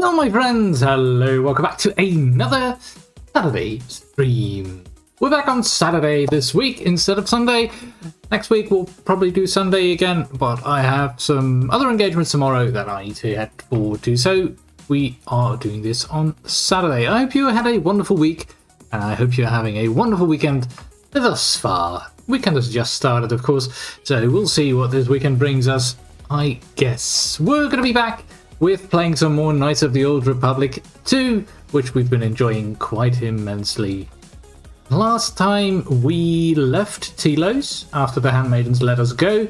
Hello my friends, hello, welcome back to another Saturday stream. We're back on Saturday this week instead of Sunday. Next week we'll probably do Sunday again, but I have some other engagements tomorrow that I need to head forward to, so we are doing this on Saturday. I hope you had a wonderful week, and I hope you're having a wonderful weekend thus far. Weekend has just started, of course, so we'll see what this weekend brings us, I guess. We're going to be back with playing some more Knights of the Old Republic 2, which we've been enjoying quite immensely. Last time we left Telos after the handmaidens let us go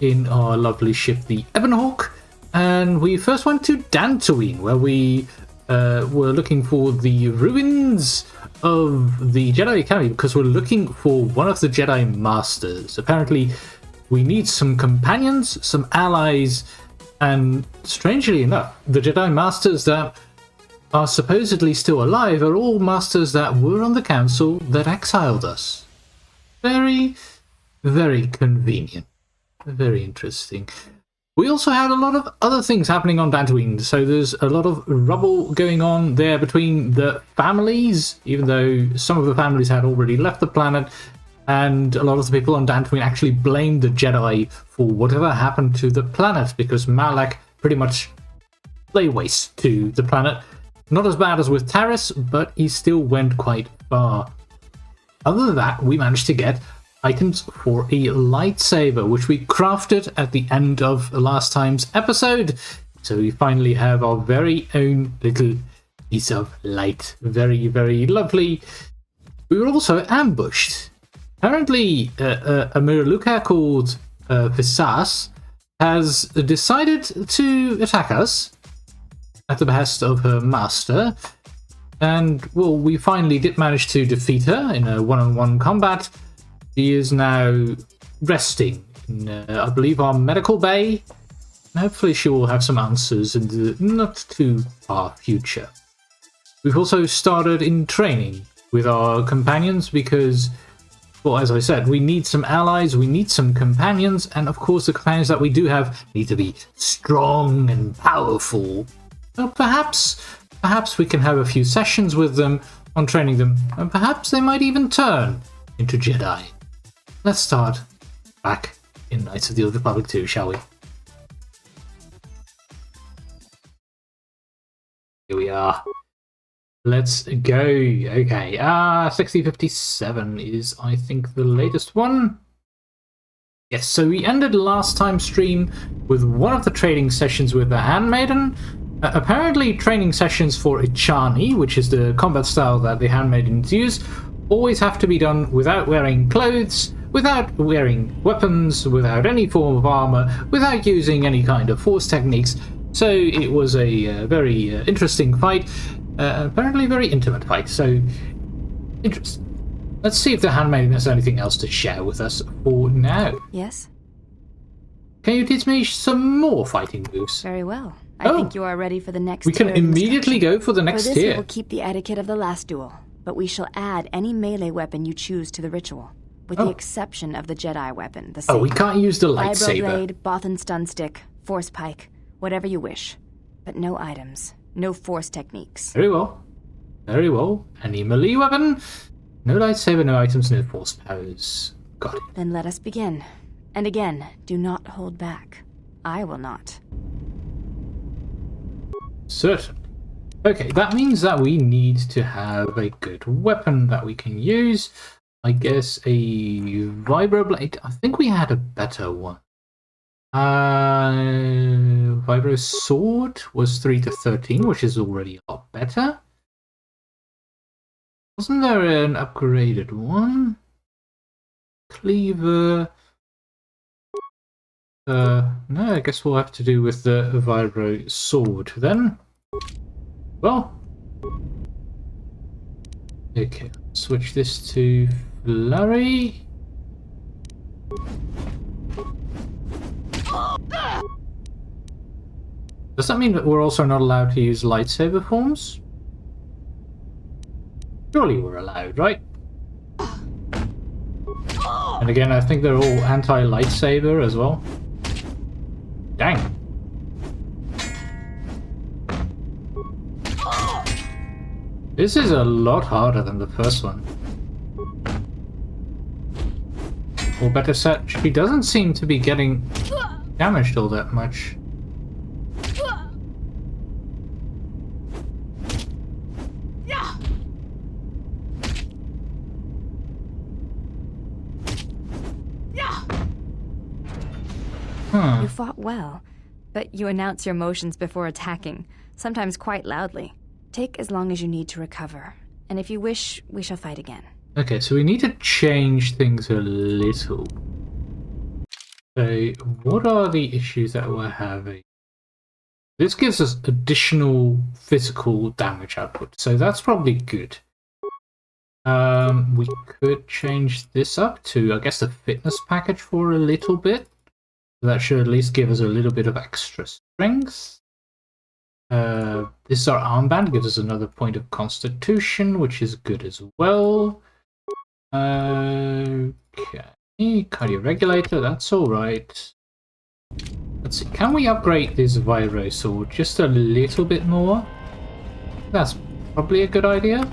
in our lovely ship, the Ebonhawk, and we first went to Dantooine, where we were looking for the ruins of the Jedi Academy, because we're looking for one of the Jedi Masters. Apparently, we need some companions, some allies, and strangely enough, the Jedi Masters that are supposedly still alive are all masters that were on the council that exiled us. Very, very convenient. Very interesting. We also had a lot of other things happening on Dantooine, so there's a lot of rubble going on there between the families, even though some of the families had already left the planet, and a lot of the people on Dantooine actually blamed the Jedi for whatever happened to the planet, because Malak pretty much lay waste to the planet. Not as bad as with Taris, but he still went quite far. Other than that, we managed to get items for a lightsaber, which we crafted at the end of last time's episode. So we finally have our very own little piece of light. Very, very lovely. We were also ambushed. Apparently, a miraluka called Visas has decided to attack us at the behest of her master. And, well, we finally did manage to defeat her in a one-on-one combat. She is now resting in, I believe, our medical bay. And hopefully she will have some answers in the not too far future. We've also started in training with our companions because, well, as I said, we need some allies, we need some companions, and of course the companions that we do have need to be strong and powerful. Well, perhaps we can have a few sessions with them on training them, and perhaps they might even turn into Jedi. Let's start back in Knights of the Old Republic 2, shall we? Here we are. Let's go. Okay, 6057 is, I think, the latest one. Yes, so we ended last time's stream with one of the training sessions with the Handmaiden. Apparently, training sessions for Ichani, which is the combat style that the Handmaidens use, always have to be done without wearing clothes, without wearing weapons, without any form of armor, without using any kind of force techniques. So it was a very interesting fight. Apparently very intimate fight, so interesting. Let's see if the Handmaiden has anything else to share with us for now. Yes? Can you teach me some more fighting moves? Very well. I think you are ready for the next tier. We can immediately go for the next tier. For this, we will keep the etiquette of the last duel, but we shall add any melee weapon you choose to the ritual, with the exception of the Jedi weapon, the saber. Oh, we can't use the lightsaber. Vibroblade, Bothan stun stick, force pike, whatever you wish, but no items. No force techniques. Very well. Very well. Any melee weapon? No lightsaber, no items, no force powers. Got it. Then let us begin. And again, do not hold back. I will not. Certainly. Okay, that means that we need to have a good weapon that we can use. I guess a vibroblade. I think we had a better one. Vibro sword was 3 to 13, which is already a lot better. Wasn't there an upgraded one? Cleaver. No, I guess we'll have to do with the vibro sword then. Well. Okay, switch this to flurry. Does that mean that we're also not allowed to use lightsaber forms? Surely we're allowed, right? And again, I think they're all anti-lightsaber as well. Dang. This is a lot harder than the first one. Or better said, she doesn't seem to be getting damaged all that much. You fought well, but you announce your motions before attacking, sometimes quite loudly. Take as long as you need to recover, and if you wish, we shall fight again. Okay, so we need to change things a little. So, what are the issues that we're having? This gives us additional physical damage output, so that's probably good. We could change this up to, I guess, the fitness package for a little bit. That should at least give us a little bit of extra strength. This is our armband, gives us another point of constitution, which is good as well. Okay, cardio regulator, that's alright. Let's see, can we upgrade this Vibro Sword just a little bit more? That's probably a good idea.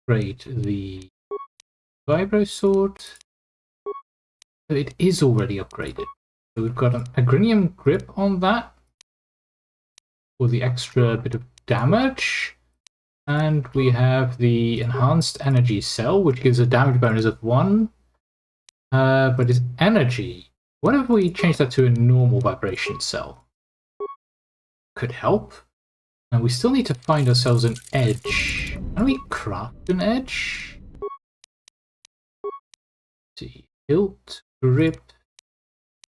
Upgrade the Vibro Sword. It is already upgraded. So we've got an Agrinium grip on that for the extra bit of damage. And we have the enhanced energy cell, which gives a damage bonus of 1. But it's energy. What if we change that to a normal vibration cell? Could help. And we still need to find ourselves an edge. Can we craft an edge? Let's see. Hilt, grip,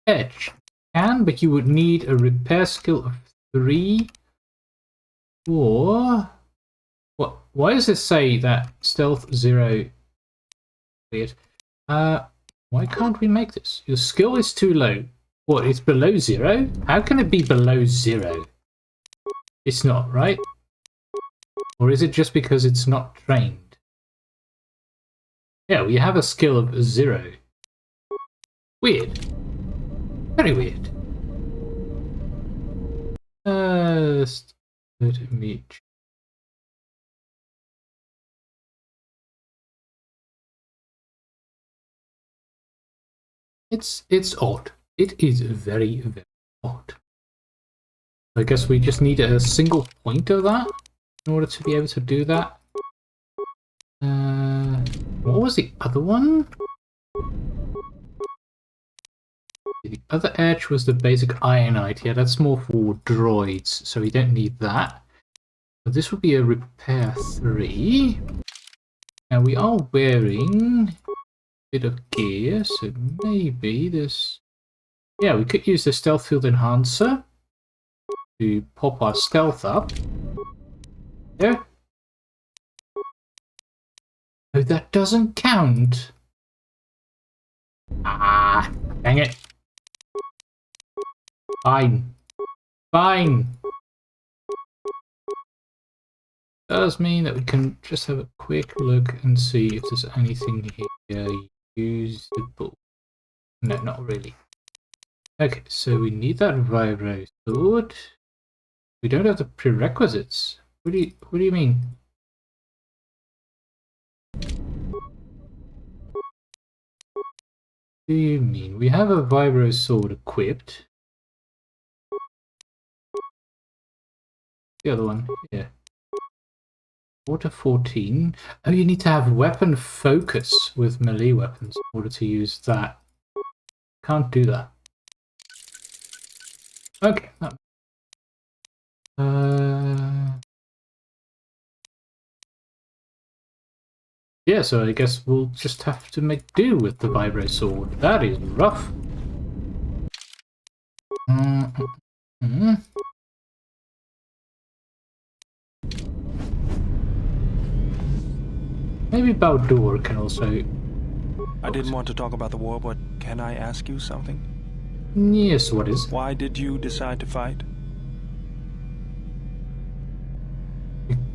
edge. Can, but you would need a repair skill of 3. Or what? Why does this say that stealth 0? Weird. Why can't we make this? Your skill is too low. What? It's below 0? How can it be below 0? It's not, right? Or is it just because it's not trained? Yeah, we have a skill of 0. Weird. Very weird. Let me. It's odd. It is very, very odd. I guess we just need a single point of that in order to be able to do that. What was the other one? The other edge was the basic ionite. Yeah, that's more for droids, so we don't need that. But this would be a repair 3. Now we are wearing a bit of gear, so maybe this... Yeah, we could use the stealth field enhancer to pop our stealth up. There. Oh, that doesn't count. Ah, dang it. Fine. Fine. Does mean that we can just have a quick look and see if there's anything here usable. No, not really. Okay, so we need that Vibro Sword. We don't have the prerequisites. What do you mean? What do you mean? We have a Vibro Sword equipped. The other one, yeah. Water 14. Oh, you need to have weapon focus with melee weapons in order to use that. Can't do that. Okay. Yeah, so I guess we'll just have to make do with the Vibro Sword. That is rough. Maybe Baldur can also... I didn't want to talk about the war, but can I ask you something? Yes, what is? Why did you decide to fight?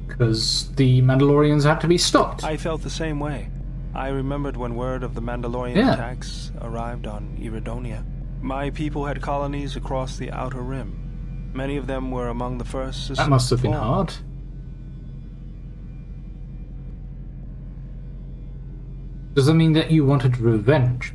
Because the Mandalorians had to be stopped. I felt the same way. I remembered when word of the Mandalorian attacks arrived on Iridonia. My people had colonies across the Outer Rim. Many of them were among the first... That must have been hard. Does that mean that you wanted revenge?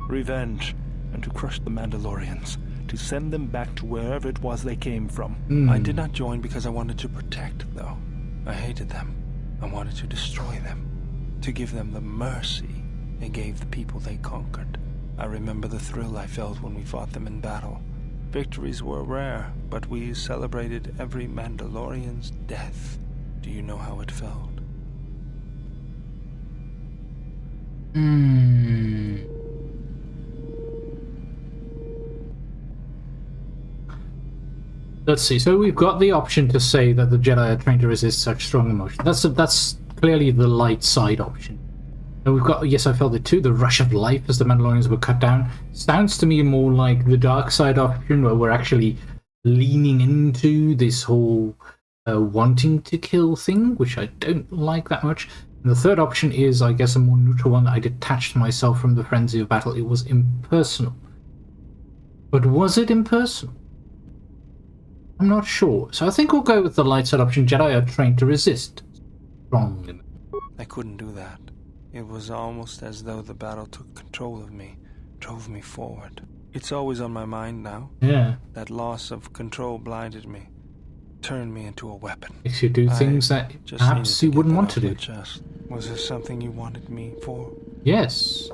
Revenge, and to crush the Mandalorians, to send them back to wherever it was they came from. I did not join because I wanted to protect, though. I hated them. I wanted to destroy them, to give them the mercy they gave the people they conquered. I remember the thrill I felt when we fought them in battle. Victories were rare, but we celebrated every Mandalorian's death. Do you know how it felt? Let's see. So we've got the option to say that the Jedi are trained to resist such strong emotion. That's clearly the light side option. And we've got, yes, I felt it too, the rush of life as the Mandalorians were cut down. Sounds to me more like the dark side option, where we're actually leaning into this whole wanting to kill thing, which I don't like that much. And the third option is, I guess, a more neutral one. I detached myself from the frenzy of battle. It was impersonal. But was it impersonal? I'm not sure. So I think we'll go with the light side option. Jedi are trained to resist strongly. I couldn't do that. It was almost as though the battle took control of me, drove me forward. It's always on my mind now. Yeah. That loss of control blinded me, turned me into a weapon. Makes you do things that perhaps you wouldn't want to do. Was there something you wanted me for? Yes.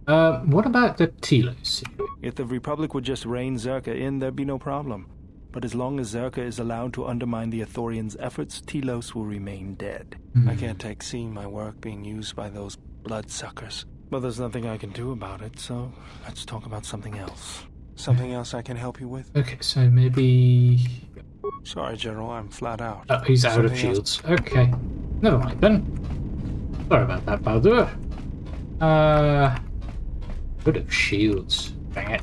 What about the Telos? If the Republic would just rein Zerka in, there'd be no problem. But as long as Zerka is allowed to undermine the Ithorians' efforts, Telos will remain dead. I can't take seeing my work being used by those bloodsuckers. But there's nothing I can do about it, so let's talk about something else. Something else I can help you with? Okay, so maybe... Sorry, General, I'm flat out. Oh, he's out of shields. Okay. Never mind then. Sorry about that, Baldur. Good of shields. Dang it.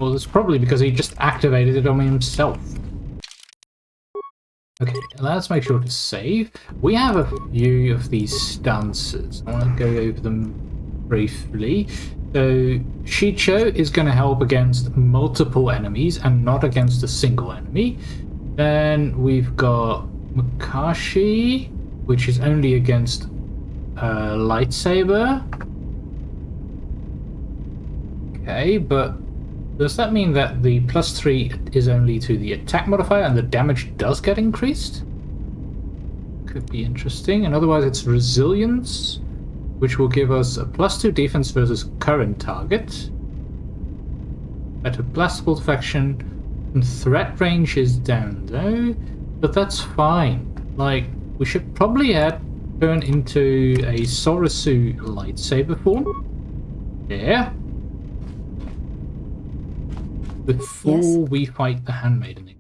Well, it's probably because he just activated it on himself. Okay, let's make sure to save. We have a few of these stances. I want to go over them briefly. So, Shicho is going to help against multiple enemies and not against a single enemy. Then we've got Makashi, which is only against lightsaber. Okay, but does that mean that the +3 is only to the attack modifier and the damage does get increased? Could be interesting. And otherwise it's resilience, which will give us a +2 defense versus current target. Better blastable deflection. And threat range is down though, but that's fine. Like, we should probably turn into a Sorisu lightsaber form. Yeah. Before we fight the handmaiden.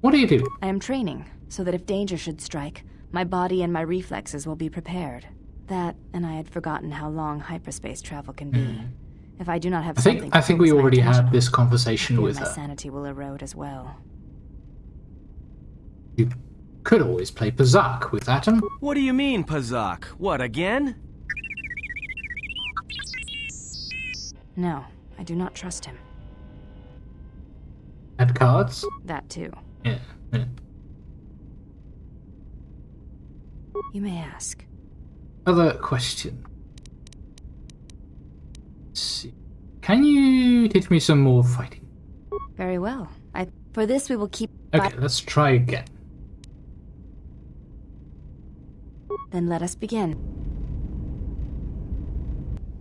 What do you do? I am training, so that if danger should strike, my body and my reflexes will be prepared. That, and I had forgotten how long hyperspace travel can be. If I do not have something I think we already had this conversation with her. My sanity will erode as well. You could always play Pazak with Atom. What do you mean, Pazak? What, again? No, I do not trust him. Add cards? That too. Yeah. You may ask. Other question. Let's see. Can you teach me some more fighting? Very well. For this we will keep... Okay, let's try again. Then let us begin.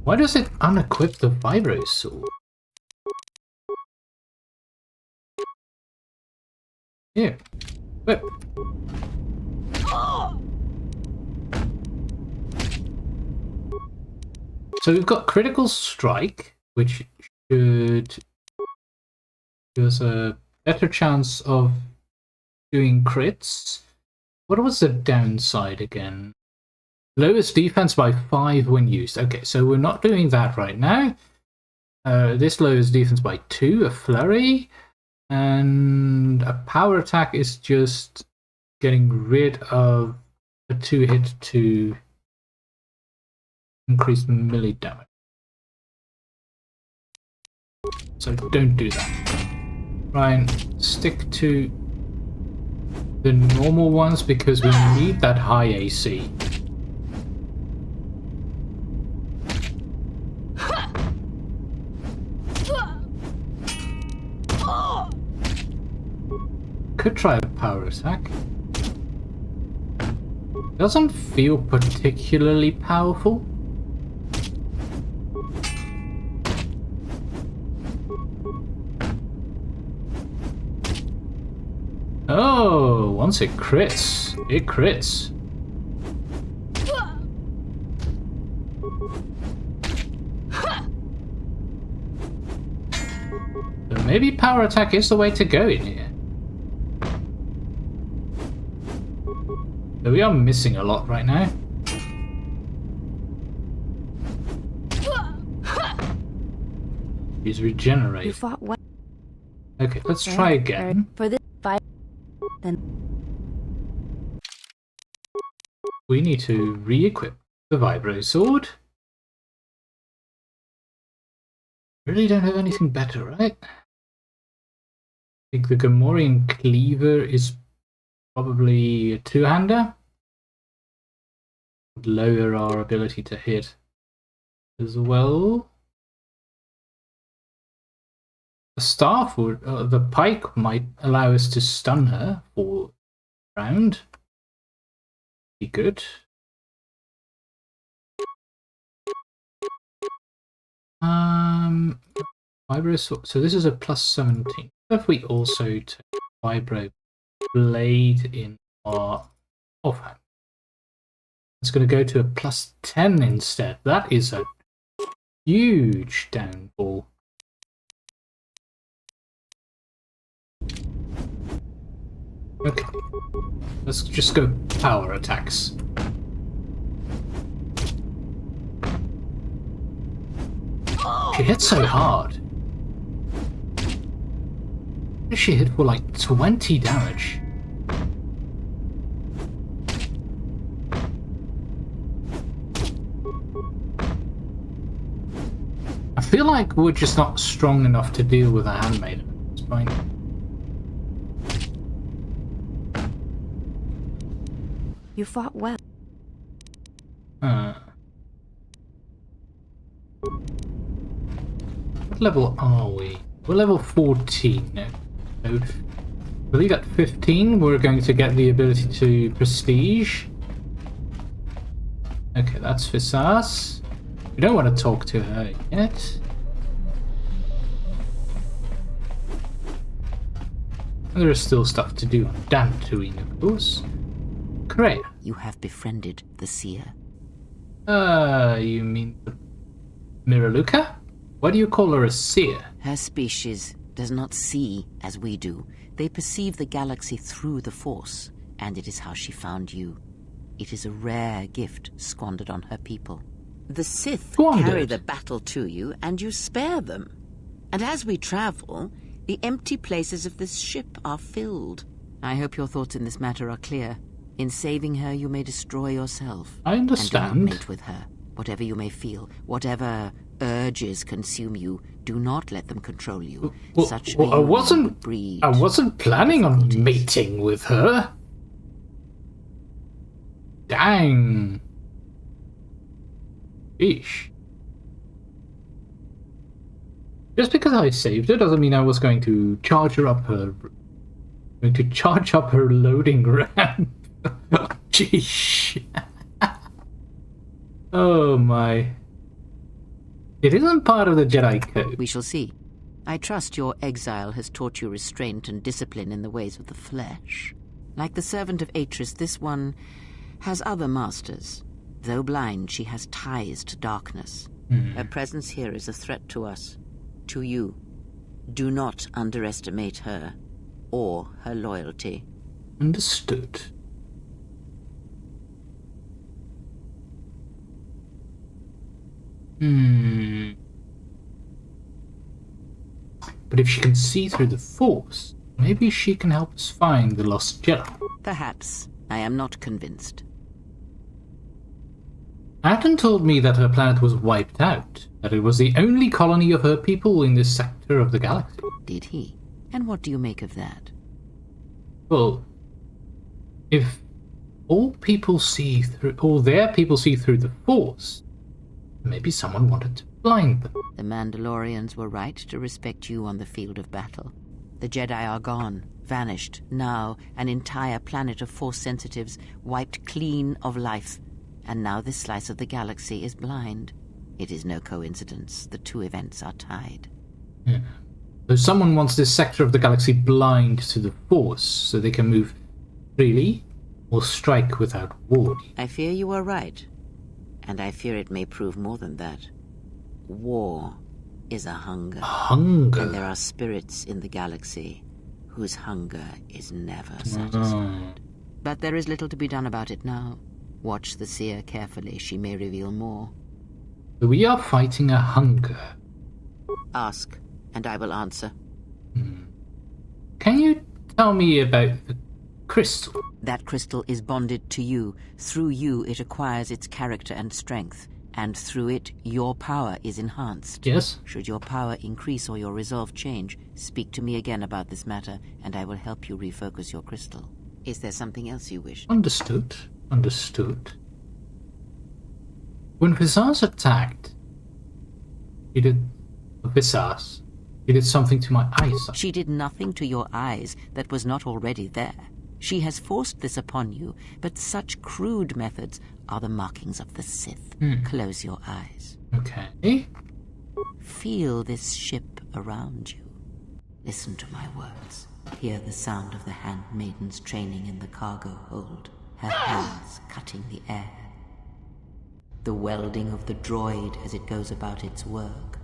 Why does it unequip the vibro sword? Here. Whip. So we've got critical strike, which should give us a better chance of doing crits. What was the downside again? Lowest defense by 5 when used. Okay, so we're not doing that right now. This lowers defense by 2, a flurry. And a power attack is just getting rid of a 2-hit to increase melee damage. So don't do that. Try and stick to the normal ones because we need that high AC. could try a power attack. Doesn't feel particularly powerful. Oh, once it crits, it crits. So maybe power attack is the way to go in here. So we are missing a lot right now. He's regenerated. You fought well. Okay, let's try again. For this fight, then We need to re-equip the Vibro Sword. Really don't have anything better, right? I think the Gamorrean Cleaver is probably a two-hander. Would lower our ability to hit as well. The staff would, the pike might allow us to stun her for a round. Be good. Vibro sword. So this is a plus 17. If we also take Vibro Blade in our offhand, it's going to go to a plus 10 instead. That is a huge downfall. Okay, let's just go power attacks. She hit so hard. She hit for like 20 damage. I feel like we're just not strong enough to deal with a handmaiden at this point. you fought well. What level are we? We're level 14 now. So, I believe at 15 we're going to get the ability to prestige. Okay, that's Visas. We don't want to talk to her yet. And there is still stuff to do on Dantooine, of course. Great. You have befriended the seer. You mean the Miraluka? Why do you call her a seer? Her species does not see as we do. They perceive the galaxy through the Force, and it is how she found you. It is a rare gift squandered on her people. The Sith carry the battle to you, and you spare them. And as we travel, the empty places of this ship are filled. I hope your thoughts in this matter are clear. In saving her, you may destroy yourself. I understand. And do not mate with her. Whatever you may feel, whatever urges consume you, do not let them control you. Such I wasn't planning on mating with her. Dang. Eesh. Just because I saved her doesn't mean I was going to charge her up her loading ramp. Jeez. Oh my. It isn't part of the Jedi code. We shall see. I trust your exile has taught you restraint and discipline in the ways of the flesh. Like the servant of Atris, this one has other masters. Though blind, she has ties to darkness. Her presence here is a threat to us. To you. Do not underestimate her, or her loyalty. Understood. But if she can see through the Force, maybe she can help us find the lost Jedi. Perhaps. I am not convinced. Atten told me that her planet was wiped out, that it was the only colony of her people in this sector of the galaxy. Did he? And what do you make of that? Well, if all their people see through the Force, maybe someone wanted to blind them. The Mandalorians were right to respect you on the field of battle. The Jedi are gone, vanished. Now, an entire planet of Force sensitives wiped clean of life. And now this slice of the galaxy is blind. It is no coincidence. The two events are tied. Yeah. So someone wants this sector of the galaxy blind to the Force, so they can move freely or strike without warning. I fear you are right. And I fear it may prove more than that. War is a hunger. Hunger? And there are spirits in the galaxy whose hunger is never satisfied. But there is little to be done about it now. Watch the seer carefully. She may reveal more. We are fighting a hunger. Ask, and I will answer. Can you tell me about the crystal? That crystal is bonded to you. Through you, it acquires its character and strength. And through it, your power is enhanced. Yes? Should your power increase or your resolve change, speak to me again about this matter, and I will help you refocus your crystal. Is there something else you wish? Understood. Understood. When Visage attacked, he did something to my eyesight. She did nothing to your eyes that was not already there. She has forced this upon you, but such crude methods are the markings of the Sith. Close your eyes. Okay. Feel this ship around you. Listen to my words. Hear the sound of the handmaidens training in the cargo hold, her hands cutting the air. The welding of the droid as it goes about its work.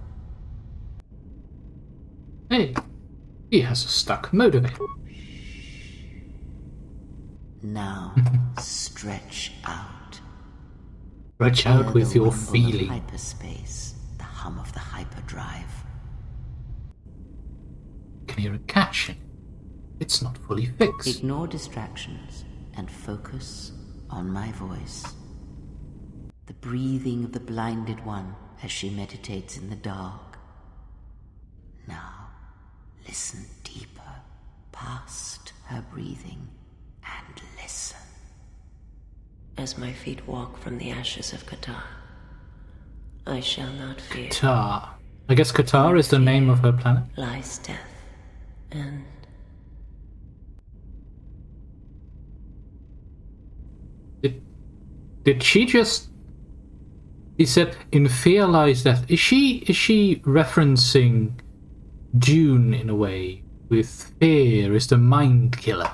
Hey, he has a stuck motivator. Now, stretch out. Stretch out Hear with the your rumble of feeling. hyperspace, the hum of the hyperdrive. Can hear a catch in it. It's not fully fixed. Ignore distractions and focus on my voice. The breathing of the blinded one as she meditates in the dark. Now, listen deeper, past her breathing, and listen. As my feet walk from the ashes of Qatar, I shall not fear. Qatar. I guess Qatar is the name of her planet. Lies death, and Did she just... He said, in fear lies death. Is she referencing Dune in a way? With fear is the mind killer.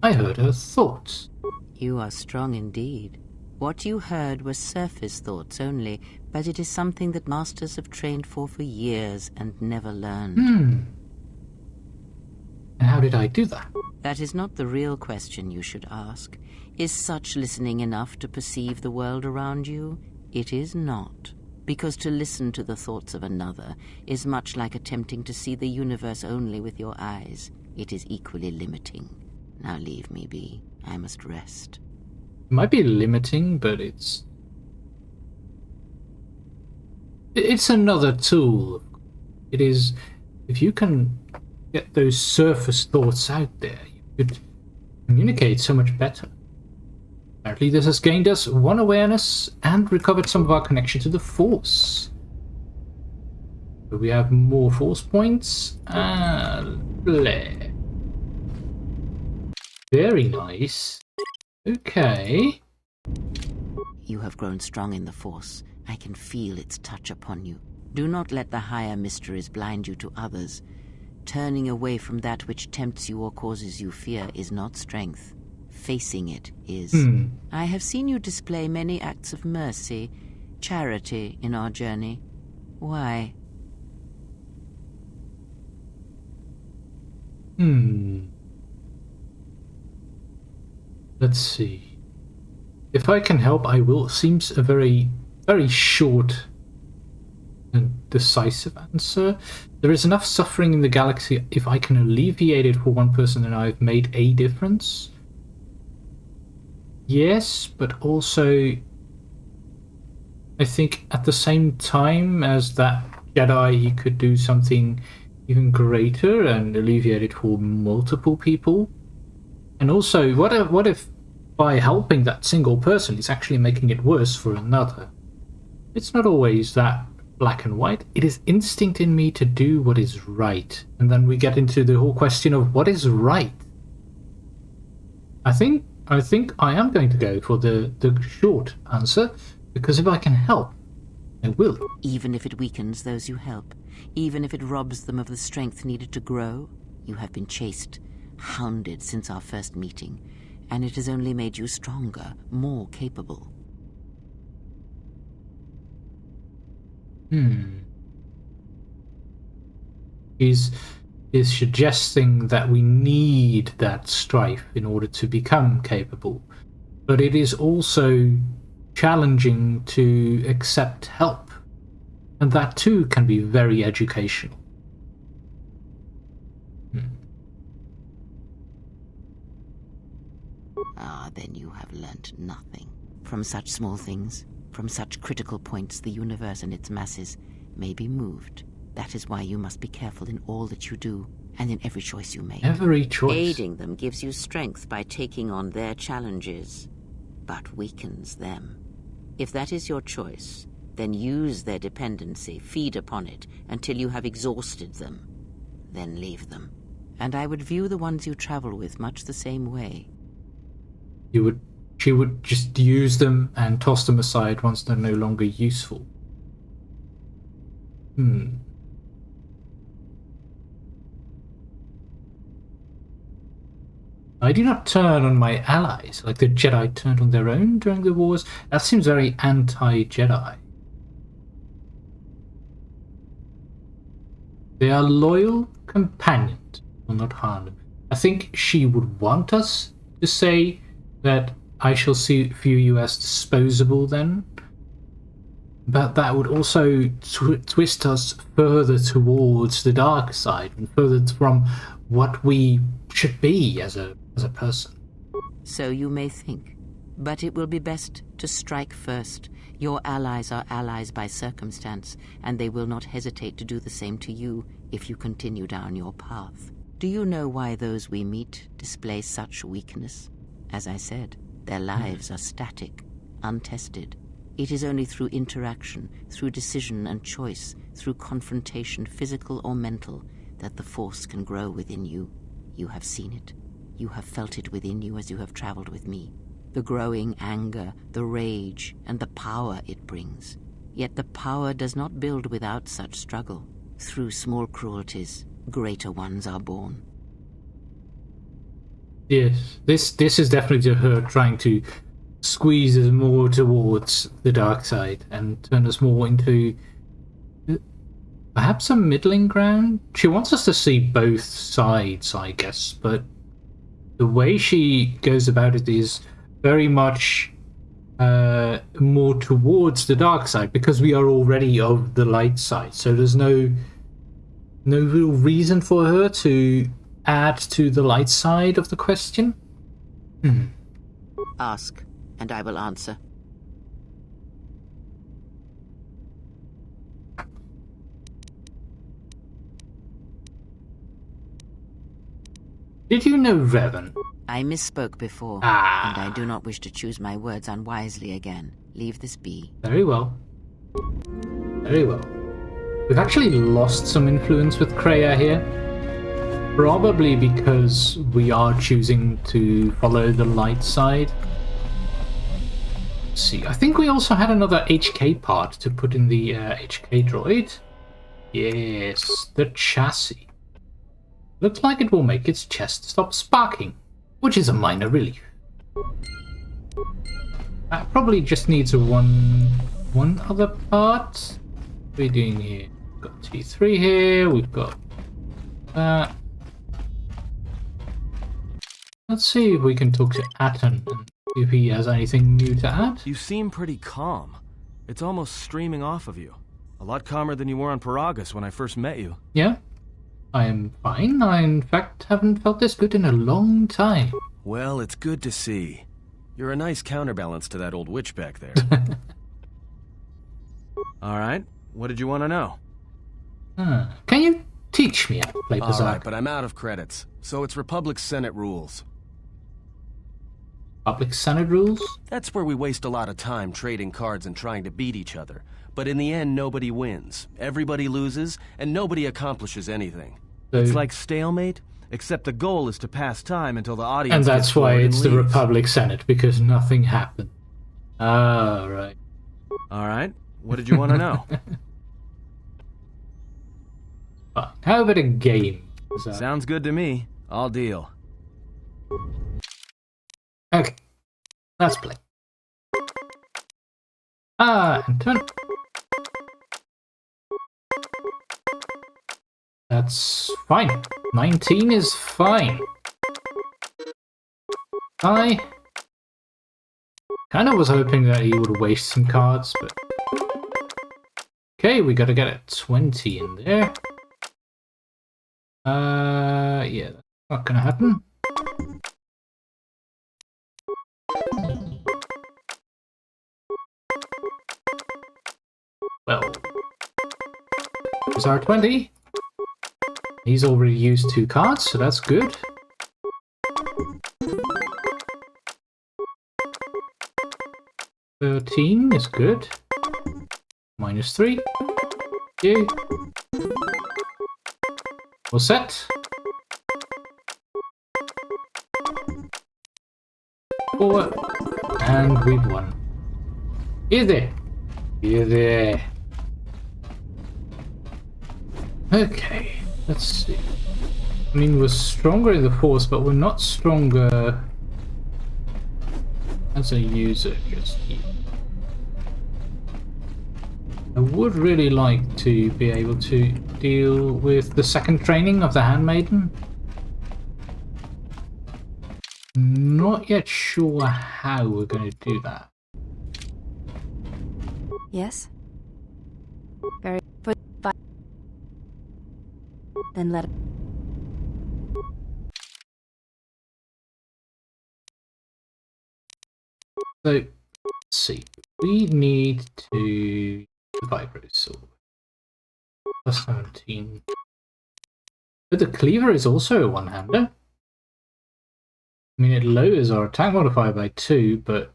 I heard her thoughts. You are strong indeed. What you heard were surface thoughts only, but it is something that masters have trained for years and never learned. And how did I do that? That is not the real question you should ask. Is such listening enough to perceive the world around you? It is not. Because to listen to the thoughts of another is much like attempting to see the universe only with your eyes. It is equally limiting. Now leave me be. I must rest. It might be limiting, but it's another tool. It is, if you can get those surface thoughts out there, you could communicate so much better. Apparently this has gained us one awareness and recovered some of our connection to the Force. So we have more Force points and bleh. Very nice. Okay. You have grown strong in the Force. I can feel its touch upon you. Do not let the higher mysteries blind you to others. Turning away from that which tempts you or causes you fear is not strength. Facing it is. I have seen you display many acts of mercy, charity in our journey. Why? Let's see. If I can help, I will. Seems a very, very short and decisive answer. There is enough suffering in the galaxy. If I can alleviate it for one person, then I've made a difference. Yes, but also I think at the same time as that Jedi, he could do something even greater and alleviate it for multiple people. And also, what if by helping that single person, he's actually making it worse for another? It's not always that black and white. It is instinct in me to do what is right. And then we get into the whole question of what is right. I think I am going to go for the short answer, because if I can help, I will. Even if it weakens those you help, even if it robs them of the strength needed to grow, you have been chased, hounded since our first meeting, and it has only made you stronger, more capable. Is suggesting that we need that strife in order to become capable, but it is also challenging to accept help, and that too can be very educational. Then you have learnt nothing. From such small things, from such critical points, the universe and its masses may be moved. That is why you must be careful in all that you do, and in every choice you make. Every choice. Aiding them gives you strength by taking on their challenges, but weakens them. If that is your choice, then use their dependency, feed upon it, until you have exhausted them. Then leave them. And I would view the ones you travel with much the same way. She would just use them and toss them aside once they're no longer useful. I do not turn on my allies like the Jedi turned on their own during the wars. That seems very anti-Jedi. They are loyal companions, will not harm them. I think she would want us to say that I shall view you as disposable then. But that would also twist us further towards the dark side and further from what we should be as a person. So you may think, but it will be best to strike first. Your allies are allies by circumstance, and they will not hesitate to do the same to you if you continue down your path. Do you know why those we meet display such weakness? As I said, their lives are static, untested. It is only through interaction, through decision and choice, through confrontation, physical or mental, that the force can grow within you. You have seen it. You have felt it within you as you have traveled with me. The growing anger, the rage, and the power it brings. Yet the power does not build without such struggle. Through small cruelties, greater ones are born. Yes, this is definitely her trying to squeeze us more towards the dark side and turn us more into perhaps a middling ground. She wants us to see both sides, I guess, but the way she goes about it is very much more towards the dark side, because we are already of the light side, so there's no real reason for her to add to the light side of the question. Ask, and I will answer. Did you know Revan? I misspoke before, and I do not wish to choose my words unwisely again. Leave this be. Very well. Very well. We've actually lost some influence with Kreia here. Probably because we are choosing to follow the light side. Let's see, I think we also had another HK part to put in the HK droid. Yes, the chassis. Looks like it will make its chest stop sparking, which is a minor relief. That probably just needs one other part. What are we doing here? We've got T3 here, we've got that. Let's see if we can talk to Atten and see if he has anything new to add. You seem pretty calm. It's almost streaming off of you. A lot calmer than you were on Paragus when I first met you. Yeah, I am fine. I, in fact, haven't felt this good in a long time. Well, it's good to see. You're a nice counterbalance to that old witch back there. Alright, what did you want to know? Can you teach me how to play Berserk? Alright, but I'm out of credits, so it's Republic Senate rules. Public Senate rules? That's where we waste a lot of time trading cards and trying to beat each other. but in the end nobody wins. Everybody loses, and nobody accomplishes anything. So, It's like stalemate, except the goal is to pass time until the audience and gets that's why bored and it's the leaves. Republic Senate, because nothing happened. Ah, right. Alright, what did you want to know? Fine. How about a game? Sounds good to me. I'll deal. Okay, let's play. And turn. That's fine. 19 is fine. I kind of was hoping that he would waste some cards, but... Okay, we gotta get a 20 in there. Yeah, that's not gonna happen. Well, here's our 20. He's already used 2 cards, so that's good. $13 is good. -3. You. All set. 4. And we've won. Easy. Easy. Okay, let's see. I mean, we're stronger in the Force, but we're not stronger as a user just yet. I would really like to be able to deal with the second training of the Handmaiden. Not yet sure how we're going to do that. Yes? Very... Then let... So, let's see. We need to... The Vibro Sword. Plus 17. But the Cleaver is also a one-hander. I mean, it lowers our attack modifier by 2, but...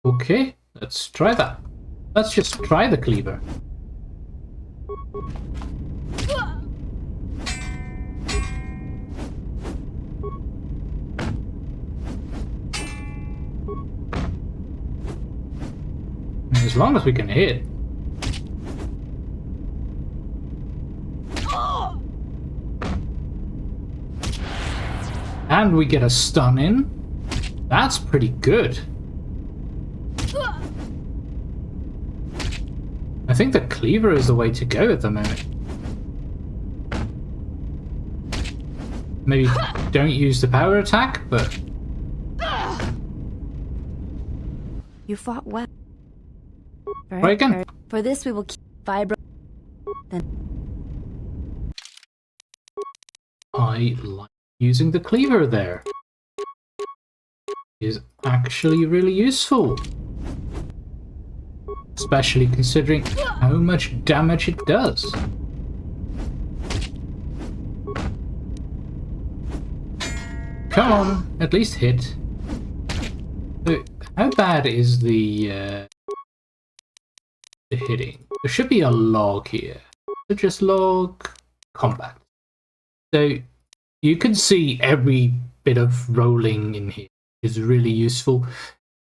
Okay, let's try that. Let's just try the Cleaver. As long as we can hit. And we get a stun in. That's pretty good. I think the Cleaver is the way to go at the moment. Maybe don't use the power attack, but... You fought well. Try again. For this we will keep Vibro... Then... I like using the Cleaver there. It is actually really useful. Especially considering how much damage it does. Come on, at least hit. So, how bad is the hitting? There should be a log here. So just log combat. So you can see every bit of rolling in here is really useful.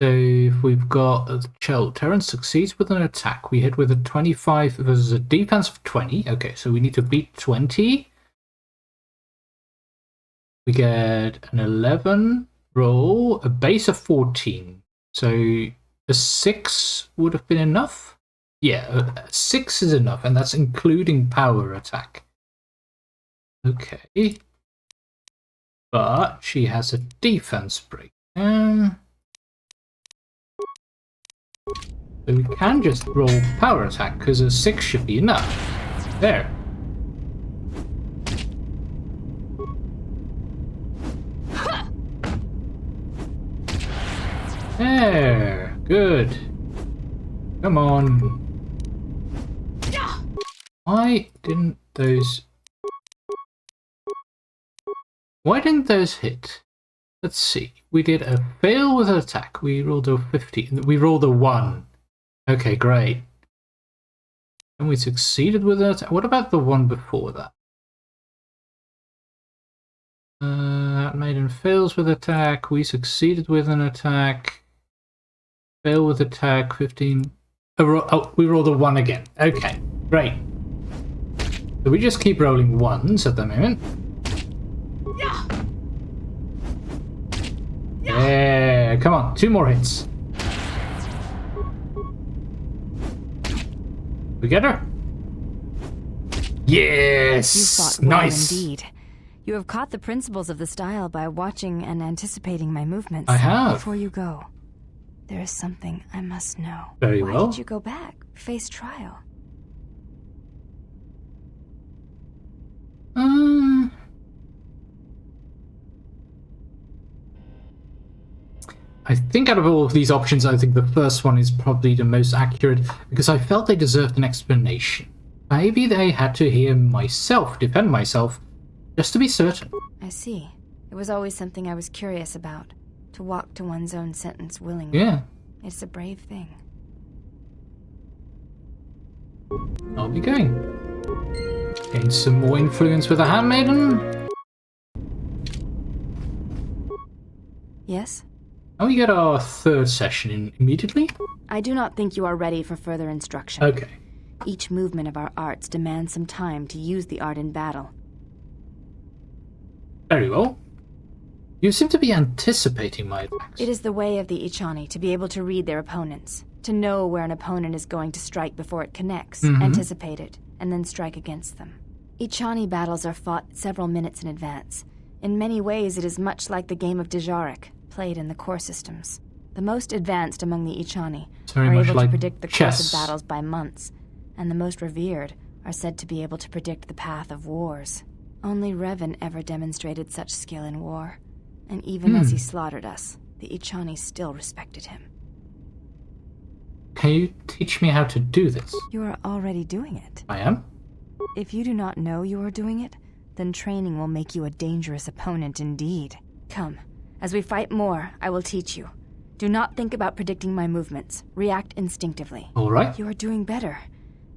So if we've got a chill, Terran succeeds with an attack. We hit with a 25 versus a defense of 20. Okay, so we need to beat 20. We get an 11 roll, a base of 14. So a 6 would have been enough. Yeah, a 6 is enough, and that's including power attack. Okay. But she has a defense break. So we can just roll power attack, because a 6 should be enough. There. There. Good. Come on. Why didn't those hit? Let's see. We did a fail with an attack. We rolled a 15. We rolled a 1. Okay, great. And we succeeded with it. What about the one before that? That maiden fails with attack. We succeeded with an attack. Fail with attack. 15. Oh, we rolled a 1 again. Okay, great. So we just keep rolling 1s at the moment. Yeah, come on, 2 more hits. We get her? Yes! You fought well Nice! indeed. You have caught the principles of the style by watching and anticipating my movements. I have. Before you go, there is something I must know. Very Why well. did you go back? Face trial? I think out of all of these options, I think the first one is probably the most accurate, because I felt they deserved an explanation. Maybe they had to hear myself defend myself, just to be certain. I see. It was always something I was curious about. To walk to one's own sentence willingly. Yeah, It's a brave thing. I'll be going. Gain some more influence with the handmaiden. Yes? And we get our 3rd session in immediately. I do not think you are ready for further instruction. Okay. Each movement of our arts demands some time to use the art in battle. Very well. You seem to be anticipating my attacks. It is the way of the Ichani to be able to read their opponents, to know where an opponent is going to strike before it connects, anticipate it, and then strike against them. Ichani battles are fought several minutes in advance. In many ways, it is much like the game of Dejarik, played in the core systems. The most advanced among the Ichani very are much able like to predict the chess. course of battles by months, and the most revered are said to be able to predict the path of wars. Only Revan ever demonstrated such skill in war, and even as he slaughtered us, the Ichani still respected him. Can you teach me how to do this? You are already doing it. I am? If you do not know you are doing it, then training will make you a dangerous opponent indeed. Come, as we fight more, I will teach you. Do not think about predicting my movements. React instinctively. Alright. You are doing better.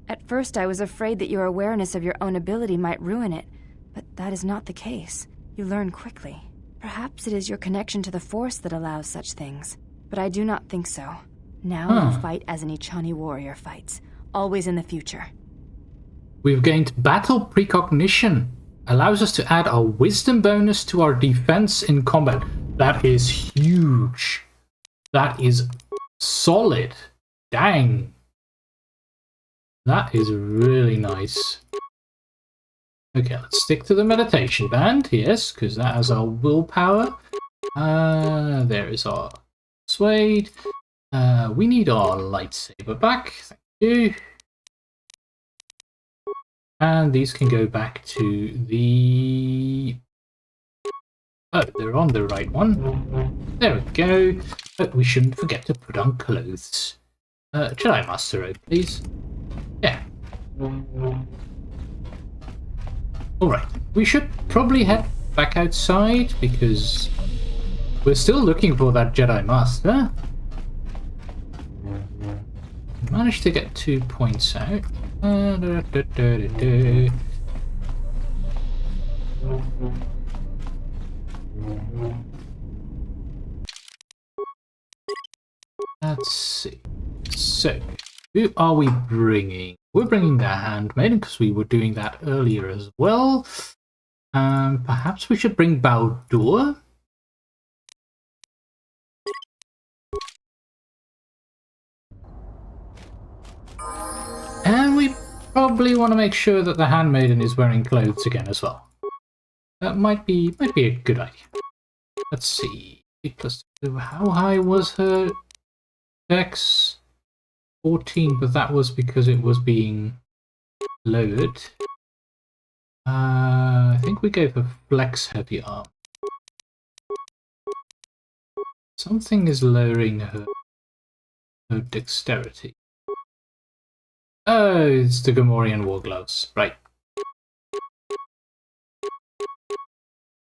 At first, I was afraid that your awareness of your own ability might ruin it, but that is not the case. You learn quickly. Perhaps it is your connection to the Force that allows such things, but I do not think so. Now you fight as an Ichani warrior fights, always in the future. We've gained battle precognition. Allows us to add a wisdom bonus to our defense in combat. That is huge. That is solid. Dang. That is really nice. Okay, let's stick to the meditation band. Yes, because that has our willpower. There is our suede. We need our lightsaber back. Thank you. And these can go back to the... Oh, they're on the right one. There we go. But we shouldn't forget to put on clothes. Jedi Master Robe, please. Yeah. Alright, we should probably head back outside because we're still looking for that Jedi Master. Managed to get 2 points out. Let's see. So, who are we bringing? We're bringing the handmaiden because we were doing that earlier as well. Perhaps we should bring Baldur. And we probably want to make sure that the handmaiden is wearing clothes again as well. That might be a good idea. Let's see. How high was her dex? 14, but that was because it was being lowered. I think we gave her flex heavy arm. Something is lowering her dexterity. Oh, it's the Gamorrean war gloves, right.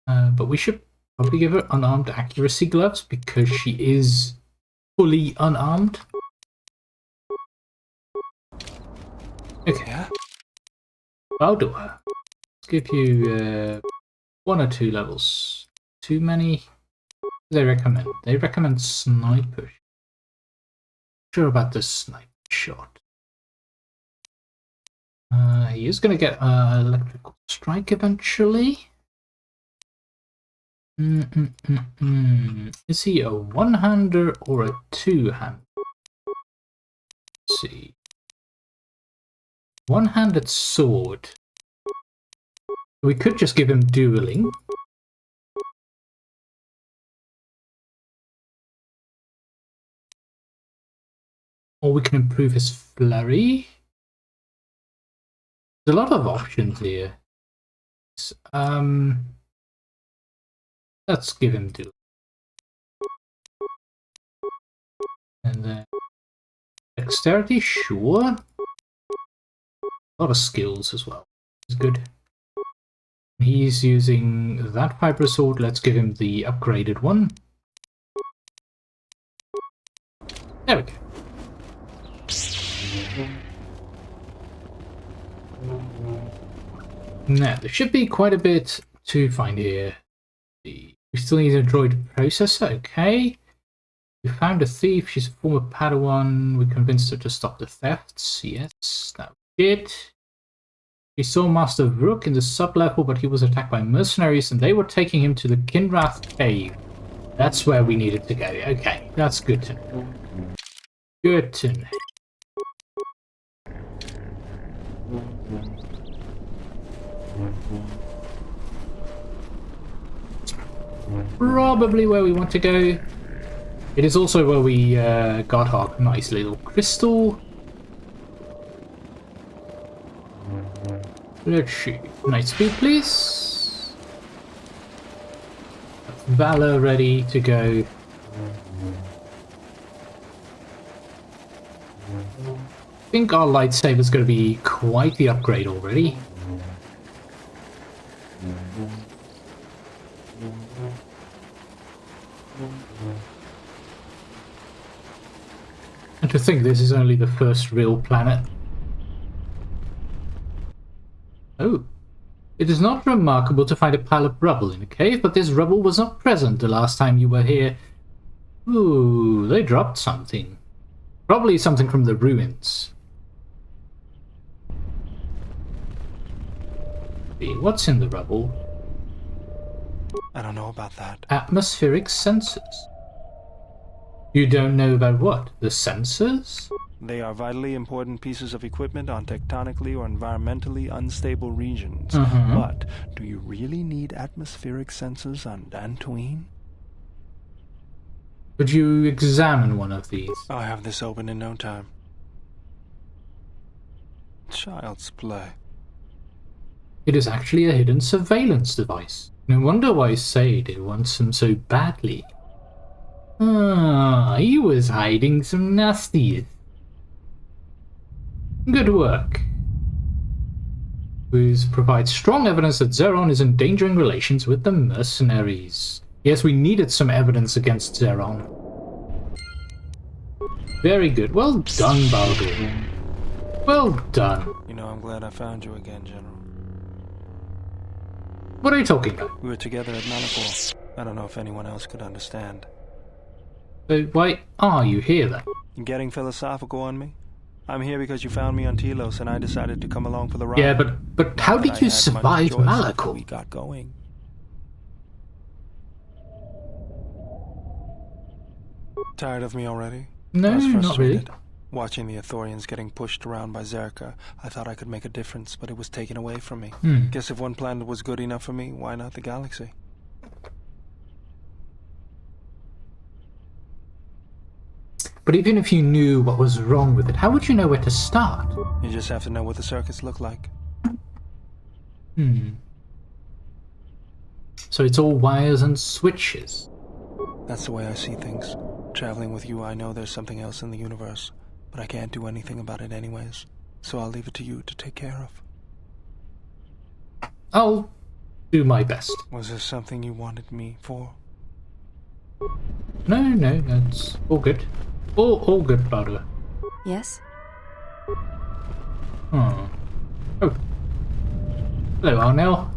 But we should probably give her unarmed accuracy gloves because she is fully unarmed. Okay. Yeah? Baldur. Let's give you 1 or 2 levels. Too many? They recommend. They recommend sniper. Sure about this sniper shot. He is going to get electrical strike eventually. Is he a one-hander or a two-hander? Let's see. One-handed sword. We could just give him dueling. Or we can improve his flurry. There's a lot of options here. Let's give him dueling. And then dexterity, sure. A lot of skills as well. It's good. He's using that fiber sword. Let's give him the upgraded one. There we go. Now, there should be quite a bit to find here. We still need a droid processor, okay. We found a thief, she's a former Padawan. We convinced her to stop the thefts, yes, that we did. We saw Master Vrook in the sub-level, but he was attacked by mercenaries and they were taking him to the Kinrath cave. That's where we needed to go, okay, that's good to know. Good to know. Probably where we want to go. It is also where we got our nice little crystal. Let's see. Night speed, please. Valor ready to go. I think our lightsaber is going to be quite the upgrade already. And to think this is only the first real planet. Oh. It is not remarkable to find a pile of rubble in a cave, but this rubble was not present the last time you were here. Ooh, they dropped something. Probably something from the ruins. What's in the rubble? I don't know about that. Atmospheric sensors. You don't know about what? The sensors? They are vitally important pieces of equipment on tectonically or environmentally unstable regions. But do you really need atmospheric sensors on Dantooine? Could you examine one of these? I'll have this open in no time. Child's play. It is actually a hidden surveillance device. No wonder why Sade wants him so badly. Ah, he was hiding some nasties. Good work. Who's provides strong evidence that Zeron is endangering relations with the mercenaries. Yes, we needed some evidence against Zeron. Very good. Well done, Baldur. Well done. You know, I'm glad I found you again, General. What are you talking about? We were together at Manipur. I don't know if anyone else could understand. So why are you here then? Getting philosophical on me? I'm here because you found me on Telos and I decided to come along for the ride. Yeah, but how did you survive Malachor? We got going. Tired of me already? No, I was not really. frustrated. Watching the Ithorians getting pushed around by Zerka, I thought I could make a difference, but it was taken away from me. Guess if one planet was good enough for me, why not the galaxy? But even if you knew what was wrong with it, how would you know where to start? You just have to know what the circuits look like. So it's all wires and switches. That's the way I see things. Traveling with you, I know there's something else in the universe, but I can't do anything about it anyways. So I'll leave it to you to take care of. I'll do my best. Was there something you wanted me for? No, that's all good. All good, Baldur. Yes? Oh. Oh. Hello, Arnell.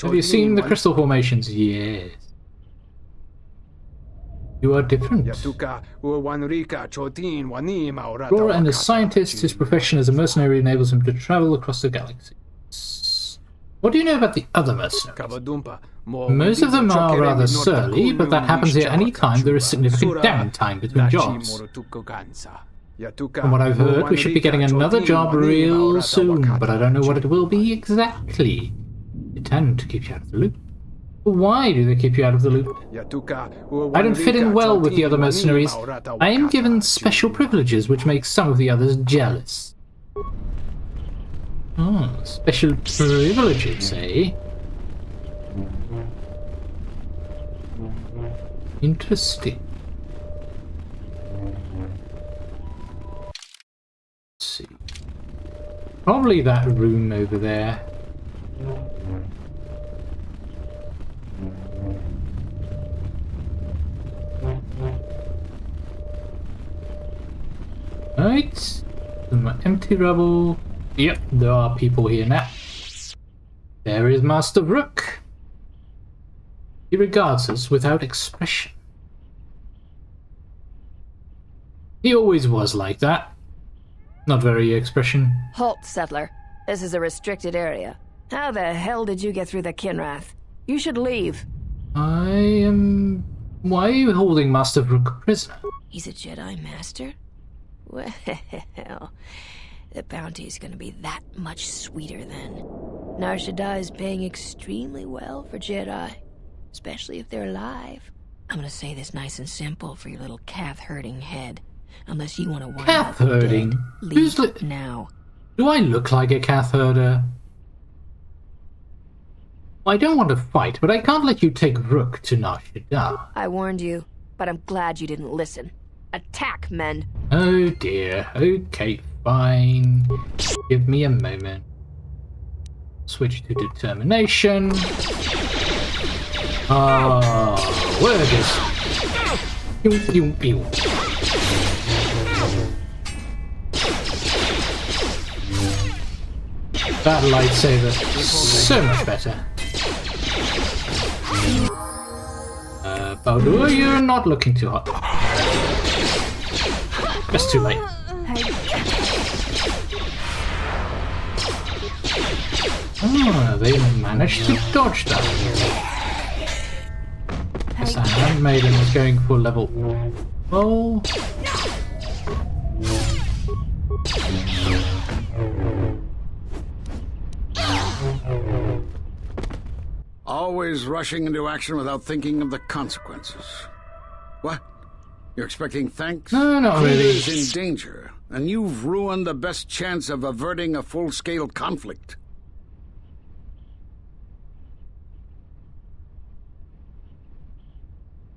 Have you seen the crystal formations? Yes. You are different. Rora and a scientist, his profession as a mercenary enables him to travel across the galaxy. What do you know about the other mercenaries? Most of them are rather surly, but that happens here any time there is significant downtime between jobs. From what I've heard, we should be getting another job real soon, but I don't know what it will be exactly. They tend to keep you out of the loop. Why do they keep you out of the loop? I don't fit in well with the other mercenaries. I am given special privileges, which makes some of the others jealous. Oh, special privileges, eh? Interesting. Let's see. Probably that room over there. Right. Some empty rubble. Yep, there are people here now. There is Master Rook. He regards us without expression. He always was like that. Not very expression. Halt, settler. This is a restricted area. How the hell did you get through the Kinrath? You should leave. I am... Why are you holding Master Rook prisoner? He's a Jedi Master? Well, the bounty is going to be that much sweeter then. Nar Shaddaa is paying extremely well for Jedi, especially if they're alive. I'm going to say this nice and simple for your little calf-herding head. Unless you want to wind Calf herding? Leave now. Do I look like a calf herder? I don't want to fight, but I can't let you take Rook to Nar Shaddaa. I warned you, but I'm glad you didn't listen. Attack, men! Oh dear. Okay, fine. Give me a moment. Switch to determination. Where is this? Pew, pew, pew. That lightsaber is so much better. Baldur, you're not looking too hot. Just too late. Oh, they managed to dodge that. Yes, the handmaiden is going for level. Oh. Always rushing into action without thinking of the consequences. What? You're expecting thanks? No, not really. Is in danger, and you've ruined the best chance of averting a full-scale conflict.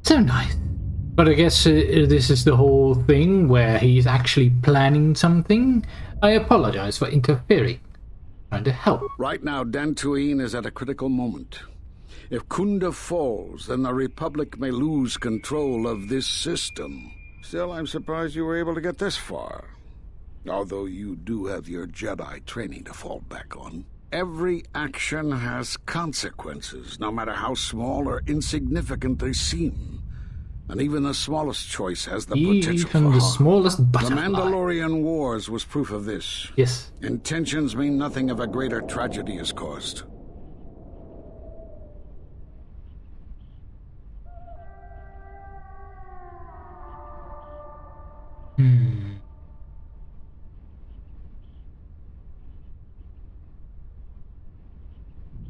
So nice. But I guess this is the whole thing where he's actually planning something. I apologize for interfering. Trying to help. Right now, Dantooine is at a critical moment. If Kunda falls, then the Republic may lose control of this system. Still, I'm surprised you were able to get this far. Although you do have your Jedi training to fall back on. Every action has consequences, no matter how small or insignificant they seem. And even the smallest choice has the potential for harm. Even the smallest butterfly. The Mandalorian Wars was proof of this. Yes. Intentions mean nothing if a greater tragedy is caused.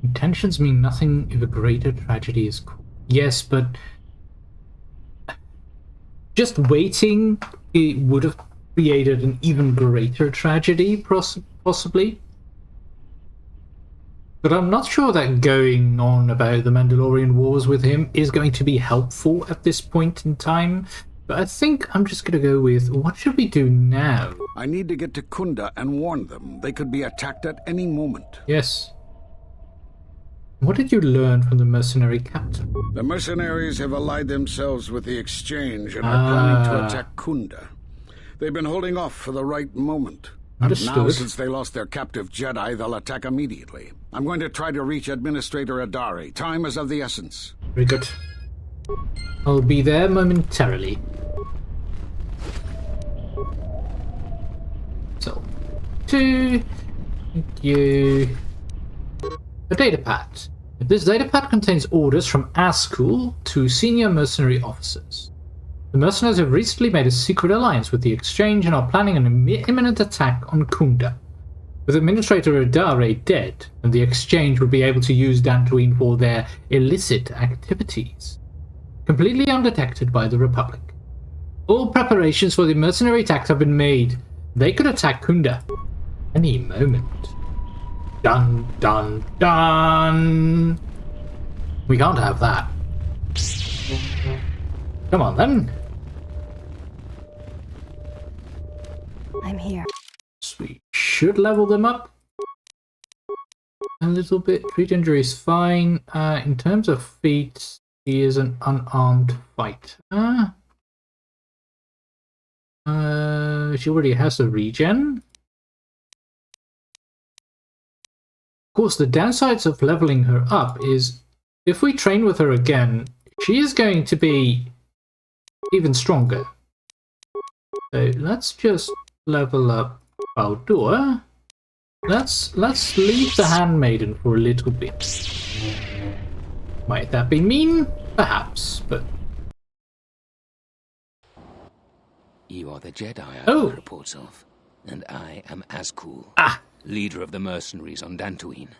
Intentions mean nothing if a greater tragedy is caused. Yes, but just waiting, it would have created an even greater tragedy, possibly. But I'm not sure that going on about the Mandalorian Wars with him is going to be helpful at this point in time. But I think I'm just going to go with, what should we do now? I need to get to Kunda and warn them. They could be attacked at any moment. Yes. What did you learn from the mercenary captain? The mercenaries have allied themselves with the Exchange and are planning to attack Kunda. They've been holding off for the right moment. Understood. And now, since they lost their captive Jedi, they'll attack immediately. I'm going to try to reach Administrator Adari. Time is of the essence. Very good. I'll be there momentarily. So, thank you. A datapad. This datapad contains orders from Ascool to senior mercenary officers. The mercenaries have recently made a secret alliance with the Exchange and are planning an imminent attack on Kunda. With Administrator Adare dead, and the Exchange will be able to use Dantooine for their illicit activities. Completely undetected by the Republic. All preparations for the mercenary attacks have been made. They could attack Kunda any moment. Dun dun dun! We can't have that. Come on then. I'm here. We should level them up a little bit. Treat injury is fine. In terms of feats, he is an unarmed fighter. She already has a regen. Of course, the downsides of leveling her up is if we train with her again, she is going to be even stronger. So let's just level up Baldur. Let's leave the handmaiden for a little bit. Might that be mean? Perhaps, but You are the Jedi I Oh. heard reports of, and I am Ascool, ah, leader of the mercenaries on Dantooine.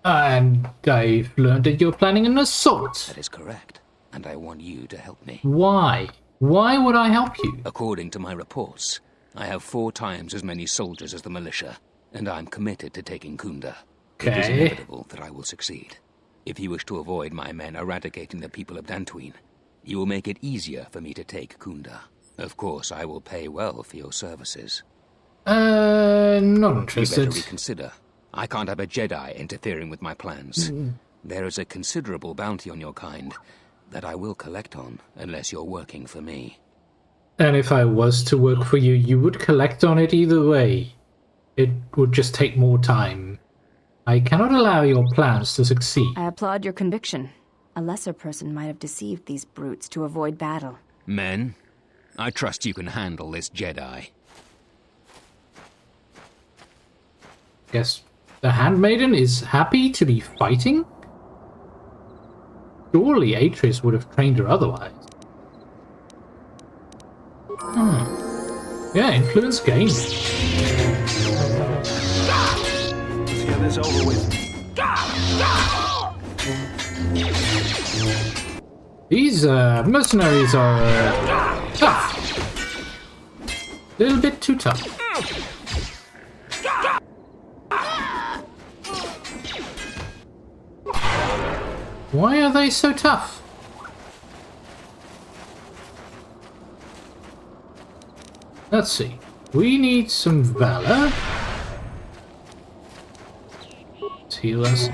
and I've learned that you're planning an assault. That is correct, and I want you to help me. Why? Why would I help you? According to my reports, I have 4 times as many soldiers as the militia, and I'm committed to taking Kunda. It is Okay. inevitable that I will succeed. If you wish to avoid my men eradicating the people of Dantooine, you will make it easier for me to take Kunda. Of course, I will pay well for your services. Not You better interested. reconsider. I can't have a Jedi interfering with my plans. There is a considerable bounty on your kind that I will collect on unless you're working for me. And if I was to work for you, you would collect on it either way. It would just take more time. I cannot allow your plans to succeed. I applaud your conviction. A lesser person might have deceived these brutes to avoid battle. Men, I trust you can handle this Jedi. Guess the handmaiden is happy to be fighting? Surely Atreus would have trained her otherwise. Yeah, influence gained. Let's get this over with. These mercenaries are tough. A little bit too tough. Why are they so tough? Let's see. We need some valor. Let's heal us.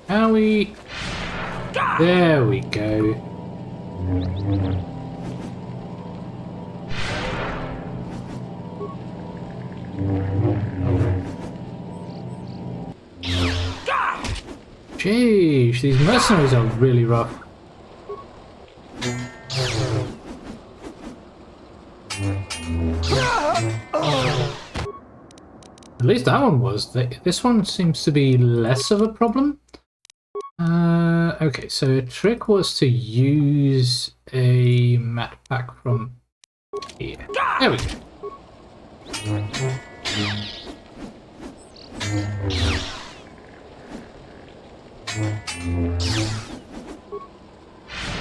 Can we? There we go. Jeez, these mercenaries are really rough. At least that one was. This one seems to be less of a problem. Okay, so a trick was to use a map pack from here. There we go.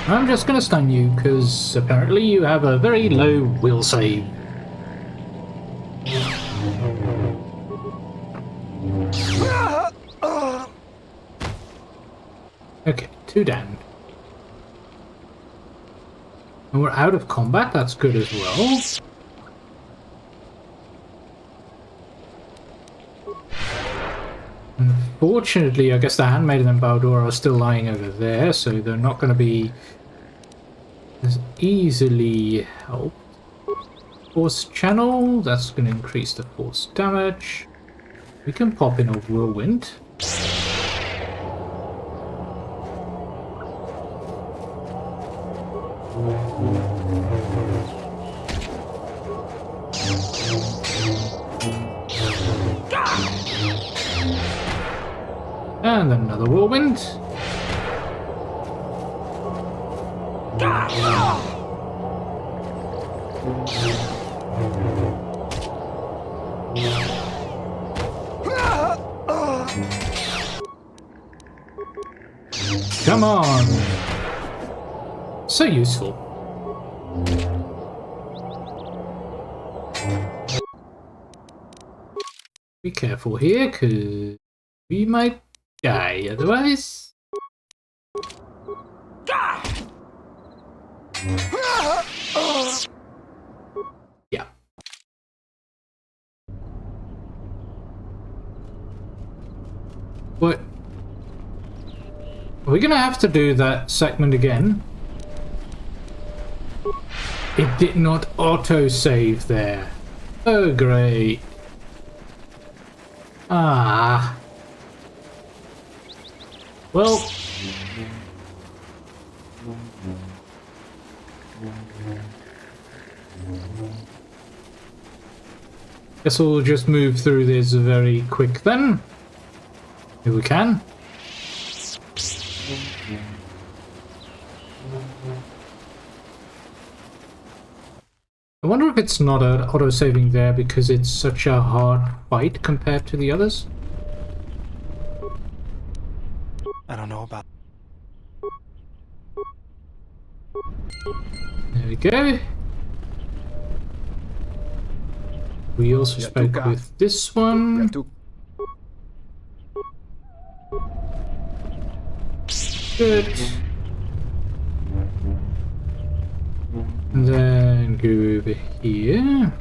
I'm just gonna stun you, because apparently you have a very low will save. Okay, 2 down. And we're out of combat, that's good as well. Unfortunately, I guess the handmaiden and Baldur are still lying over there, so they're not going to be is easily helped. Force channel, that's going to increase the force damage. We can pop in a whirlwind. And another whirlwind. Come on! So useful. Be careful here, cause we might die otherwise. Yeah. What? Are we gonna have to do that segment again? It did not auto-save there. Oh, great. Ah. Well. Guess we'll just move through this very quick then. If we can. I wonder if it's not auto-saving there because it's such a hard fight compared to the others. I don't know about... There we go. We also spoke with this one. Good. And then go over here.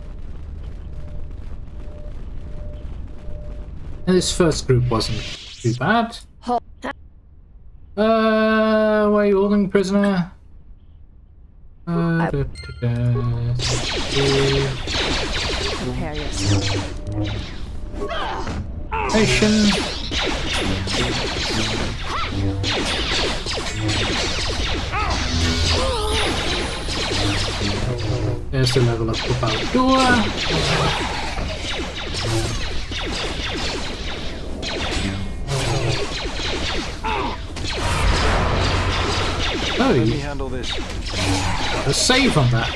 And this first group wasn't too bad. Why are you holding prisoner? Prepare yourself. Nation. There's the level up about door. Oh, let me handle this. Got a save on that.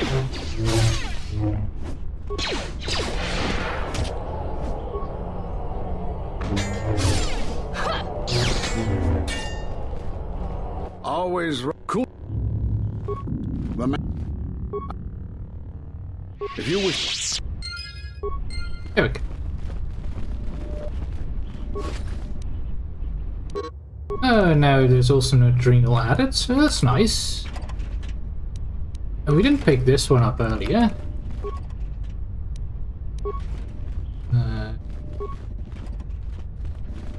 Always cool. If you wish. There we go. Oh, now there's also an adrenal added, so that's nice. And we didn't pick this one up earlier.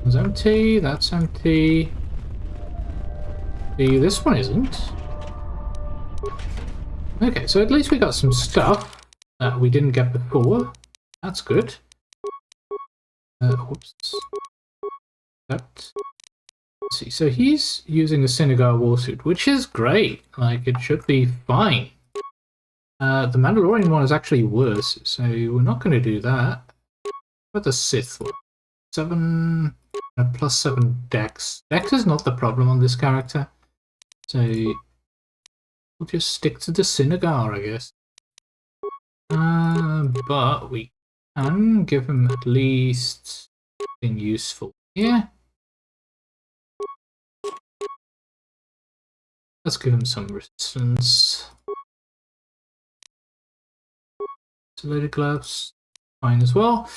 It's empty, that's empty. See, this one isn't. Okay, so at least we got some stuff that we didn't get before. That's good. Whoops. That. Let's see, so he's using a Synagogue warsuit, which is great. Like, it should be fine. The Mandalorian one is actually worse, so we're not going to do that. What about the Sith one? 7... plus 7 dex. Dex is not the problem on this character. So we'll just stick to the Synagogue, I guess. But we can give him at least something useful here. Let's give him some resistance. Insulated gloves, fine as well.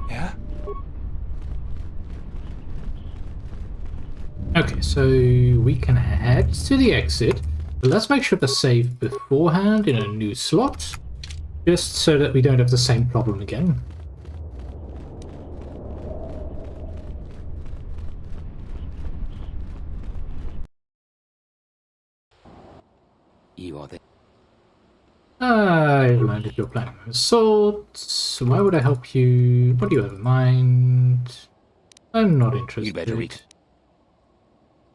Yeah? Okay, so we can head to the exit, but let's make sure to save beforehand in a new slot, just so that we don't have the same problem again. You are the... I learned that you're planning on assault. Why would I help you? What do you have in mind? I'm not interested. You'd better read.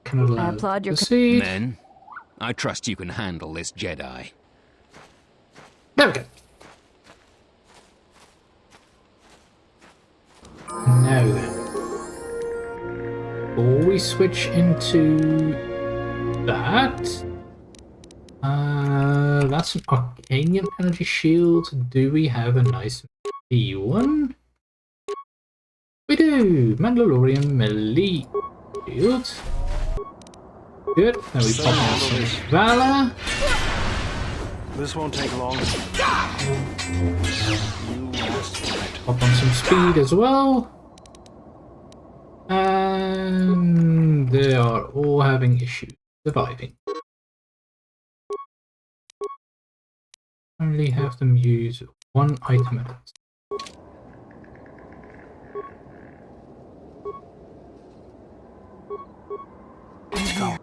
Cannot allow I applaud your proceed. Men, I trust you can handle this Jedi. There we go. Now then, before we switch into that, that's an Arcanian energy shield. Do we have a nice melee one? We do! Mandalorian melee shield. Good. Now we pop on some Valor. This won't take long. Pop on some speed as well. And they are all having issues surviving. Only have them use one item at a time. Let's go.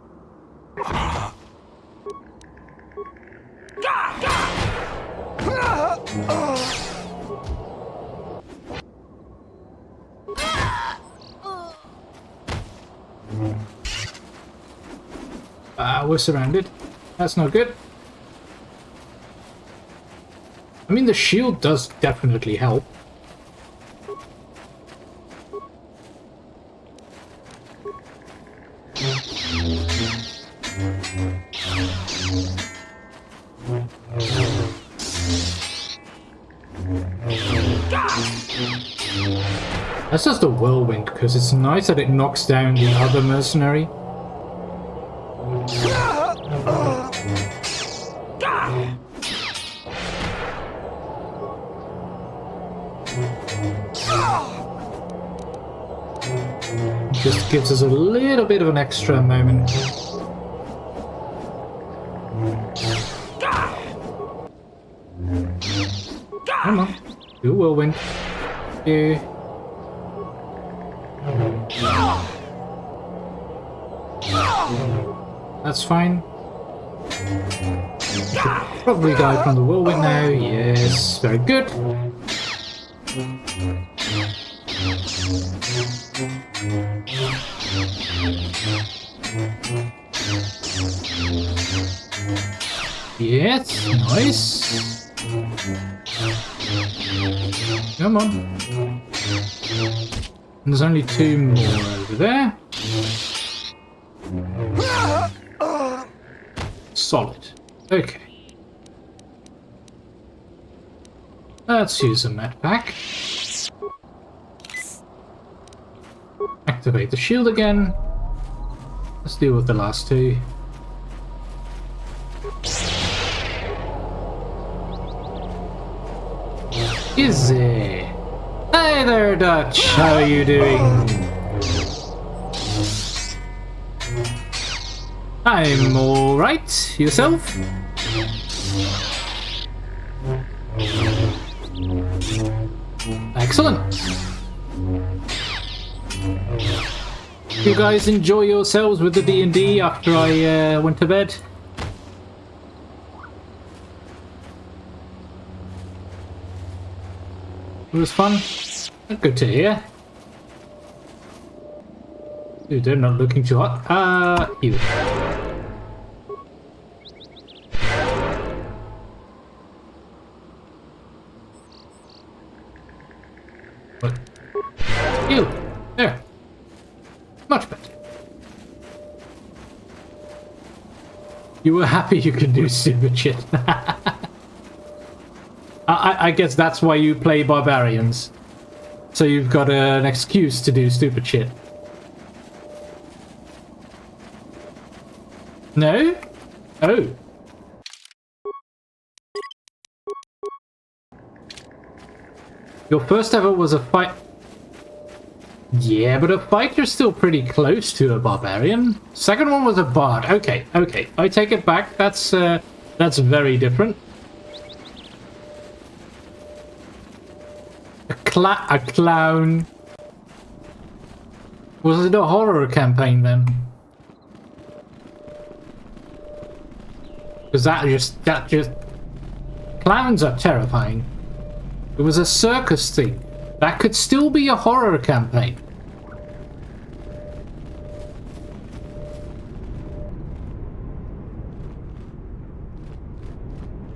We're surrounded. That's not good. I mean, the shield does definitely help. That's just a whirlwind, because it's nice that it knocks down the other mercenary. Just gives us a little bit of an extra moment. Come on, do whirlwind. Yeah. That's fine. Should probably die from the whirlwind now. Yes, very good. Yes, nice. Come on. And there's only two more over there. Solid. Okay. Let's use a med pack. Activate the shield again. Let's deal with the last two. Easy. Hey there, Dutch. How are you doing? I'm alright. Yourself? Excellent. You guys enjoy yourselves with the D&D after I went to bed? It was fun. Good to hear. Dude, they're not looking too hot. You. What? You. There. Much better. You were happy you could do stupid shit. I guess that's why you play barbarians. So you've got an excuse to do stupid shit. No? Oh. Your first ever was a fight... Yeah, but a fighter's still pretty close to a barbarian. Second one was a bard. Okay, okay. I take it back. That's very different. A clown. Was it a horror campaign then? Because that just... Clowns are terrifying. It was a circus thing. That could still be a horror campaign.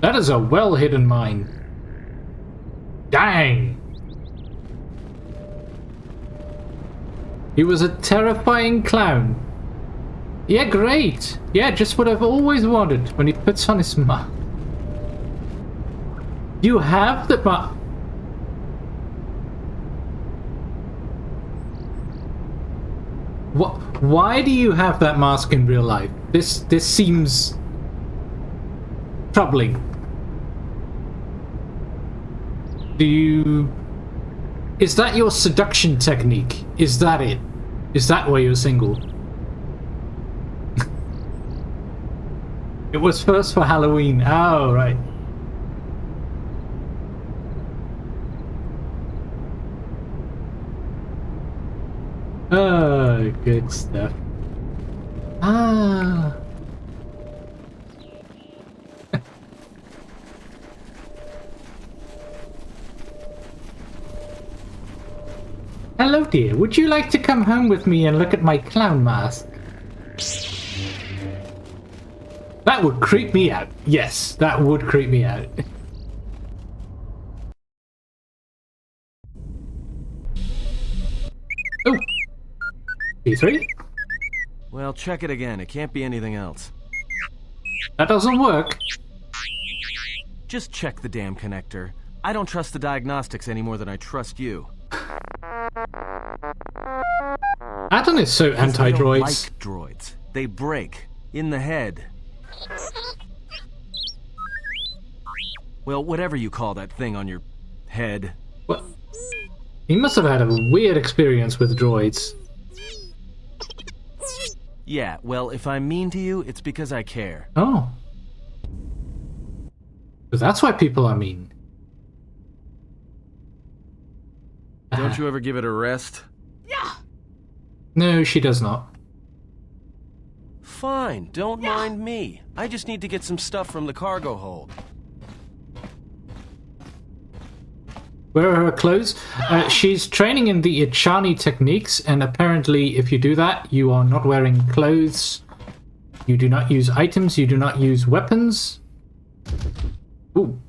That is a well-hidden mine. Dang! He was a terrifying clown. Yeah, great. Yeah, just what I've always wanted when he puts on his mask. You have the mask. What? Why do you have that mask in real life? This seems troubling. Do you... Is that your seduction technique? Is that it? Is that why you're single? It was first for Halloween. Oh, right. Oh, good stuff. Ah. Hello, dear. Would you like to come home with me and look at my clown mask? That would creep me out. Yes, that would creep me out. Oh. P3? Well, check it again. It can't be anything else. That doesn't work. Just check the damn connector. I don't trust the diagnostics any more than I trust you. Adam is so anti-droids. They don't like droids. They break. In the head. Well, whatever you call that thing on your head. What? He must have had a weird experience with droids. Yeah, well, if I'm mean to you, it's because I care. Oh. So that's why people are mean. Don't you ever give it a rest? No, she does not. Fine, don't mind me. I just need to get some stuff from the cargo hold. Where are her clothes? She's training in the Ichani techniques, and apparently if you do that, you are not wearing clothes. You do not use items, you do not use weapons. Ooh.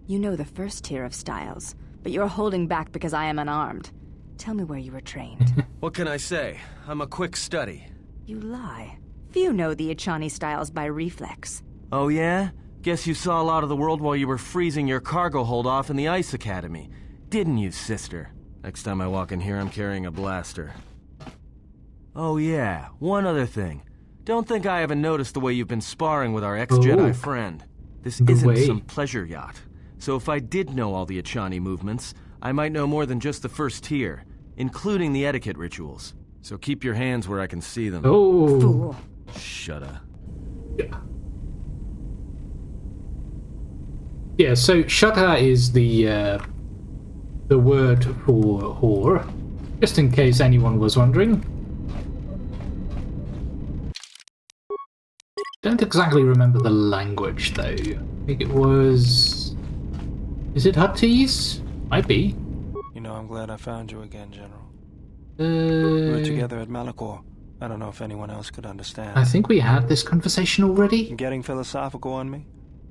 You know the first tier of styles, but you're holding back because I am unarmed. Tell me where you were trained. What can I say? I'm a quick study. You lie. Few know the Ichani styles by reflex. Oh yeah? Guess you saw a lot of the world while you were freezing your cargo hold off in the Ice Academy. Didn't you, sister? Next time I walk in here, I'm carrying a blaster. Oh yeah, one other thing. Don't think I haven't noticed the way you've been sparring with our ex-Jedi friend. This isn't some pleasure yacht. So if I did know all the Ichani movements, I might know more than just the first tier, including the etiquette rituals. So keep your hands where I can see them. Oh. Fool. Shut up. Yeah, so shutta is the word for whore, just in case anyone was wondering. Don't exactly remember the language though. I think it was... Is it Huttese? Might be. You know, I'm glad I found you again, General. We were together at Malachor. I don't know if anyone else could understand. I think we had this conversation already. Getting philosophical on me?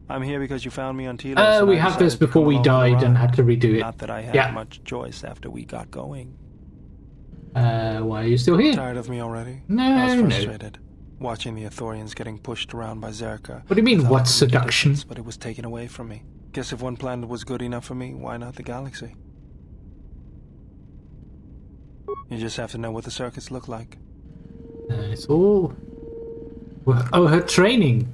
I'm here because you found me on Telos. We had this before we died and had to redo it. Not that I had much choice after we got going. Why are you still here? Tired of me already? No, I was frustrated. Watching the Ithorians getting pushed around by Zerka. What do you mean, what's seduction? But it was taken away from me. Guess if one planet was good enough for me, why not the galaxy? You just have to know what the circuits look like. It's all... Oh, her training.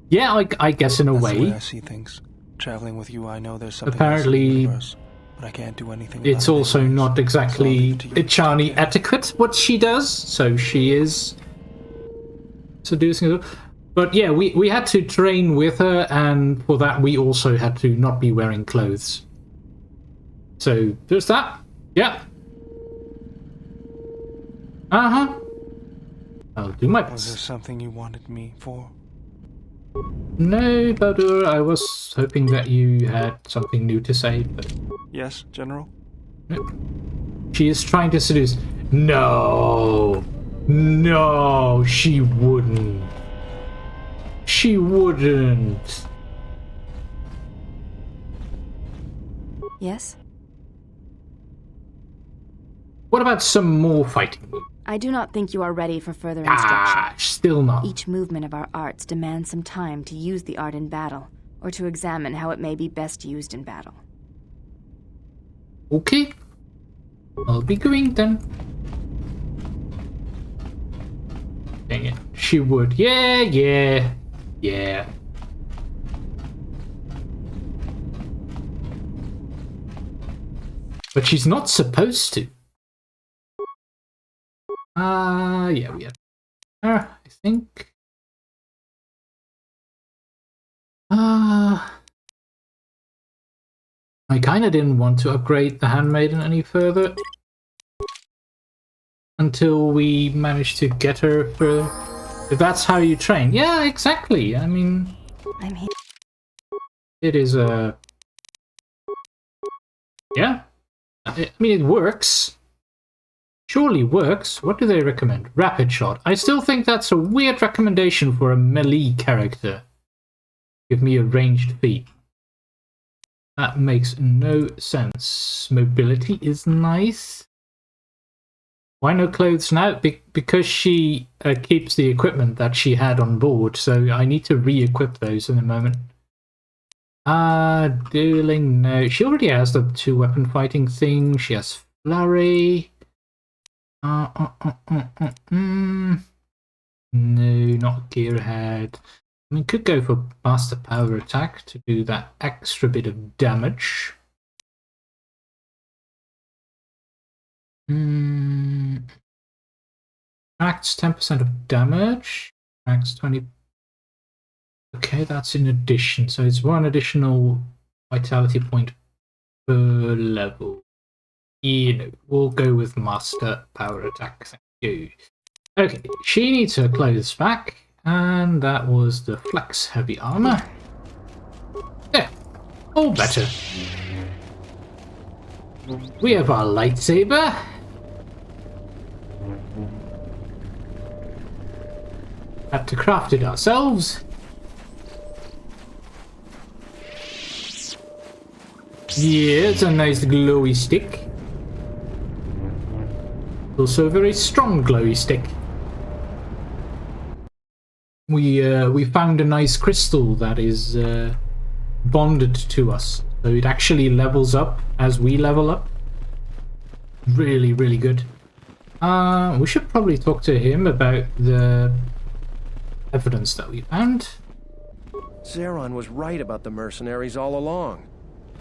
Yeah, I guess in a That's way. The way I see things. Traveling with you, I know there's something apparently else in the universe, but I can't do anything about it's also not exactly Ichani etiquette what she does, so she is seducing her. But yeah, we had to train with her, and for that we also had to not be wearing clothes. So there's that. Yeah. Uh-huh. I'll do my best. Was there something you wanted me for? No, Badur, I was hoping that you had something new to say, but... Yes, General? Nope. She is trying to seduce... No! No, she wouldn't. She wouldn't. Yes? What about some more fighting? I do not think you are ready for further instruction. Still not. Each movement of our arts demands some time to use the art in battle, or to examine how it may be best used in battle. Okay. I'll be going then. Dang it. She would. Yeah. But she's not supposed to. Yeah, we have. I think. I kinda didn't want to upgrade the handmaiden any further. Until we managed to get her for... If that's how you train. Yeah, exactly. I mean... I'm here. It is a... Yeah. I mean, it works. Surely works. What do they recommend? Rapid shot. I still think that's a weird recommendation for a melee character. Give me a ranged feat. That makes no sense. Mobility is nice. Why no clothes now? Because she keeps the equipment that she had on board, so I need to re-equip those in a moment. Dueling, no. She already has the 2-weapon fighting thing. She has flurry. No, not gearhead. I mean, could go for master power attack to do that extra bit of damage. Acts 10% of damage. Acts 20. Okay, that's in addition. So it's 1 additional vitality point per level. You know, we'll go with master power attack. Thank you. Okay, she needs her clothes back, and that was the flex heavy armor. Yeah, all better. We have our lightsaber. Had to craft it ourselves. Yeah, it's a nice glowy stick. Also a very strong glowy stick. We found a nice crystal that is bonded to us, so it actually levels up as we level up. Really, really good. We should probably talk to him about the evidence that we found. Zeron was right about the mercenaries all along.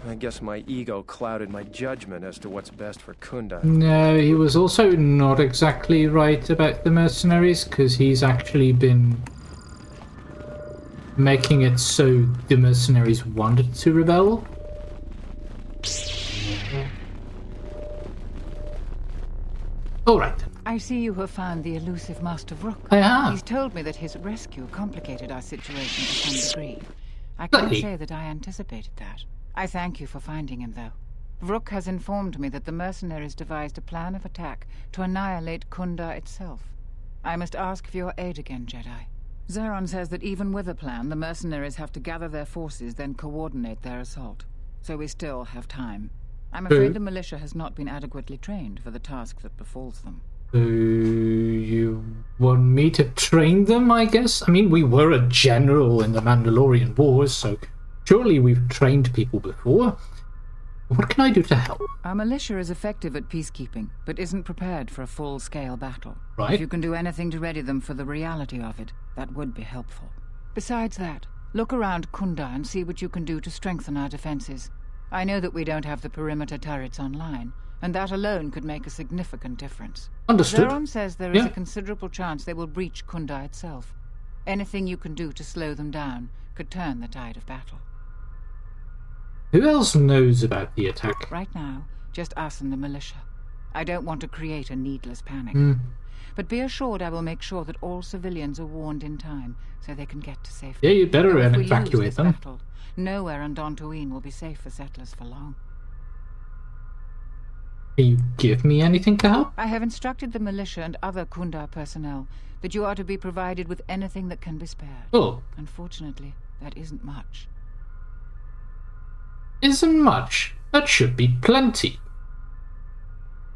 I guess my ego clouded my judgment as to what's best for Kunda. No, he was also not exactly right about the mercenaries, because he's actually been making it so the mercenaries wanted to rebel. Alright. I see you have found the elusive Master Vrook. I have. He's told me that his rescue complicated our situation to some degree. I can't say that I anticipated that. I thank you for finding him, though. Vrook has informed me that the mercenaries devised a plan of attack to annihilate Kunda itself. I must ask for your aid again, Jedi. Zeron says that even with a plan, the mercenaries have to gather their forces, then coordinate their assault. So we still have time. I'm afraid the militia has not been adequately trained for the task that befalls them. You want me to train them, I guess? I mean, we were a general in the Mandalorian Wars, so surely we've trained people before. What can I do to help? Our militia is effective at peacekeeping, but isn't prepared for a full-scale battle. Right. If you can do anything to ready them for the reality of it, that would be helpful. Besides that, look around Kunda and see what you can do to strengthen our defenses. I know that we don't have the perimeter turrets online, and that alone could make a significant difference. Understood. Zeron says there is a considerable chance they will breach Kunda itself. Anything you can do to slow them down could turn the tide of battle. Who else knows about the attack? Right now, just us and the militia. I don't want to create a needless panic. But be assured I will make sure that all civilians are warned in time so they can get to safety. Yeah, you better Though if we evacuate lose this them. battle, nowhere on Dantooine will be safe for settlers for long. Can you give me anything to help? I have instructed the militia and other Kunda personnel that you are to be provided with anything that can be spared. Oh. Unfortunately, that isn't much. Isn't much. That should be plenty.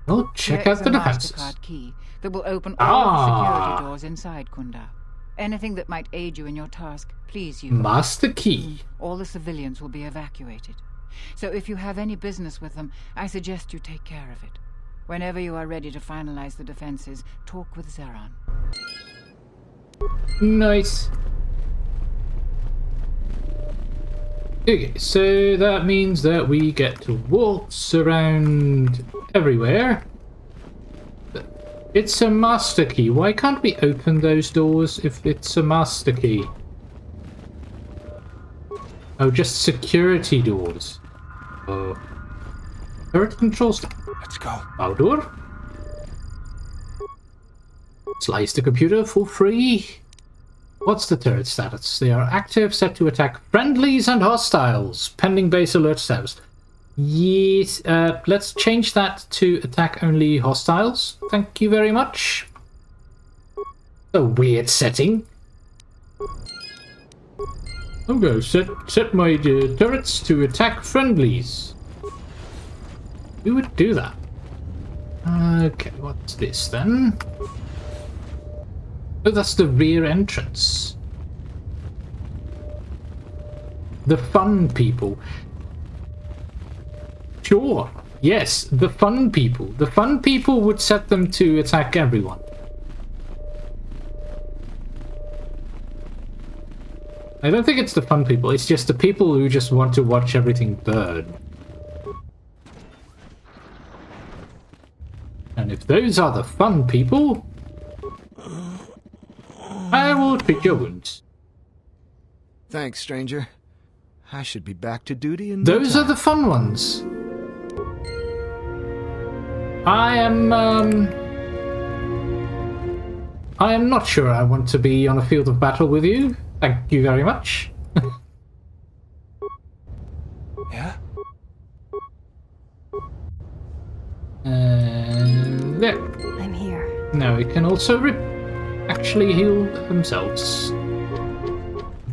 We'll check out the defenses. MasterCard key that will open all of the security doors inside Kunda. Anything that might aid you in your task, please use. Master key. All the civilians will be evacuated. So if you have any business with them, I suggest you take care of it. Whenever you are ready to finalize the defenses, talk with Zeron. Nice. Okay, so that means that we get to waltz around everywhere. It's a master key. Why can't we open those doors if it's a master key? Oh, just security doors. Oh. Turret controls. Let's go. Outdoor. Slice the computer for free. What's the turret status? They are active, set to attack friendlies and hostiles. Pending base alert status. Yes, let's change that to attack only hostiles. Thank you very much. A weird setting. I'm going to set my turrets to attack friendlies. Who would do that? Okay, what's this then? Oh, that's the rear entrance. The fun people. Sure. Yes, the fun people. The fun people would set them to attack everyone. I don't think it's the fun people. It's just the people who just want to watch everything burn. And if those are the fun people, I will treat your wounds. Thanks, stranger. I should be back to duty in Those are the fun ones. I am not sure I want to be on a field of battle with you. Thank you very much. Yeah? There. I'm here. Now we can also actually heal themselves.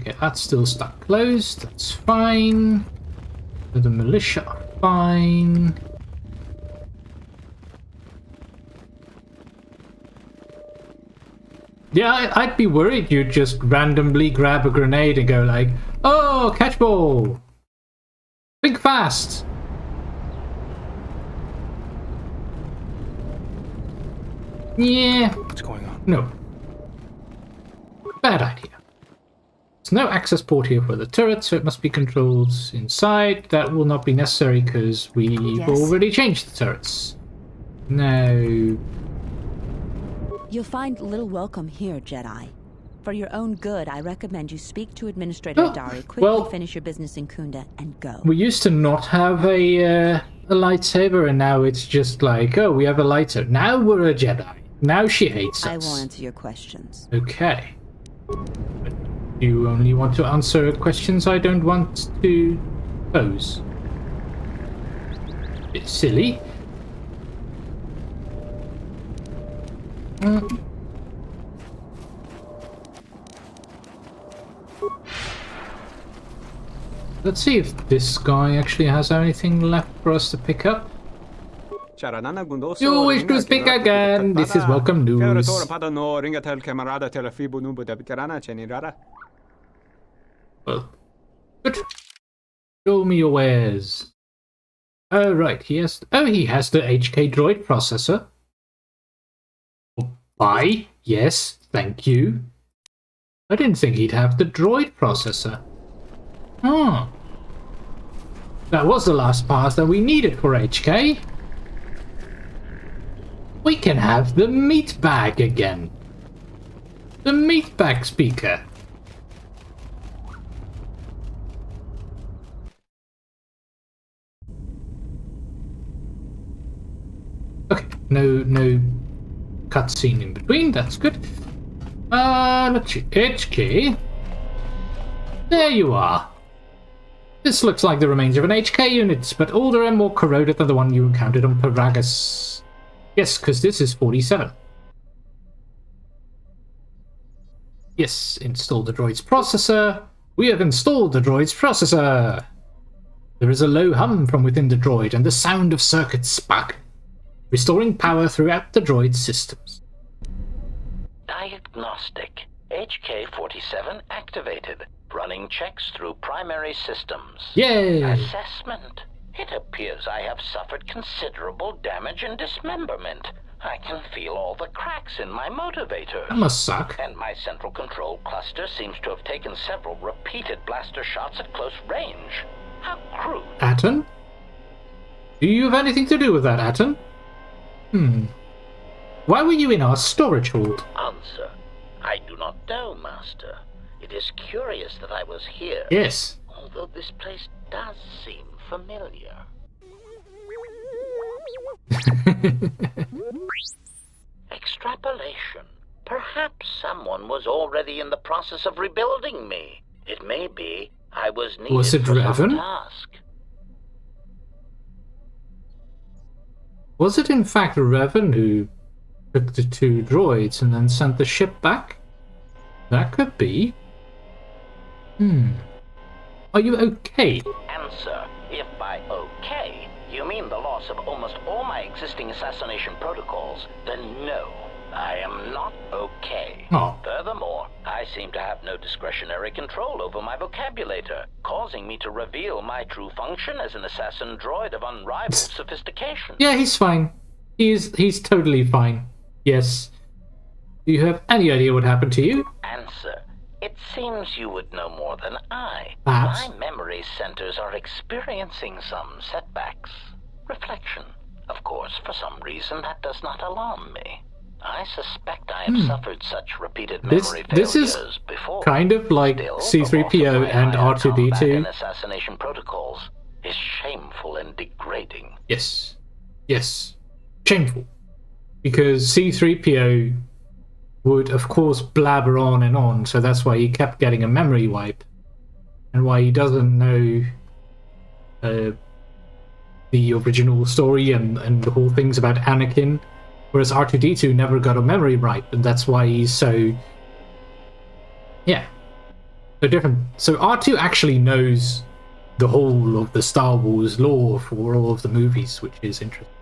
Okay, that's still stuck closed. That's fine. The militia are fine. Yeah, I'd be worried you'd just randomly grab a grenade and go like, oh, catch ball. Think fast. Yeah. What's going on? No. Bad idea. There's no access port here for the turret, so it must be controlled inside. That will not be necessary because we've already changed the turrets. No. You'll find little welcome here, Jedi. For your own good, I recommend you speak to Administrator Dari, quickly finish your business in Kunda, and go. We used to not have a lightsaber, and now it's just like, oh, we have a lightsaber. Now we're a Jedi. Now she hates us. I will answer your questions. Okay. But you only want to answer questions I don't want to pose. It's silly. Let's see if this guy actually has anything left for us to pick up. You wish to speak again. This is welcome news. Well, good. Show me your wares. Oh, right. He has the HK droid processor. Buy? Yes, thank you. I didn't think he'd have the droid processor. Oh. That was the last part that we needed for HK. We can have the meat bag again. The meat bag speaker. Okay. No cutscene in between. That's good. Let's see. HK. There you are. This looks like the remains of an HK unit, but older and more corroded than the one you encountered on Paragus. Yes, because this is 47. Yes, install the droid's processor. We have installed the droid's processor. There is a low hum from within the droid and the sound of circuits spark, restoring power throughout the droid's systems. Diagnostic. HK-47 activated. Running checks through primary systems. Yay! Assessment. It appears I have suffered considerable damage and dismemberment. I can feel all the cracks in my motivators. That must suck. And my central control cluster seems to have taken several repeated blaster shots at close range. How crude. Atten? Do you have anything to do with that, Atten? Why were you in our storage hold? Answer. I do not know, Master. It is curious that I was here. Yes. Although this place does seem familiar. Extrapolation. Perhaps someone was already in the process of rebuilding me. It may be I was needed was it for Revan? some task. Was it in fact Revan who took the two droids and then sent the ship back? That could be. Are you okay? Answer. If by okay you mean the loss of almost all my existing assassination protocols, then no, I am not okay. Oh. Furthermore, I seem to have no discretionary control over my vocabulator, causing me to reveal my true function as an assassin droid of unrivaled sophistication. Yeah, he's fine. He's totally fine. Yes. Do you have any idea what happened to you? Answer. It seems you would know more than I. Perhaps. My memory centers are experiencing some setbacks. Reflection. Of course, for some reason, that does not alarm me. I suspect I have suffered such repeated memory This is failures before. kind of like Still, C-3PO and R2-D2. And assassination protocols is shameful and degrading. Yes. Yes. Shameful. Because C-3PO would, of course, blabber on and on, so that's why he kept getting a memory wipe. And why he doesn't know the original story and the whole things about Anakin. Whereas R2-D2 never got a memory wipe, and that's why he's so... Yeah. So different. So R2 actually knows the whole of the Star Wars lore for all of the movies, which is interesting.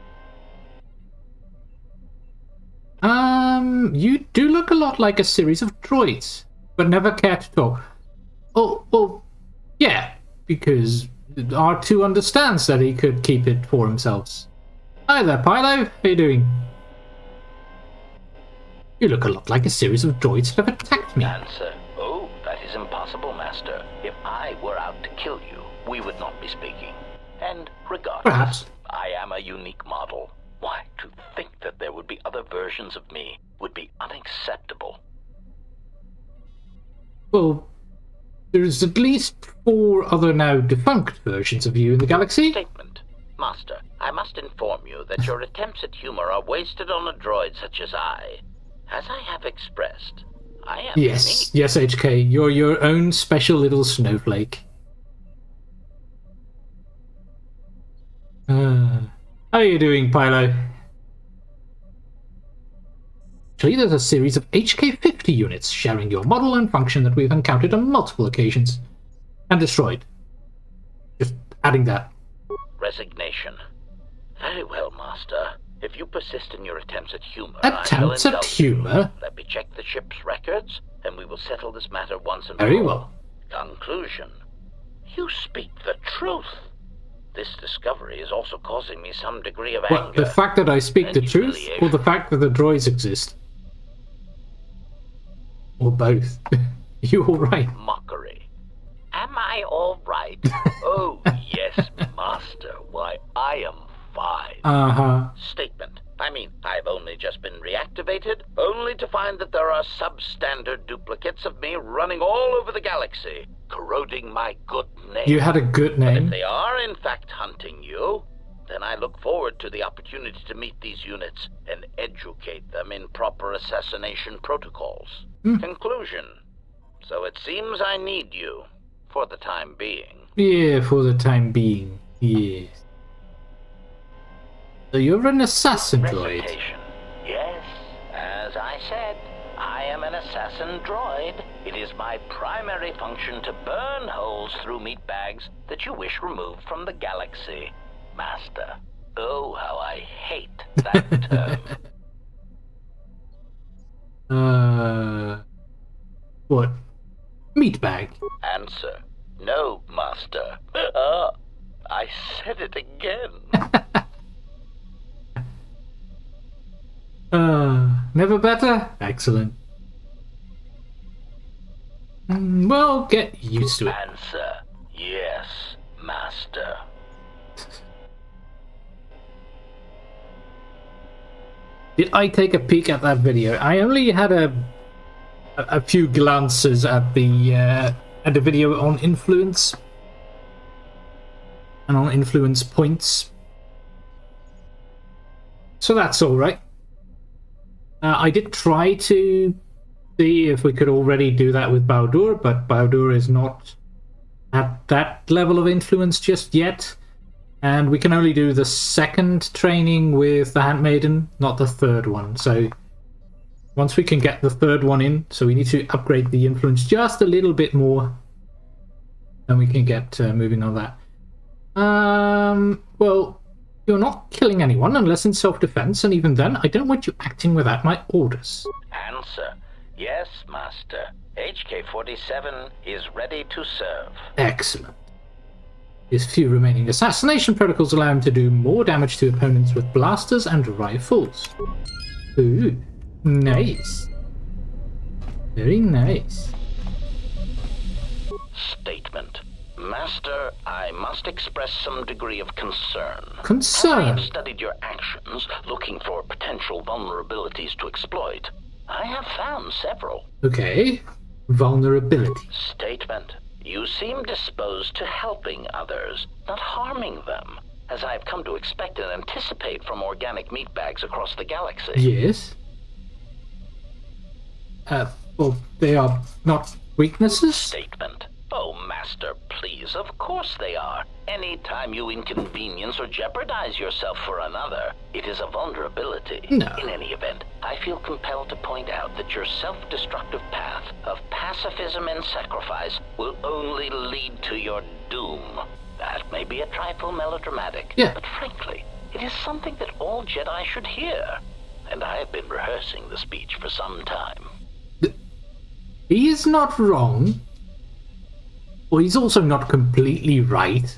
You do look a lot like a series of droids, but never care to talk. Oh, yeah, because R2 understands that he could keep it for himself. Hi there, Pylo. How you doing? You look a lot like a series of droids that have attacked me. Answer. Oh, that is impossible, Master. If I were out to kill you, we would not be speaking. And regardless, Perhaps. I am a unique model. Why, to think that there would be other versions of me would be unacceptable. Well, there's at least 4 other now defunct versions of you in the galaxy. Statement. Master, I must inform you that your attempts at humor are wasted on a droid such as I. As I have expressed, I am Yes, unique. yes, HK, you're your own special little snowflake. How are you doing, Pylo? Actually, there's a series of HK-50 units sharing your model and function that we've encountered on multiple occasions. And destroyed. Just adding that. Resignation. Very well, Master. If you persist in your attempts at humor, Attempts I will at indulge you. humor? Let me check the ship's records, and we will settle this matter once and for Very all. well. Conclusion. You speak the truth. This discovery is also causing me some degree of What, anger. the fact that I speak the truth, or the fact that the droids exist? Or both? You alright? Mockery. Am I all right? Oh, yes, Master. Why, I am fine. Uh-huh. Statement. I mean, I've only just been reactivated, only to find that there are substandard duplicates of me running all over the galaxy, corroding my good name. You had a good But if name. they are in fact hunting you, then I look forward to the opportunity to meet these units and educate them in proper assassination protocols. Conclusion. So it seems I need you, for the time being. Yeah, for the time being, yes. So you're an assassin droid. Recitation. Yes, as I said, I am an assassin droid. It is my primary function to burn holes through meat bags that you wish removed from the galaxy, Master. Oh, how I hate that term. What? Meat bag? Answer. No, Master. I said it again. Never better? Excellent. Well, get used to it. Answer. Yes, Master. Did I take a peek at that video? I only had a few glances at the video on influence and on influence points, so that's all right. I did try to see if we could already do that with Baldur, but Baldur is not at that level of influence just yet. And we can only do the second training with the Handmaiden, not the third one. So once we can get the third one in, so we need to upgrade the influence just a little bit more, then we can get moving on that. Well, you're not killing anyone unless in self-defense, and even then, I don't want you acting without my orders. Answer. Yes, Master. HK-47 is ready to serve. Excellent. His few remaining assassination protocols allow him to do more damage to opponents with blasters and rifles. Ooh, nice. Very nice. Statement. Master, I must express some degree of concern. Concern? I have studied your actions, looking for potential vulnerabilities to exploit. I have found several. Okay. Vulnerability. Statement. You seem disposed to helping others, not harming them, as I've come to expect and anticipate from organic meat bags across the galaxy. Yes. Well, they are not weaknesses? Statement. Oh, Master, please, of course they are. Any time you inconvenience or jeopardize yourself for another, it is a vulnerability. No. In any event, I feel compelled to point out that your self-destructive path of pacifism and sacrifice will only lead to your doom. That may be a trifle melodramatic, but frankly, it is something that all Jedi should hear. And I have been rehearsing the speech for some time. He is not wrong. Well, he's also not completely right?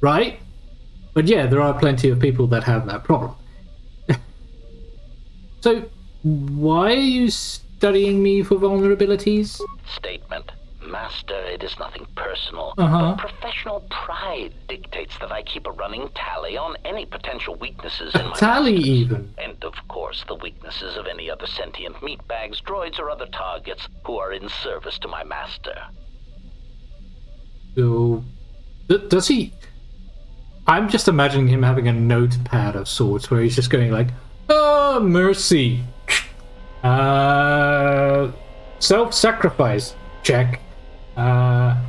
But yeah, there are plenty of people that have that problem. So, why are you studying me for vulnerabilities? Statement. Master, it is nothing personal. Uh-huh. But professional pride dictates that I keep a running tally on any potential weaknesses in my tally masters. Even? And of course, the weaknesses of any other sentient meatbags, droids, or other targets who are in service to my master. So, does he... I'm just imagining him having a notepad of sorts where he's just going like, oh, mercy. Self-sacrifice. Check. Well,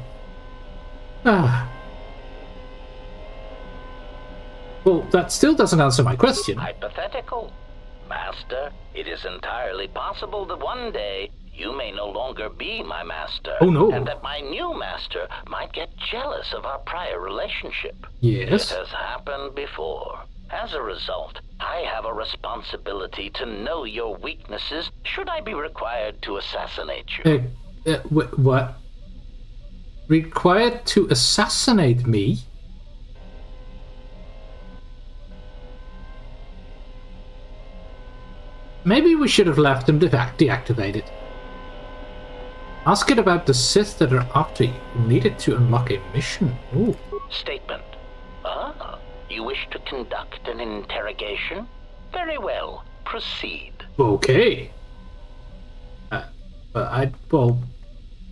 that still doesn't answer my question. Hypothetical. Master, it is entirely possible that one day you may no longer be my master. Oh, no. And that my new master might get jealous of our prior relationship. Yes. It has happened before. As a result, I have a responsibility to know your weaknesses should I be required to assassinate you. What? Required to assassinate me? Maybe we should have left him deactivated. Ask it about the Sith that are after you. Needed to unlock a mission. Ooh. Statement. You wish to conduct an interrogation? Very well. Proceed. Okay. Well,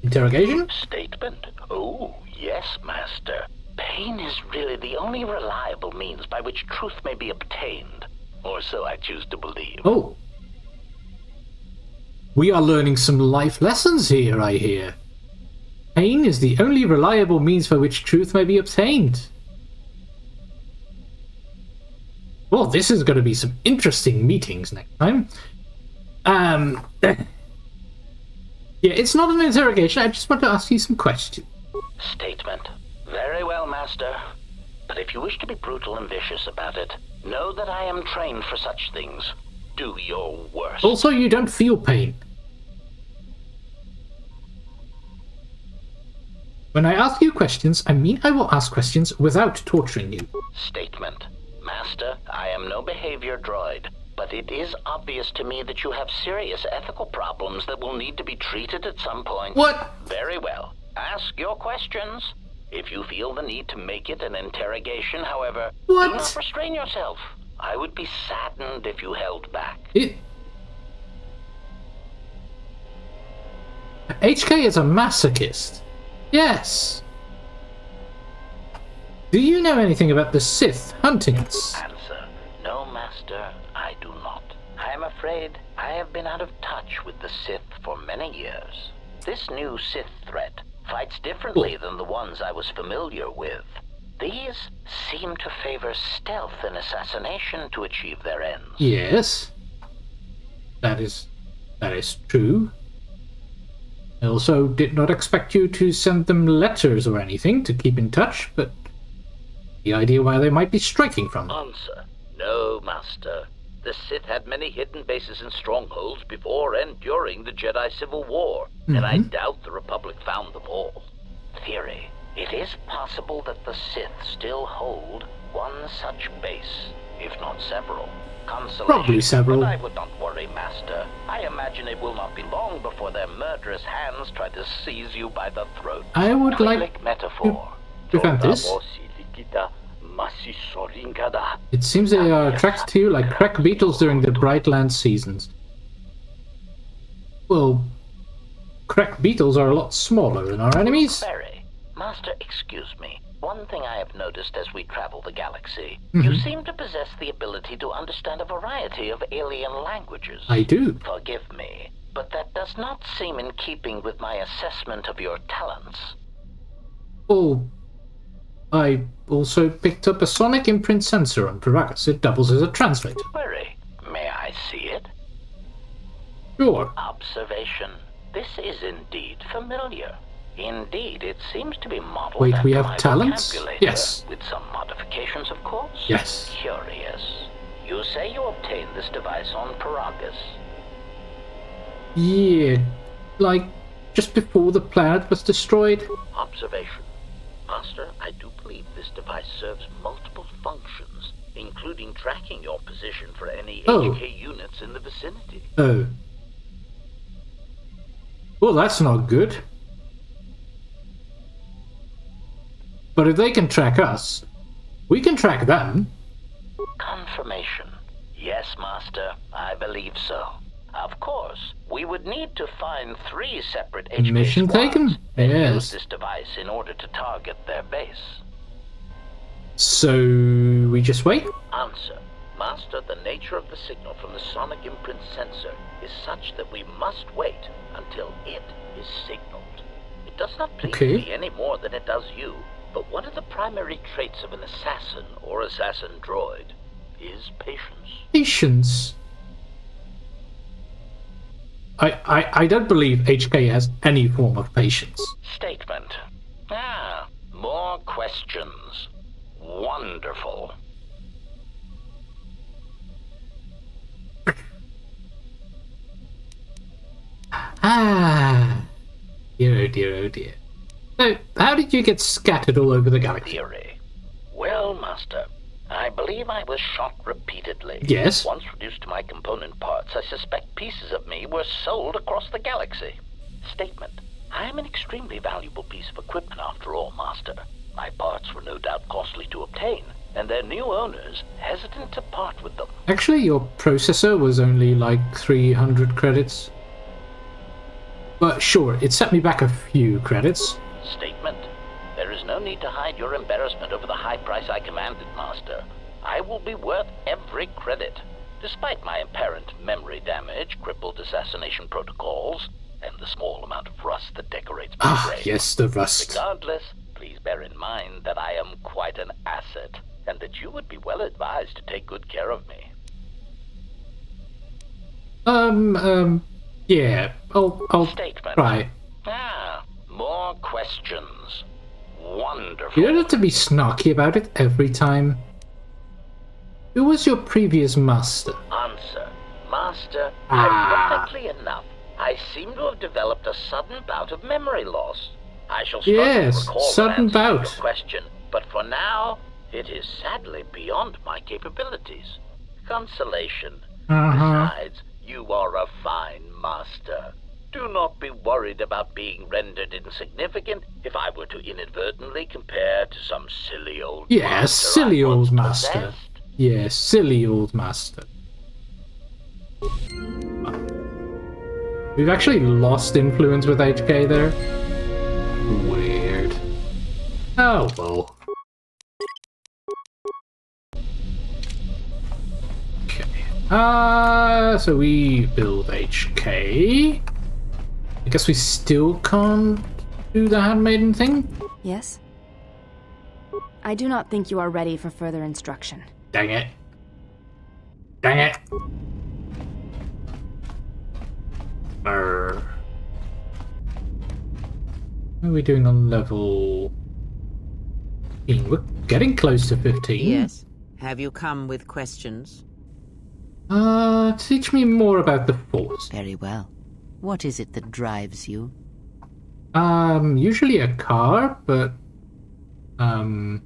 interrogation? Statement. Oh, yes, Master. Pain is really the only reliable means by which truth may be obtained. Or so I choose to believe. Oh. We are learning some life lessons here, I hear. Pain is the only reliable means by which truth may be obtained. Well, this is going to be some interesting meetings next time. Yeah, it's not an interrogation. I just want to ask you some questions. Statement. Very well, Master. But if you wish to be brutal and vicious about it, know that I am trained for such things. Do your worst. Also, you don't feel pain. When I ask you questions, I mean I will ask questions without torturing you. Statement. Master, I am no behavior droid, but it is obvious to me that you have serious ethical problems that will need to be treated at some point. What? Very well. Ask your questions. If you feel the need to make it an interrogation, however, do not restrain yourself. I would be saddened if you held back. HK is a masochist. Yes. Do you know anything about the Sith hunting us? Answer. No, Master, I do not. I am afraid I have been out of touch with the Sith for many years. This new Sith threat fights differently than the ones I was familiar with. These seem to favor stealth and assassination to achieve their ends. Yes. That is true. I also did not expect you to send them letters or anything to keep in touch, but the idea why they might be striking from them. Answer. No, Master. The Sith had many hidden bases and strongholds before and during the Jedi Civil War, and I doubt the Republic found them all. Theory. It is possible that the Sith still hold one such base, if not several. Consolation. Probably several. But I would not worry, Master. I imagine it will not be long before their murderous hands try to seize you by the throat. I would like metaphor. to prevent this. It seems they are attracted to you like crack beetles during the Brightland seasons. Well, crack beetles are a lot smaller than our enemies. Very. Master, excuse me. One thing I have noticed as we travel the galaxy, you seem to possess the ability to understand a variety of alien languages. I do. Forgive me, but that does not seem in keeping with my assessment of your talents. Oh, I also picked up a sonic imprint sensor on Paragus. It doubles as a translator. Query. May I see it? Sure. Observation. This is indeed familiar. Indeed, it seems to be modeled Wait, after we have my talents? vocabulator, Yes. with some modifications, of course? Yes. Curious. You say you obtained this device on Paragus. Yeah, like just before the planet was destroyed. Observation. Master, I do believe this device serves multiple functions, including tracking your position for any HK units in the vicinity. Oh. Well, that's not good. But if they can track us, we can track them. Confirmation. Yes, Master, I believe so. Of course, we would need to find 3 separate HK Mission squads taken? and Yes. use this device in order to target their base. So we just wait? Answer. Master, the nature of the signal from the sonic imprint sensor is such that we must wait until it is signaled. It does not please me any more than it does you, but one of the primary traits of an assassin or assassin droid is patience. Patience. I don't believe HK has any form of patience. Statement. More questions. Wonderful. Dear, oh dear, oh dear. So, how did you get scattered all over the galaxy? Theory. Well, Master, I believe I was shot repeatedly. Yes. Once reduced to my component parts, I suspect pieces of me were sold across the galaxy. Statement. I am an extremely valuable piece of equipment after all, Master. My parts were no doubt costly to obtain, and their new owners hesitant to part with them. Actually, your processor was only like 300 credits. But sure, it set me back a few credits. Statement. There is no need to hide your embarrassment over the high price I commanded, Master. I will be worth every credit. Despite my apparent memory damage, crippled assassination protocols, and the small amount of rust that decorates my brain. Yes, the rust. Regardless, please bear in mind that I am quite an asset, and that you would be well advised to take good care of me. Yeah, I'll Statement. try. More questions. Wonderful. You don't have to be snarky about it every time. Who was your previous master? Answer. Master, ironically enough, I seem to have developed a sudden bout of memory loss. I shall struggle to recall sudden an answer to bout. your question, but for now, it is sadly beyond my capabilities. Consolation. Besides, you are a fine master. Do not be worried about being rendered insignificant if I were to inadvertently compare to some silly old master. Silly I old once master. possessed. Yeah, silly old master. We've actually lost influence with HK there. Weird. Oh well. Okay. So we build HK. I guess we still can't do the handmaiden thing? Yes? I do not think you are ready for further instruction. Dang it. Dang it. What are we doing on level 15? We're getting close to 15. Yes. Have you come with questions? Teach me more about the Force. Very well. What is it that drives you? Usually a car, but you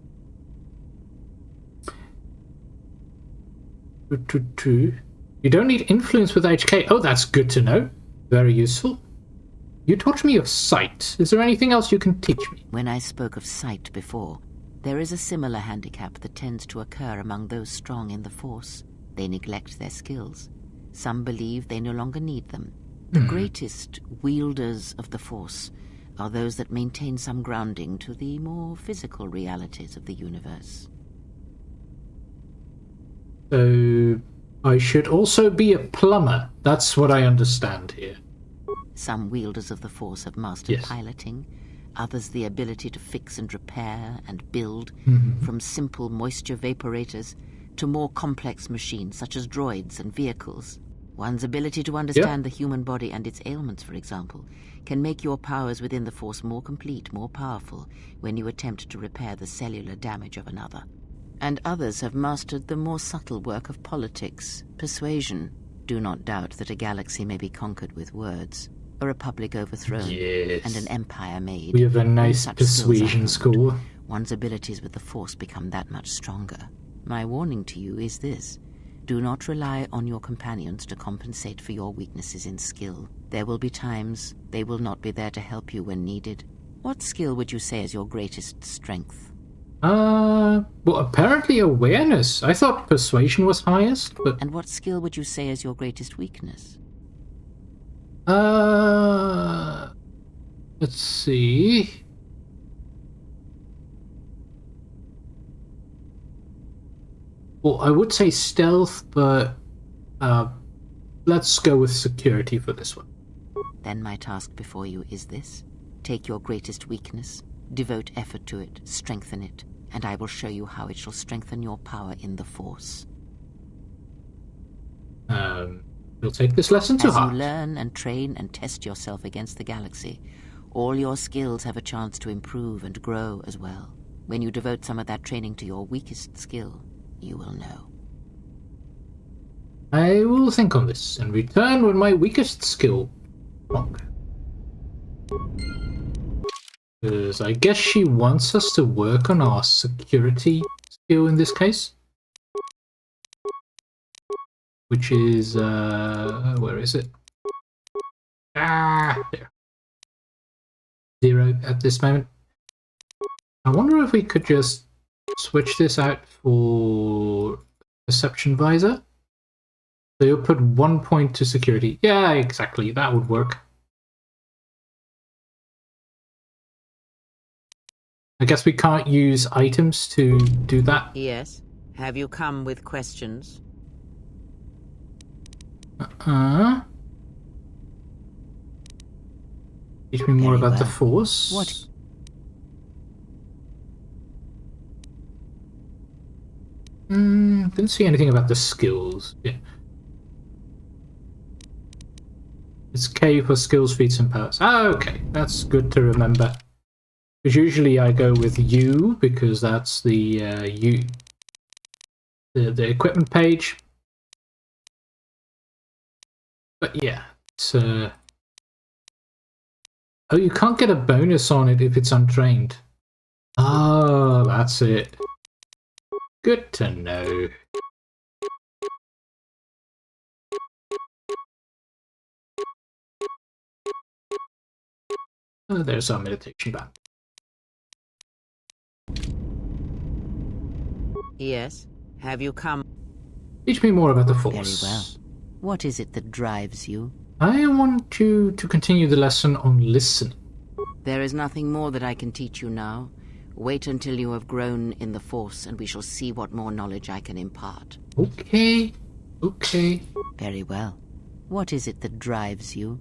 don't need influence with HK. Oh, that's good to know. Very useful. You taught me of sight. Is there anything else you can teach me? When I spoke of sight before, there is a similar handicap that tends to occur among those strong in the Force. They neglect their skills. Some believe they no longer need them. The greatest wielders of the Force are those that maintain some grounding to the more physical realities of the universe. So, I should also be a plumber. That's what I understand here. Some wielders of the Force have mastered piloting, others the ability to fix and repair and build, from simple moisture vaporators to more complex machines such as droids and vehicles. One's ability to understand the human body and its ailments, for example, can make your powers within the Force more complete, more powerful, when you attempt to repair the cellular damage of another. And others have mastered the more subtle work of politics, persuasion. Do not doubt that a galaxy may be conquered with words, a republic overthrown, and an empire made. We have a nice persuasion school. One's abilities with the Force become that much stronger. My warning to you is this. Do not rely on your companions to compensate for your weaknesses in skill. There will be times they will not be there to help you when needed. What skill would you say is your greatest strength? Well, apparently awareness. I thought persuasion was highest, but... And what skill would you say is your greatest weakness? Let's see... Well, I would say stealth, but let's go with security for this one. Then my task before you is this. Take your greatest weakness, devote effort to it, strengthen it, and I will show you how it shall strengthen your power in the Force. We'll take this lesson to heart. As you learn and train and test yourself against the galaxy, all your skills have a chance to improve and grow as well. When you devote some of that training to your weakest skill, you will know. I will think on this and return with my weakest skill. Because I guess she wants us to work on our security skill in this case. Which is, where is it? There. 0 at this moment. I wonder if we could just switch this out for perception visor. So you'll put 1 point to security. Yeah, exactly. That would work. I guess we can't use items to do that. Yes. Have you come with questions? Teach me more Very about the well. Force. What? Didn't see anything about the skills. Yeah. It's K for skills, feats, and powers. Ah, okay. That's good to remember. Because usually I go with U, because that's the the equipment page. But yeah, it's oh, you can't get a bonus on it if it's untrained. Oh, that's it. Good to know. Oh, there's our meditation band. Yes. Have you come? Teach me more about the Force. Very well. What is it that drives you? I want you to continue the lesson on listening. There is nothing more that I can teach you now. Wait until you have grown in the Force, and we shall see what more knowledge I can impart. Okay. Okay. Very well. What is it that drives you?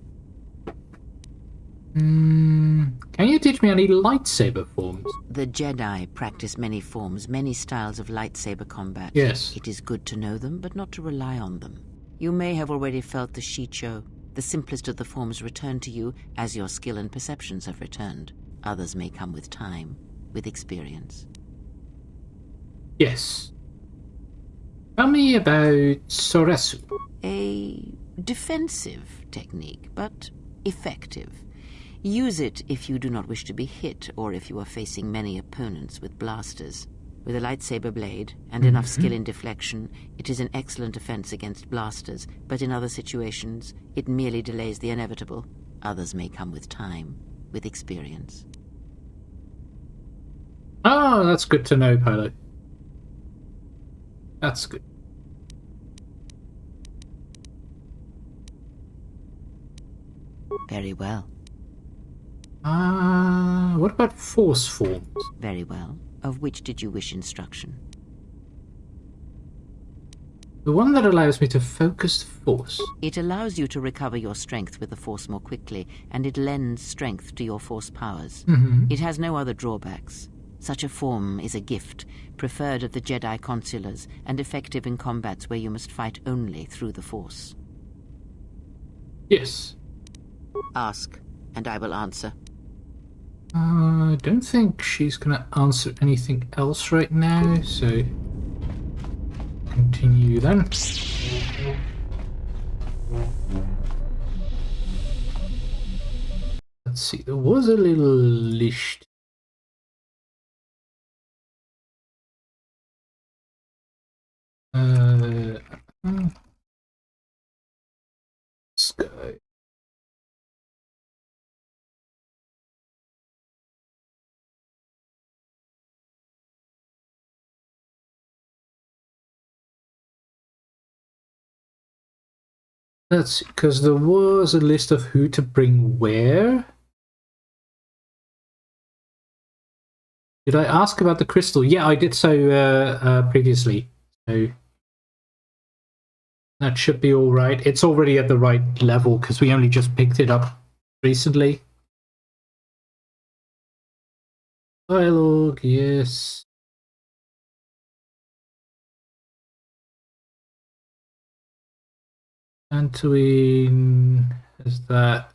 Can you teach me any lightsaber forms? The Jedi practice many forms, many styles of lightsaber combat. Yes. It is good to know them, but not to rely on them. You may have already felt the Shicho. The simplest of the forms return to you as your skill and perceptions have returned. Others may come with time, with experience. Yes. Tell me about Soresu. A defensive technique, but effective. Use it if you do not wish to be hit, or if you are facing many opponents with blasters. With a lightsaber blade and enough skill in deflection, it is an excellent defense against blasters, but in other situations, it merely delays the inevitable. Others may come with time, with experience. Oh, that's good to know, Pilo. That's good. Very well. What about Force forms? Very well. Of which did you wish instruction? The one that allows me to focus the Force. It allows you to recover your strength with the Force more quickly, and it lends strength to your Force powers. It has no other drawbacks. Such a form is a gift, preferred of the Jedi consulars, and effective in combats where you must fight only through the Force. Yes. Ask, and I will answer. I don't think she's gonna answer anything else right now, so continue then. Let's see, there was a little list. Let's go. That's because there was a list of who to bring where. Did I ask about the crystal? Yeah, I did so previously. So that should be all right. It's already at the right level because we only just picked it up recently. Dialogue, yes. Dantooine is that.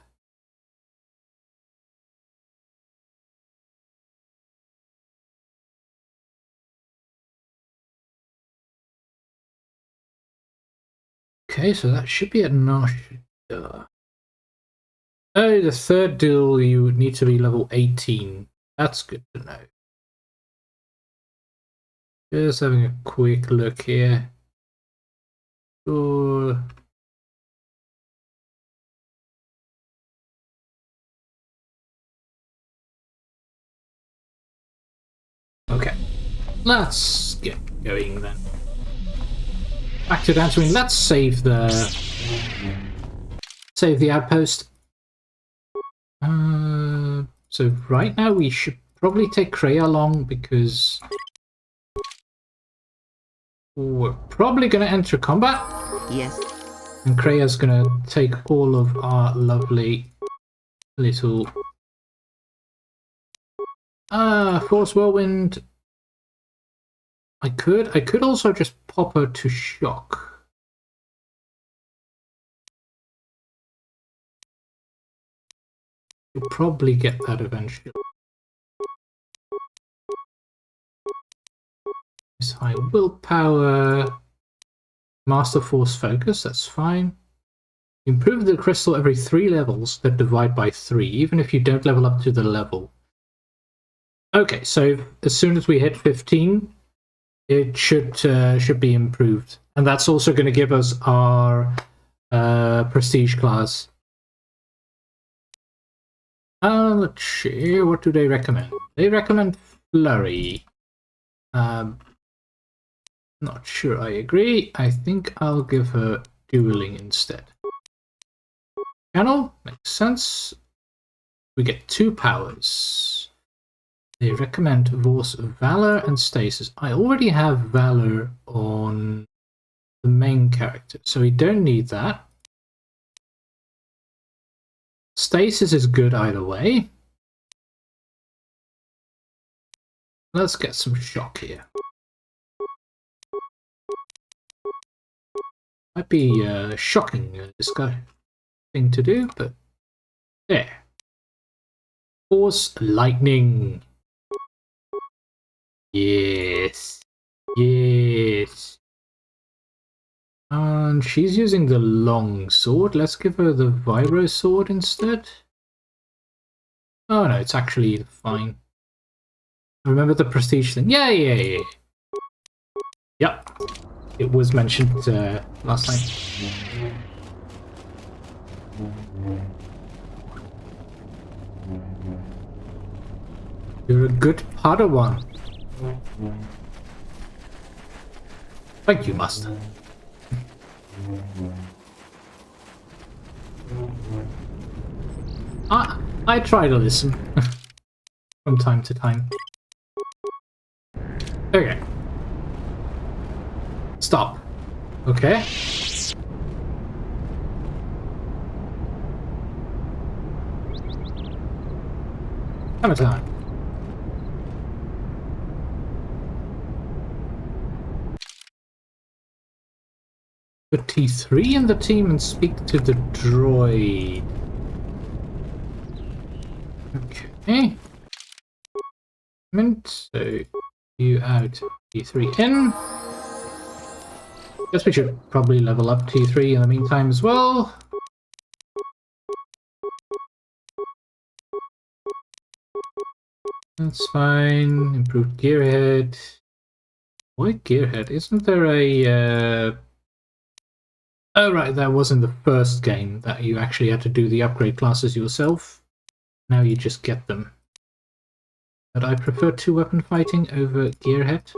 Okay, so that should be at Nash. Oh, the third duel you would need to be level 18. That's good to know. Just having a quick look here. Sure. Okay, let's get going then. Back to Dantooine. Let's save the outpost. So right now we should probably take Kreia along because we're probably going to enter combat. Yes. And Kreia's going to take all of our lovely little Force Whirlwind. I could also just pop her to shock. You'll probably get that eventually. This high willpower. Master Force Focus, that's fine. Improve the crystal every 3 levels that divide by 3, even if you don't level up to the level. Okay, so as soon as we hit 15, it should be improved. And that's also going to give us our prestige class. Let's see, what do they recommend? They recommend Flurry. Not sure I agree. I think I'll give her Dueling instead. Channel, makes sense. We get 2 powers. They recommend Vor's Valor and Stasis. I already have Valor on the main character, so we don't need that. Stasis is good either way. Let's get some shock here. Might be shocking, this guy thing to do, but there. Force Lightning. Yes. Yes. And she's using the long sword. Let's give her the vibro sword instead. Oh no, it's actually fine. Remember the prestige thing? Yeah. Yep. It was mentioned last time. You're a good Padawan. Thank you, Master. I try to listen from time to time. Okay. Stop. Okay. Hammer time. Put T3 in the team and speak to the droid. Okay. So you out, T3 in. Guess we should probably level up T3 in the meantime as well. That's fine. Improved gearhead. Why gearhead? Isn't there a... Oh right, that was in the first game that you actually had to do the upgrade classes yourself. Now you just get them. But I prefer 2-weapon fighting over gearhead.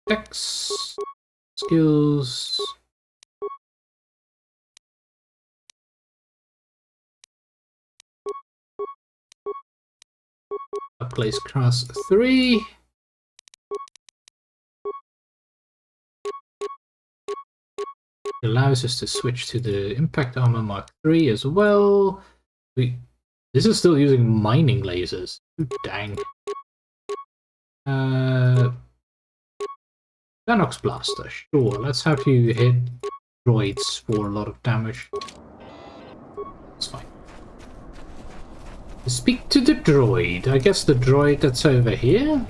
Dex, skills. Place class 3. It allows us to switch to the impact armor Mark 3 as well. This is still using mining lasers. Ooh, dang. Vanox Blaster, sure. Let's have you hit droids for a lot of damage. It's fine. Speak to the droid. I guess the droid that's over here?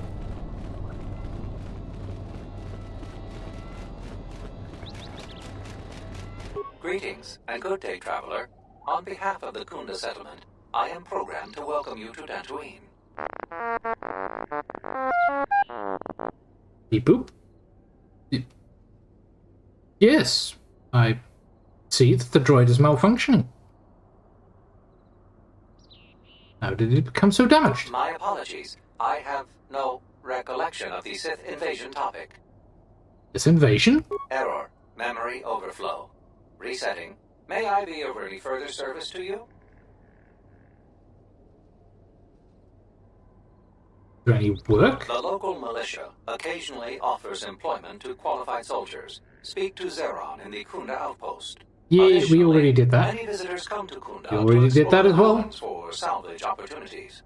Greetings and good day, traveler. On behalf of the Kunda settlement, I am programmed to welcome you to Dantooine. Beep boop. Yes, I see that the droid is malfunctioning. How did it become so damaged? My apologies. I have no recollection of the Sith invasion topic. This invasion? Error. Memory overflow. Resetting. May I be of any further service to you? Is there any work? The local militia occasionally offers employment to qualified soldiers. Speak to Zeron in the Kunda outpost. Yeah, we already did that. Many visitors come to Kunda We already did that as well. For salvage opportunities.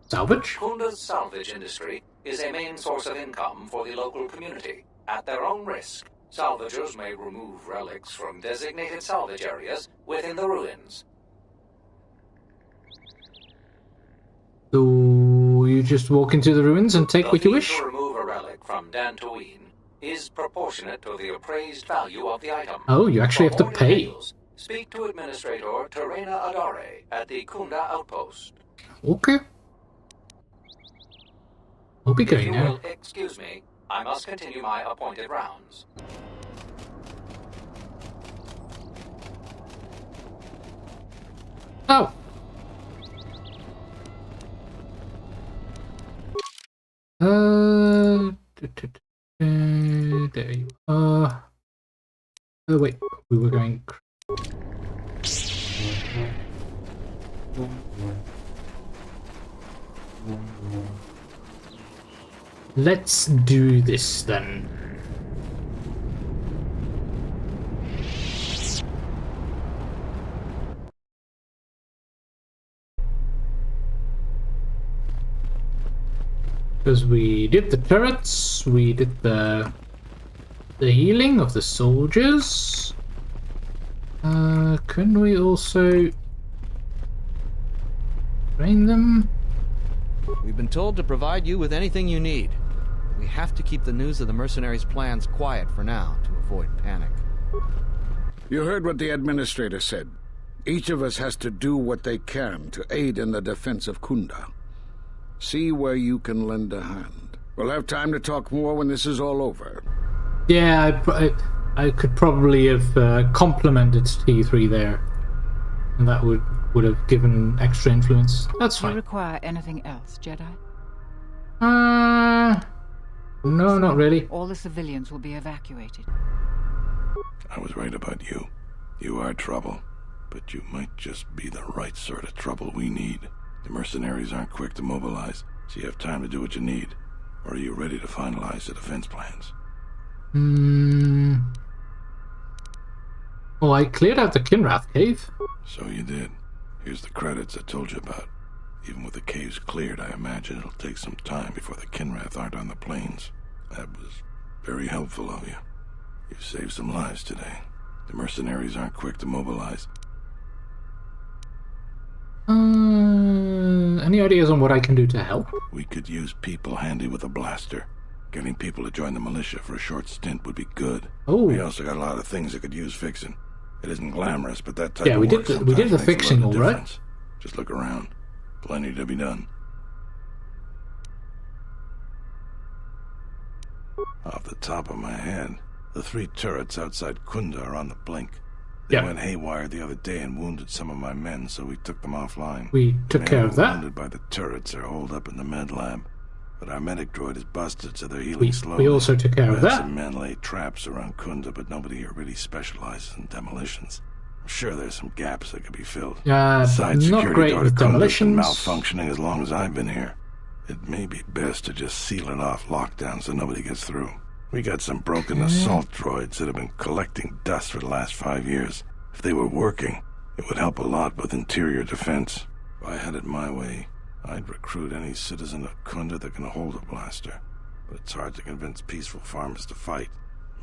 Salvage? Kunda's salvage industry is a main source of income for the local community. At their own risk, salvagers may remove relics from designated salvage areas within the ruins. So you just walk into the ruins and take what you wish? To remove a relic from Dantooine is proportionate to the appraised value of the item. Oh, you actually have to pay. Details, speak to Administrator Terena Adare at the Kunda outpost. Okay. I'll be going now. Will excuse me, I must continue my appointed rounds. Oh. There you are. Oh wait, we were going. Let's do this then. Because we did the turrets, we did the healing of the soldiers. Couldn't we also train them? We've been told to provide you with anything you need. We have to keep the news of the mercenaries' plans quiet for now to avoid panic. You heard what the administrator said. Each of us has to do what they can to aid in the defense of Kunda. See where you can lend a hand. We'll have time to talk more when this is all over. Yeah, I could probably have complimented T3 there, and that would have given extra influence. That's fine. Do you require anything else, Jedi? No, not really. All the civilians will be evacuated. I was right about you. You are trouble, but you might just be the right sort of trouble we need. The mercenaries aren't quick to mobilize, so you have time to do what you need. Or are you ready to finalize the defense plans? Well, I cleared out the Kinrath cave. So you did. Here's the credits I told you about. Even with the caves cleared, I imagine it'll take some time before the Kinrath aren't on the plains. That was very helpful of you. You've saved some lives today. The mercenaries aren't quick to mobilize. Any ideas on what I can do to help? We could use people handy with a blaster. Getting people to join the militia for a short stint would be good. Oh. We also got a lot of things that could use fixing. It isn't glamorous, but that type of we work did the fixing, all right. difference. Just look around. Plenty to be done. Off the top of my head, the 3 turrets outside Kunda are on the blink. They went haywire the other day and wounded some of my men, so we took them offline. We took care of that. Wounded by the turrets are holed up in the med lab. But our medic droid is busted, so they're healing slowly. We also took care of that. Some men laid traps around Kunda, but nobody here really specializes in demolitions. I'm sure there's some gaps that could be filled. Not great with demolitions. Malfunctioning as long as I've been here. It may be best to just seal it off lockdown so nobody gets through. We got some broken assault droids that have been collecting dust for the last 5 years. If they were working, it would help a lot with interior defense. If I had it my way, I'd recruit any citizen of Kunda that can hold a blaster. But it's hard to convince peaceful farmers to fight,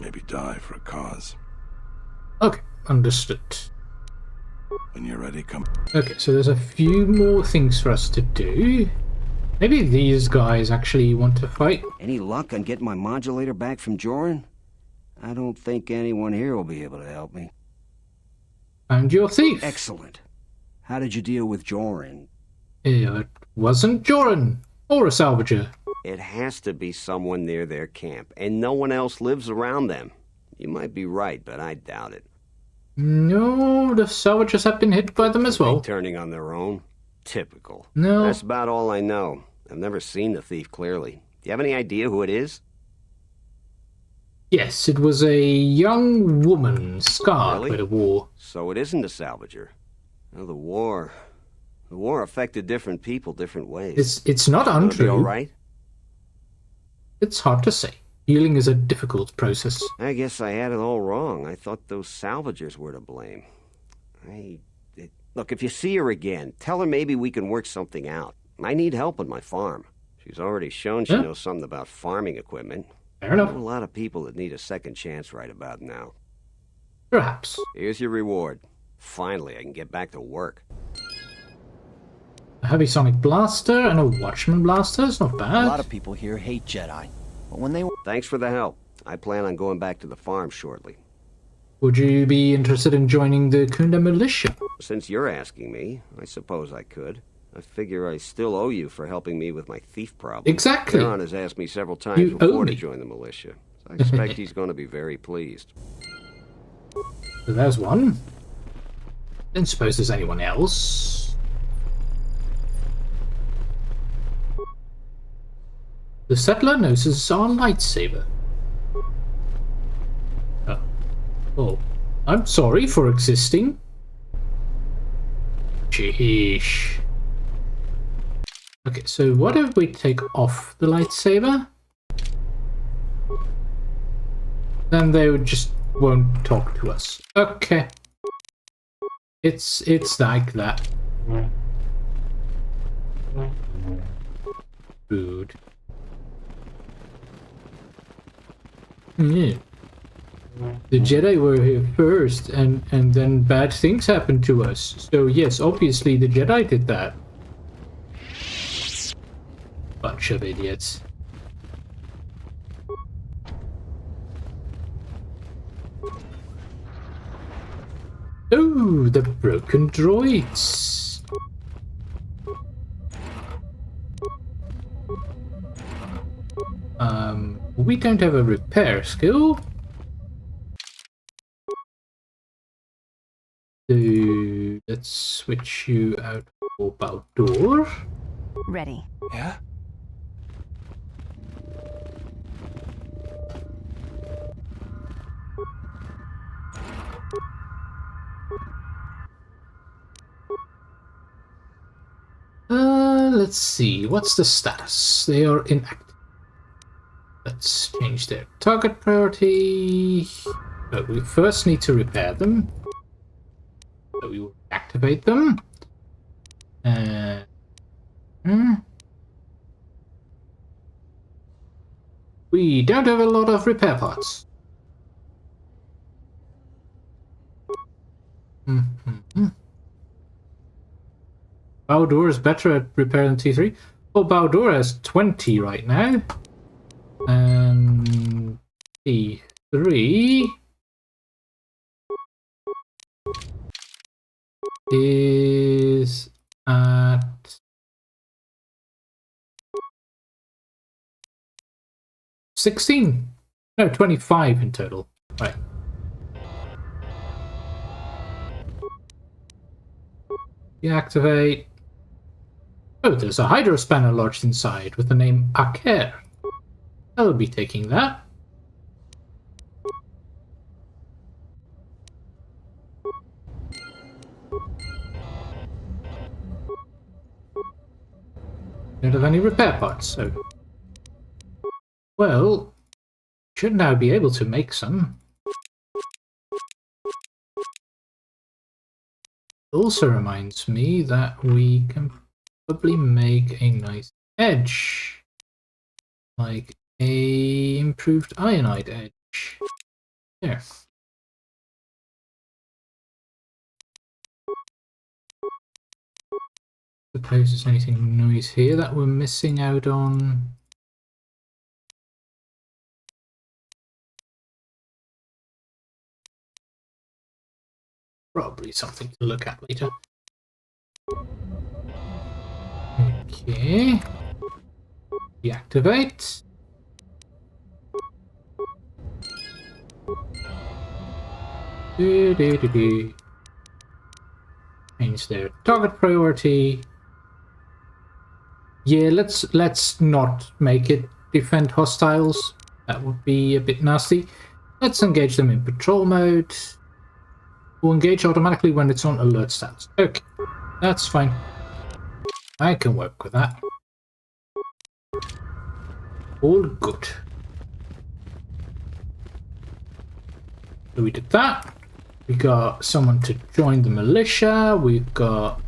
maybe die for a cause. Okay, understood. When you're ready, come. Okay, so there's a few more things for us to do. Maybe these guys actually want to fight. Any luck on getting my modulator back from Joran? I don't think anyone here will be able to help me. Found your thief. Excellent. How did you deal with Joran? It wasn't Joran, or a salvager. It has to be someone near their camp, and no one else lives around them. You might be right, but I doubt it. No, the salvagers have been hit by them as well. Turning on their own? Typical. No. That's about all I know. I've never seen the thief clearly. Do you have any idea who it is? Yes, it was a young woman scarred by the war. So it isn't a salvager. Well, the war affected different people different ways. It's not untrue. All right? It's hard to say. Healing is a difficult process. I guess I had it all wrong. I thought those salvagers were to blame. Look, if you see her again, tell her maybe we can work something out. I need help on my farm. She's already shown she knows something about farming equipment. Fair enough. There are a lot of people that need a second chance right about now. Perhaps. Here's your reward. Finally, I can get back to work. A heavy sonic blaster and a watchman blaster is not bad. A lot of people here hate Jedi. But when they... Thanks for the help. I plan on going back to the farm shortly. Would you be interested in joining the Kunda militia? Since you're asking me, I suppose I could. I figure I still owe you for helping me with my thief problem. Exactly. Aaron has asked me several times before to join the militia. So I expect he's going to be very pleased. So there's one. Don't suppose there's anyone else. The settler notices our lightsaber. Oh, I'm sorry for existing. Sheesh. Okay, so what if we take off the lightsaber? Then they just won't talk to us. Okay. It's like that. Rude. Yeah. The Jedi were here first, and then bad things happened to us. So yes, obviously the Jedi did that. Bunch of idiots. Oh, the broken droids. We don't have a repair skill. So let's switch you out for Baldur. Ready. Yeah? Let's see. What's the status? They are inactive. Let's change their target priority. But we first need to repair them. So we will activate them. We don't have a lot of repair parts. Baldur is better at repair than T3. Well, Baldur has 20 right now. And T3 is at 16. No, 25 in total. Right. Deactivate. Oh, there's a Hydro Spanner lodged inside with the name Aker. I'll be taking that. Don't have any repair parts, so... Well, should now be able to make some. Also reminds me that we can probably make a nice edge. Like a improved ironite edge. There. Suppose there's anything nice here that we're missing out on. Probably something to look at later. Okay. Deactivate. Change their target priority. Yeah, let's not make it defend hostiles. That would be a bit nasty. Let's engage them in patrol mode. We'll engage automatically when it's on alert status. Okay, that's fine. I can work with that. All good. So we did that. We got someone to join the militia. We've got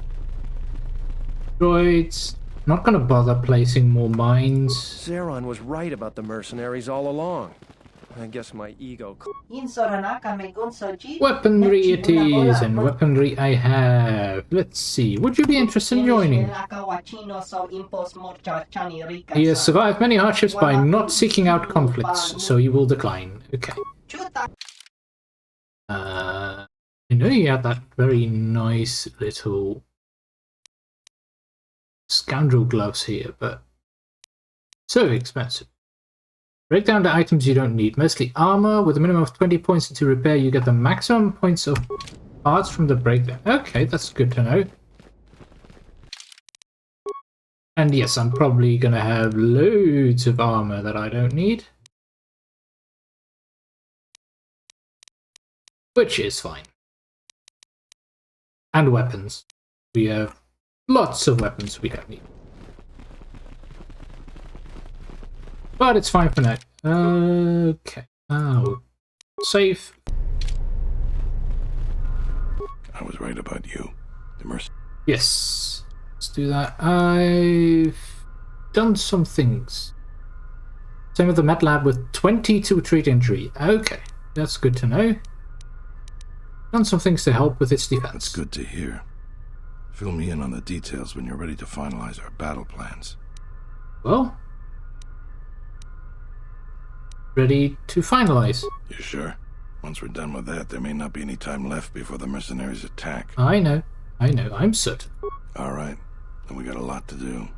droids. Not gonna bother placing more mines. Zeron was right about the mercenaries all along. I guess my ego... Weaponry it is, and weaponry I have. Let's see, would you be interested in joining? He has survived many hardships by not seeking out conflicts, so he will decline. Okay. I know you had that very nice little scoundrel gloves here, but so expensive. Break down the items you don't need. Mostly armor. With a minimum of 20 points into repair, you get the maximum points of parts from the breakdown. Okay, that's good to know. And yes, I'm probably gonna have loads of armor that I don't need. Which is fine. And weapons. We have lots of weapons we don't need. But it's fine for now. Okay. Oh. Save. I was right about you. Yes. Let's do that. I've done some things. Same with the med lab with 20 to treat injury. Okay. That's good to know. Done some things to help with its defense. That's good to hear. Fill me in on the details when you're ready to finalize our battle plans. Well, ready to finalize. You sure? Once we're done with that, there may not be any time left before the mercenaries attack. I know, I'm certain. Alright, then we got a lot to do.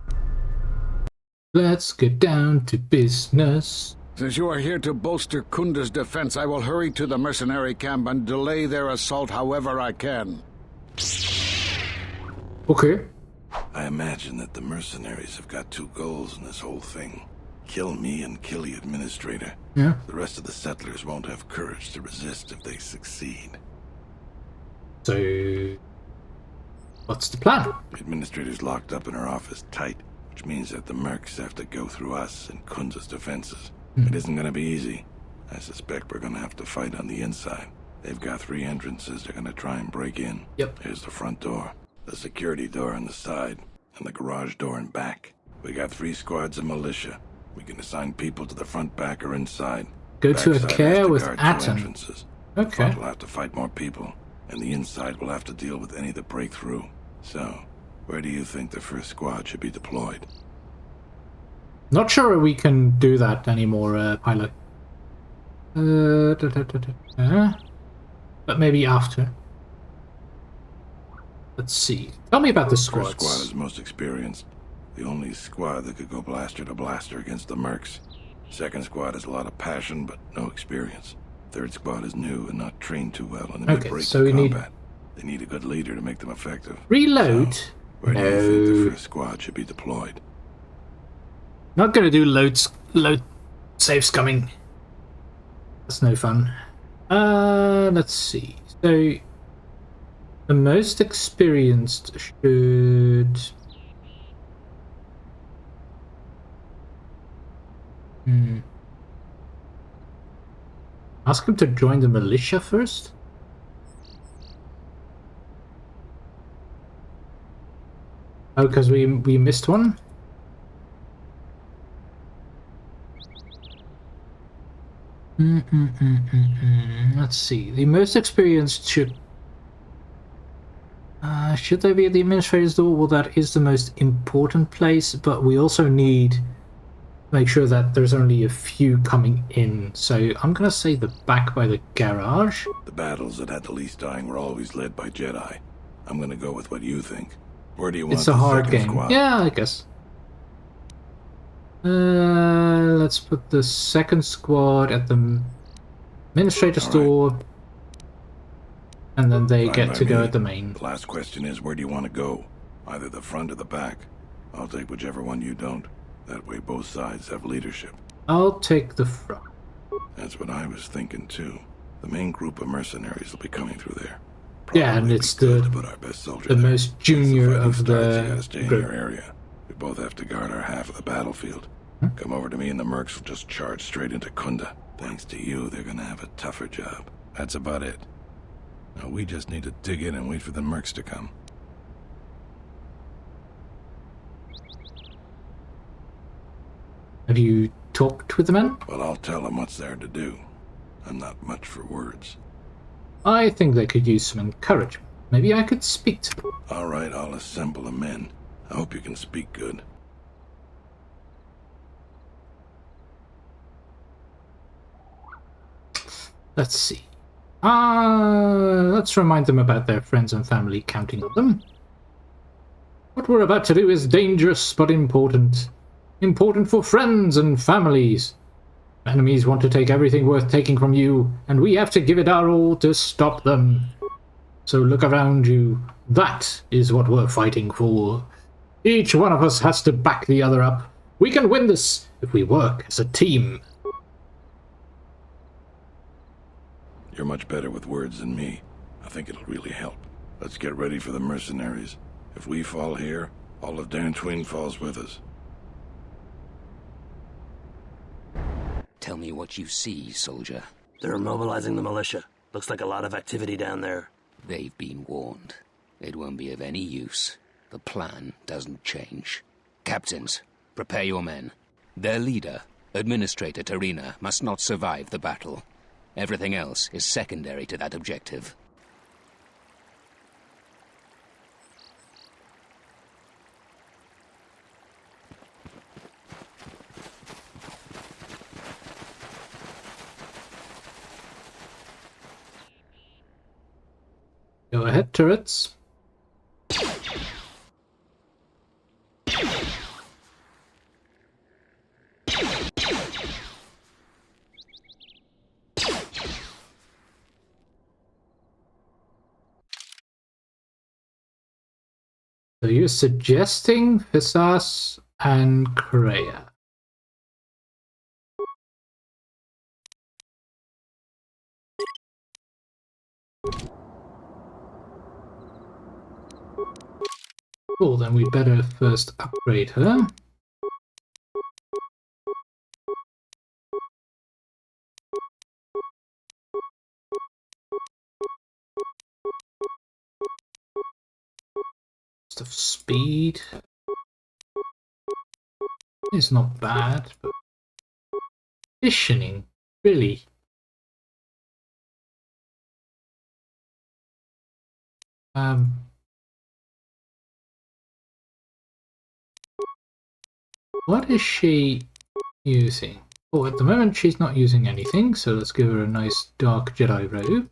Let's get down to business. Since you are here to bolster Kunda's defense, I will hurry to the mercenary camp and delay their assault however I can. Okay. I imagine that the mercenaries have got two goals in this whole thing. Kill me and kill the administrator. Yeah. The rest of the settlers won't have courage to resist if they succeed. So, what's the plan? The administrator's locked up in her office tight, which means that the mercs have to go through us and Kunda's defenses. It isn't going to be easy. I suspect we're going to have to fight on the inside. They've got 3 entrances they're going to try and break in. Yep. Here's the front door, the security door on the side, and the garage door in back. We got 3 squads of militia. We can assign people to the front, back, or inside. Go to a care with Atom. Okay. The front Okay. will have to fight more people, and the inside will have to deal with any that break through. So, where do you think the first squad should be deployed? Not sure we can do that anymore, pilot. But maybe after. Let's see. Tell me about the squads. First squad is most experienced. The only squad that could go blaster to blaster against the mercs. Second squad has a lot of passion, but no experience. Third squad is new and not trained too well in the mid-break combat. They need a good leader to make them effective. Reload? So, where do you think the first squad should be deployed? Not gonna do load saves coming. That's no fun. Let's see. So the most experienced should ask him to join the militia first. Oh, because we missed one. Let's see. The most experienced should they be at the administrator's door? Well, that is the most important place, but we also need to make sure that there's only a few coming in. So I'm gonna say the back by the garage. The battles that had the least dying were always led by Jedi. I'm gonna go with what you think. Where do you want It's a the hard second game. squad? Yeah, I guess. Let's put the second squad at the administrator's door, and then they Fine get by to go me. at the main. The last question is, where do you want to go? Either the front or the back. I'll take whichever one you don't. That way both sides have leadership. I'll take the front. That's what I was thinking too. The main group of mercenaries will be coming through there. Yeah, and it's the most junior of the stay in your area. We both have to guard our half of the battlefield. Come over to me and the mercs will just charge straight into Kunda. Thanks to you, they're gonna have a tougher job. That's about it. Now we just need to dig in and wait for the mercs to come. Have you talked with the men? Well, I'll tell them what's there to do. I'm not much for words. I think they could use some encouragement. Maybe I could speak to them. All right, I'll assemble the men. I hope you can speak good. Let's see. Let's remind them about their friends and family counting on them. What we're about to do is dangerous but important. Important for friends and families. Enemies want to take everything worth taking from you, and we have to give it our all to stop them. So look around you. That is what we're fighting for. Each one of us has to back the other up. We can win this if we work as a team. You're much better with words than me. I think it'll really help. Let's get ready for the mercenaries. If we fall here, all of Dantooine falls with us. Tell me what you see, soldier. They're mobilizing the militia. Looks like a lot of activity down there. They've been warned. It won't be of any use. The plan doesn't change. Captains, prepare your men. Their leader, Administrator Tarina, must not survive the battle. Everything else is secondary to that objective. Go ahead, turrets. So you're suggesting Visas and Kreia. Cool, then we better first upgrade her. Stuff speed is not bad, but conditioning, really. What is she using? Oh, at the moment she's not using anything, so let's give her a nice dark Jedi robe.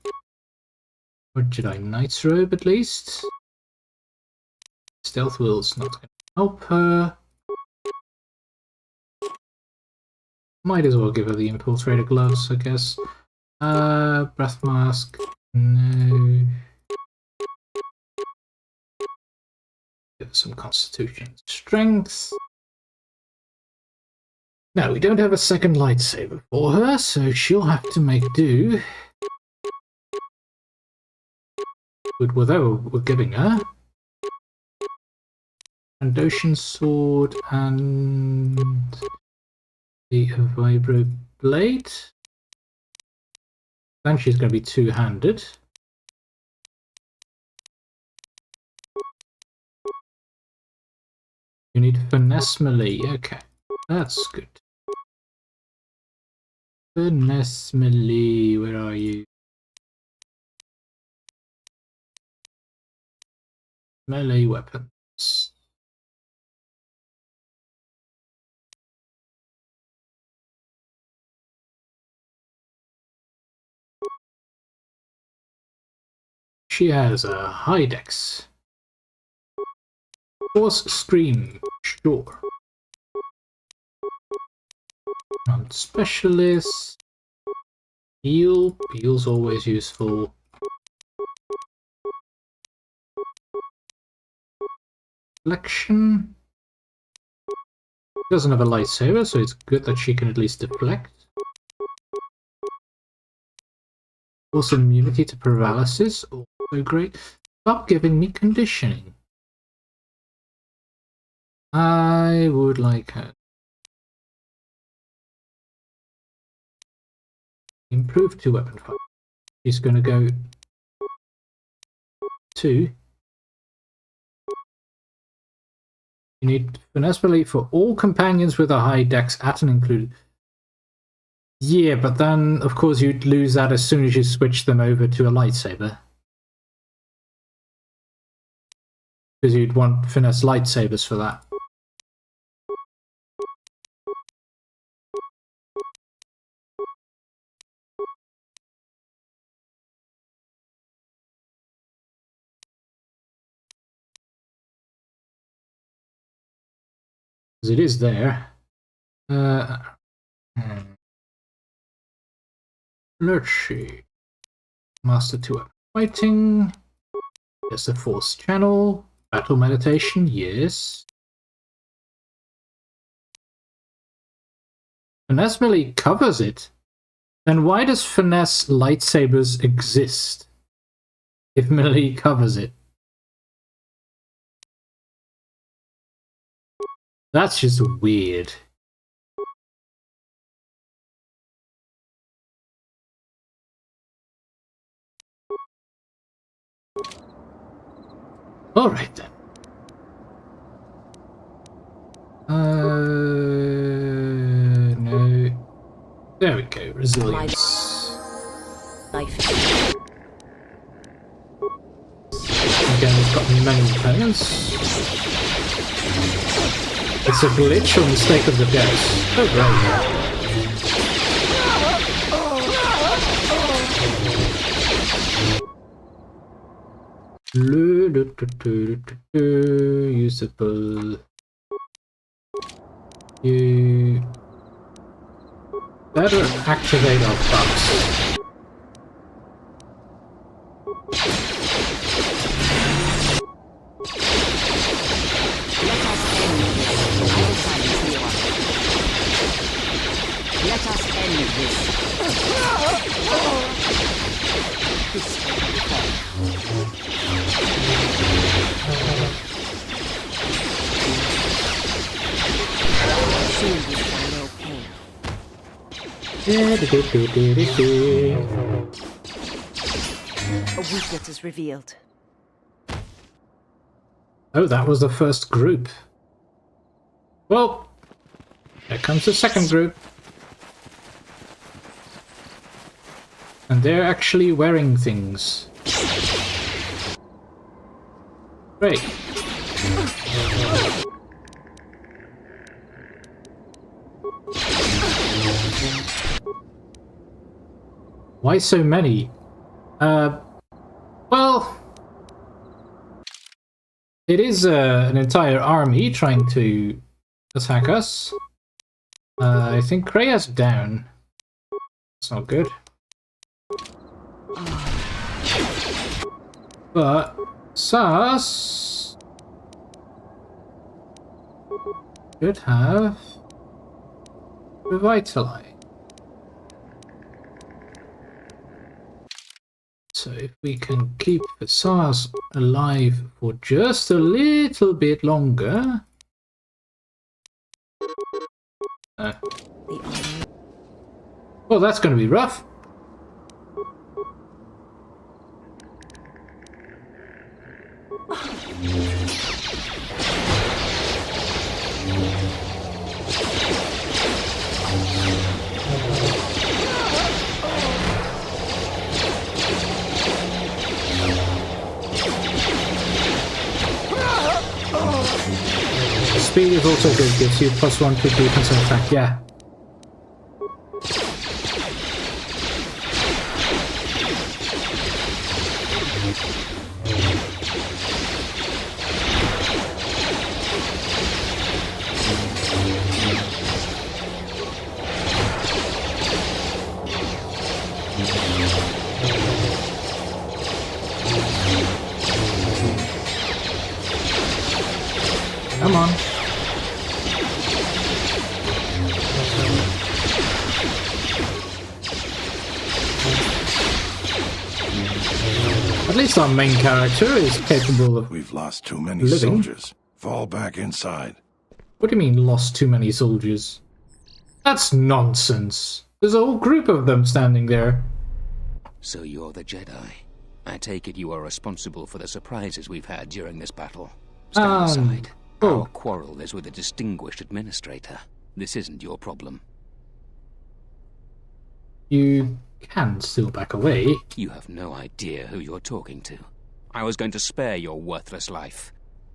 Or Jedi Knight's robe, at least. Stealth will's not going to help her. Might as well give her the Infiltrator gloves, I guess. Breath mask. No. Give her some Constitution Strength. No, we don't have a second lightsaber for her, so she'll have to make do with whatever we're giving her. Trandoshan sword and the vibro blade. Then she's going to be two-handed. You need finesse melee. Okay, that's good. Finesse melee, where are you? Melee weapons. She has a high dex. Force Scream, sure. Non-specialist. Heal. Heal's always useful. Deflection. Doesn't have a lightsaber, so it's good that she can at least deflect. Also immunity to paralysis, also great. Stop giving me conditioning. I would like her. Improve 2 weapon fight. She's gonna go 2. You need finesse belief for all companions with a high dex at and included. Yeah, but then of course you'd lose that as soon as you switch them over to a lightsaber. Because you'd want finesse lightsabers for that. Because it is there. Let's see. Master 2 fighting. There's the Force channel. Battle meditation, yes. Finesse melee covers it. Then why does finesse lightsabers exist? If melee covers it. That's just weird. Alright then. No. There we go, resilience. Life. Again, we've got many opponents. It's a glitch or mistake of the dex. Oh, great. Usable. You better activate our bugs. Let us end A weakness is revealed. Oh, that was the first group. Well, here comes the second group. And they're actually wearing things. Great. Why so many? Well, it is an entire army trying to attack us. I think Krea's down. That's not good. But Sas should have revitalized. So if we can keep Sas alive for just a little bit longer. Well, that's going to be rough. Speed is also good, gives you +1 to defense and attack, yeah. Come on. least our main character is capable of We've lost too many living. soldiers. Fall back inside. What do you mean, lost too many soldiers? That's nonsense. There's a whole group of them standing there. So you're the Jedi. I take it you are responsible for the surprises we've had during this battle. Stand aside. Our quarrel is with a distinguished administrator. This isn't your problem. You can still back away. You have no idea who you're talking to. I was going to spare your worthless life.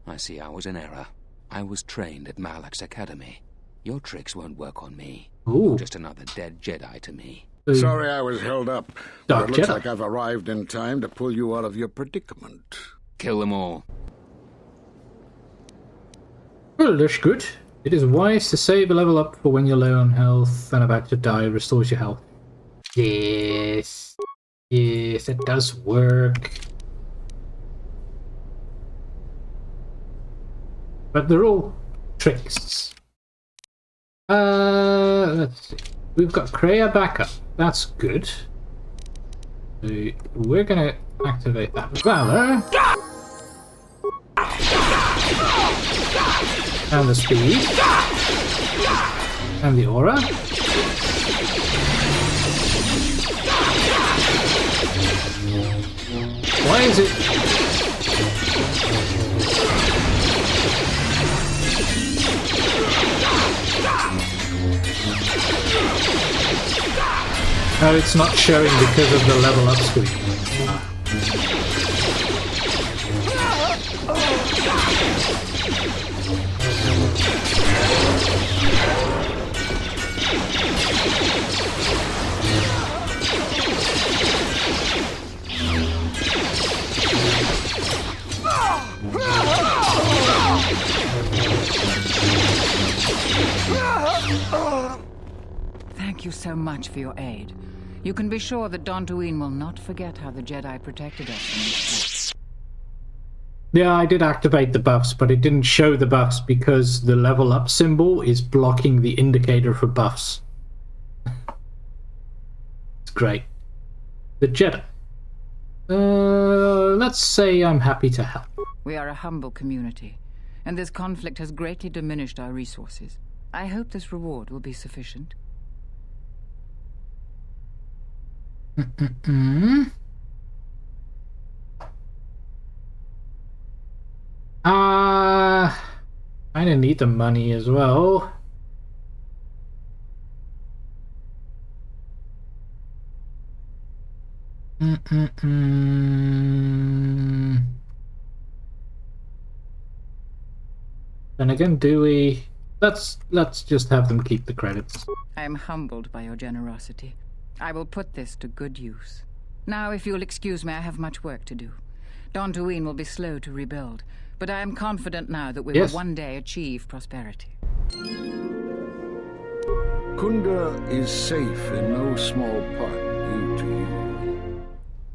I see I was in error. I was trained at Malak's academy. Your tricks won't work on me. You're just another dead Jedi to me. Sorry I was held up. But it looks like I've arrived in time to pull you out of your predicament. Kill them all. Well, that's good. It is wise to save a level up for when you're low on health and about to die. Restores your health. Yes. Yes, it does work. But they're all tricks. Let's see. We've got Kreia backup. That's good. So we're gonna activate that Valor. And the speed. And the aura. Why is it... Oh, it's not showing because of the level up screen. Thank you so much for your aid. You can be sure that Dantooine will not forget how the Jedi protected us from this place. Yeah, I did activate the buffs, but it didn't show the buffs because the level up symbol is blocking the indicator for buffs. It's great. The Jedi. Let's say I'm happy to help. We are a humble community, and this conflict has greatly diminished our resources. I hope this reward will be sufficient. I didn't need the money as well. And again, do we... Let's just have them keep the credits. I am humbled by your generosity. I will put this to good use. Now, if you'll excuse me, I have much work to do. Dantooine will be slow to rebuild, but I am confident now that we will one day achieve prosperity. Kunda is safe in no small part due to you.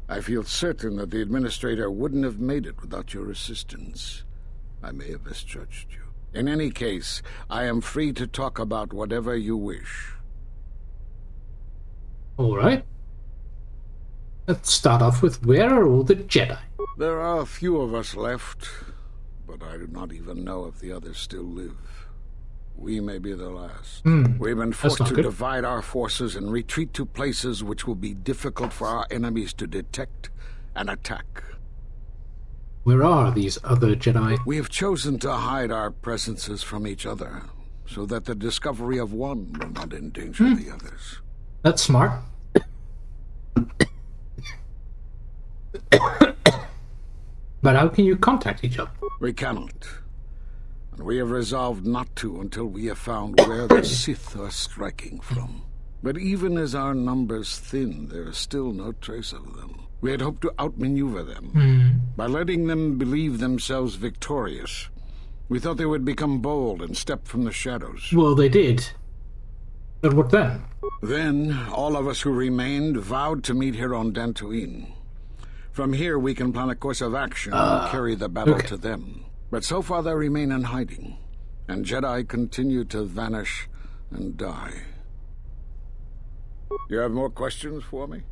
I feel certain that the Administrator wouldn't have made it without your assistance. I may have misjudged you. In any case, I am free to talk about whatever you wish. Alright. Let's start off with, where are all the Jedi? There are a few of us left, but I do not even know if the others still live. We may be the last. We've been forced to divide our forces and retreat to places which will be difficult for our enemies to detect and attack. Where are these other Jedi? We have chosen to hide our presences from each other, so that the discovery of one will not endanger the others. That's smart. But how can you contact each other? We cannot. And we have resolved not to until we have found where the Sith are striking from. But even as our numbers thin, there is still no trace of them. We had hoped to outmaneuver them. By letting them believe themselves victorious. We thought they would become bold and step from the shadows. Well, they did. But what then? Then, all of us who remained vowed to meet here on Dantooine. From here, we can plan a course of action and carry the battle to them. But so far, they remain in hiding. And Jedi continue to vanish and die. You have more questions for me?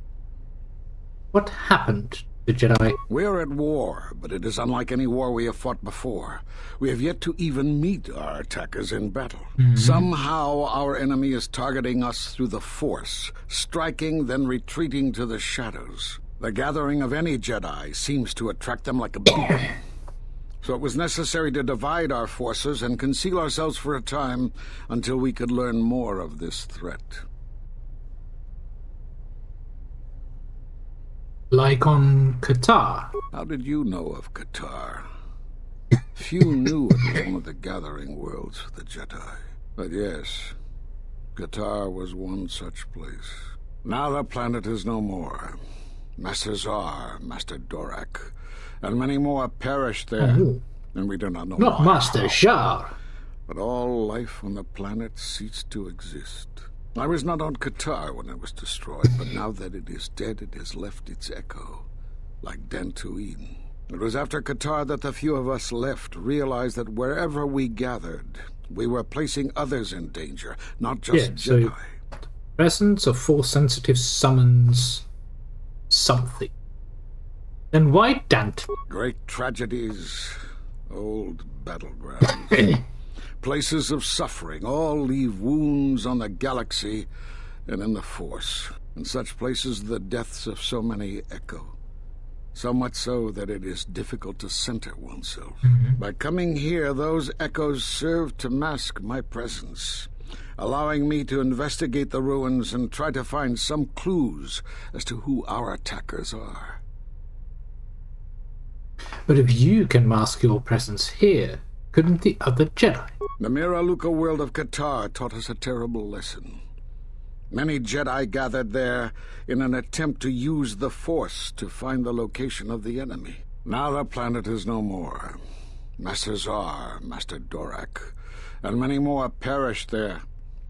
What happened the Jedi? We're at war, but it is unlike any war we have fought before. We have yet to even meet our attackers in battle. Somehow our enemy is targeting us through the Force, striking, then retreating to the shadows. The gathering of any Jedi seems to attract them like a beacon. So it was necessary to divide our forces and conceal ourselves for a time until we could learn more of this threat. Like on Qatar? How did you know of Qatar? Few knew it was one of the gathering worlds for the Jedi. But yes, Qatar was one such place. Now the planet is no more. Master Zar, Master Dorak, and many more perished there, and we do not know Not why. Master Shar. But all life on the planet ceased to exist. I was not on Qatar when it was destroyed, but now that it is dead, it has left its echo, like Dantooine. It was after Qatar that the few of us left realized that wherever we gathered, we were placing others in danger, not just Jedi. So presence of Force-sensitive summons something. Then why Dant? Great tragedies, old battlegrounds. Places of suffering all leave wounds on the galaxy and in the Force. In such places the deaths of so many echo. So much so that it is difficult to center oneself. By coming here, those echoes serve to mask my presence, allowing me to investigate the ruins and try to find some clues as to who our attackers are. But if you can mask your presence here, couldn't the other Jedi? The miraluka world of Qatar taught us a terrible lesson. Many Jedi gathered there in an attempt to use the Force to find the location of the enemy. Now the planet is no more. Master Zar, Master Dorak, and many more perished there,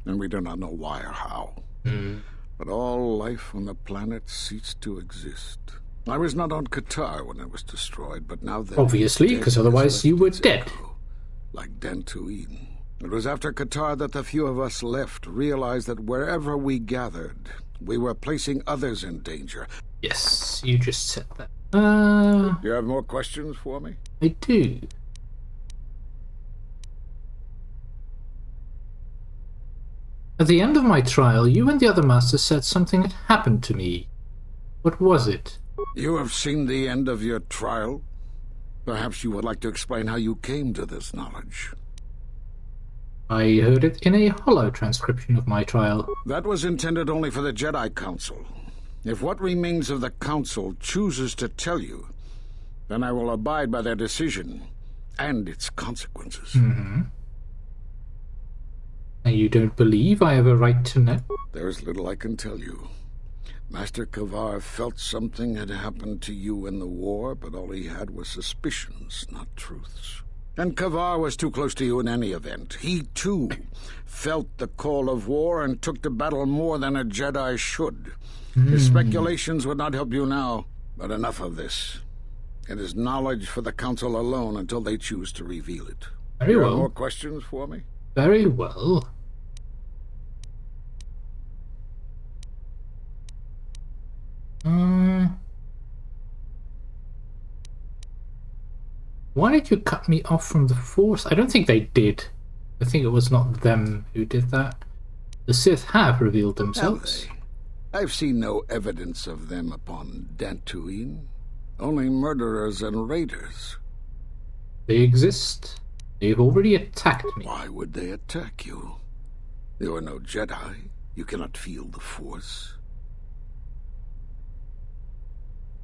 and we do not know why or how. But all life on the planet ceased to exist. I was not on Qatar when it was destroyed, but now that... Obviously, because otherwise you were dead. Like Dantooine. It was after Qatar that the few of us left realized that wherever we gathered, we were placing others in danger. Yes, you just said that. You have more questions for me? I do. At the end of my trial, you and the other masters said something had happened to me. What was it? You have seen the end of your trial? Perhaps you would like to explain how you came to this knowledge. I heard it in a hollow transcription of my trial. That was intended only for the Jedi Council. If what remains of the Council chooses to tell you, then I will abide by their decision and its consequences. And you don't believe I have a right to know? There is little I can tell you. Master Kavar felt something had happened to you in the war, but all he had was suspicions, not truths. And Kavar was too close to you in any event. He, too, felt the call of war and took to battle more than a Jedi should. His speculations would not help you now, but enough of this. It is knowledge for the Council alone until they choose to reveal it. Very well. More questions for me? Very well. Why did you cut me off from the Force? I don't think they did. I think it was not them who did that. The Sith have revealed themselves. I've seen no evidence of them upon Dantooine. Only murderers and raiders. They exist. They've already attacked me. Why would they attack you? You are no Jedi. You cannot feel the Force.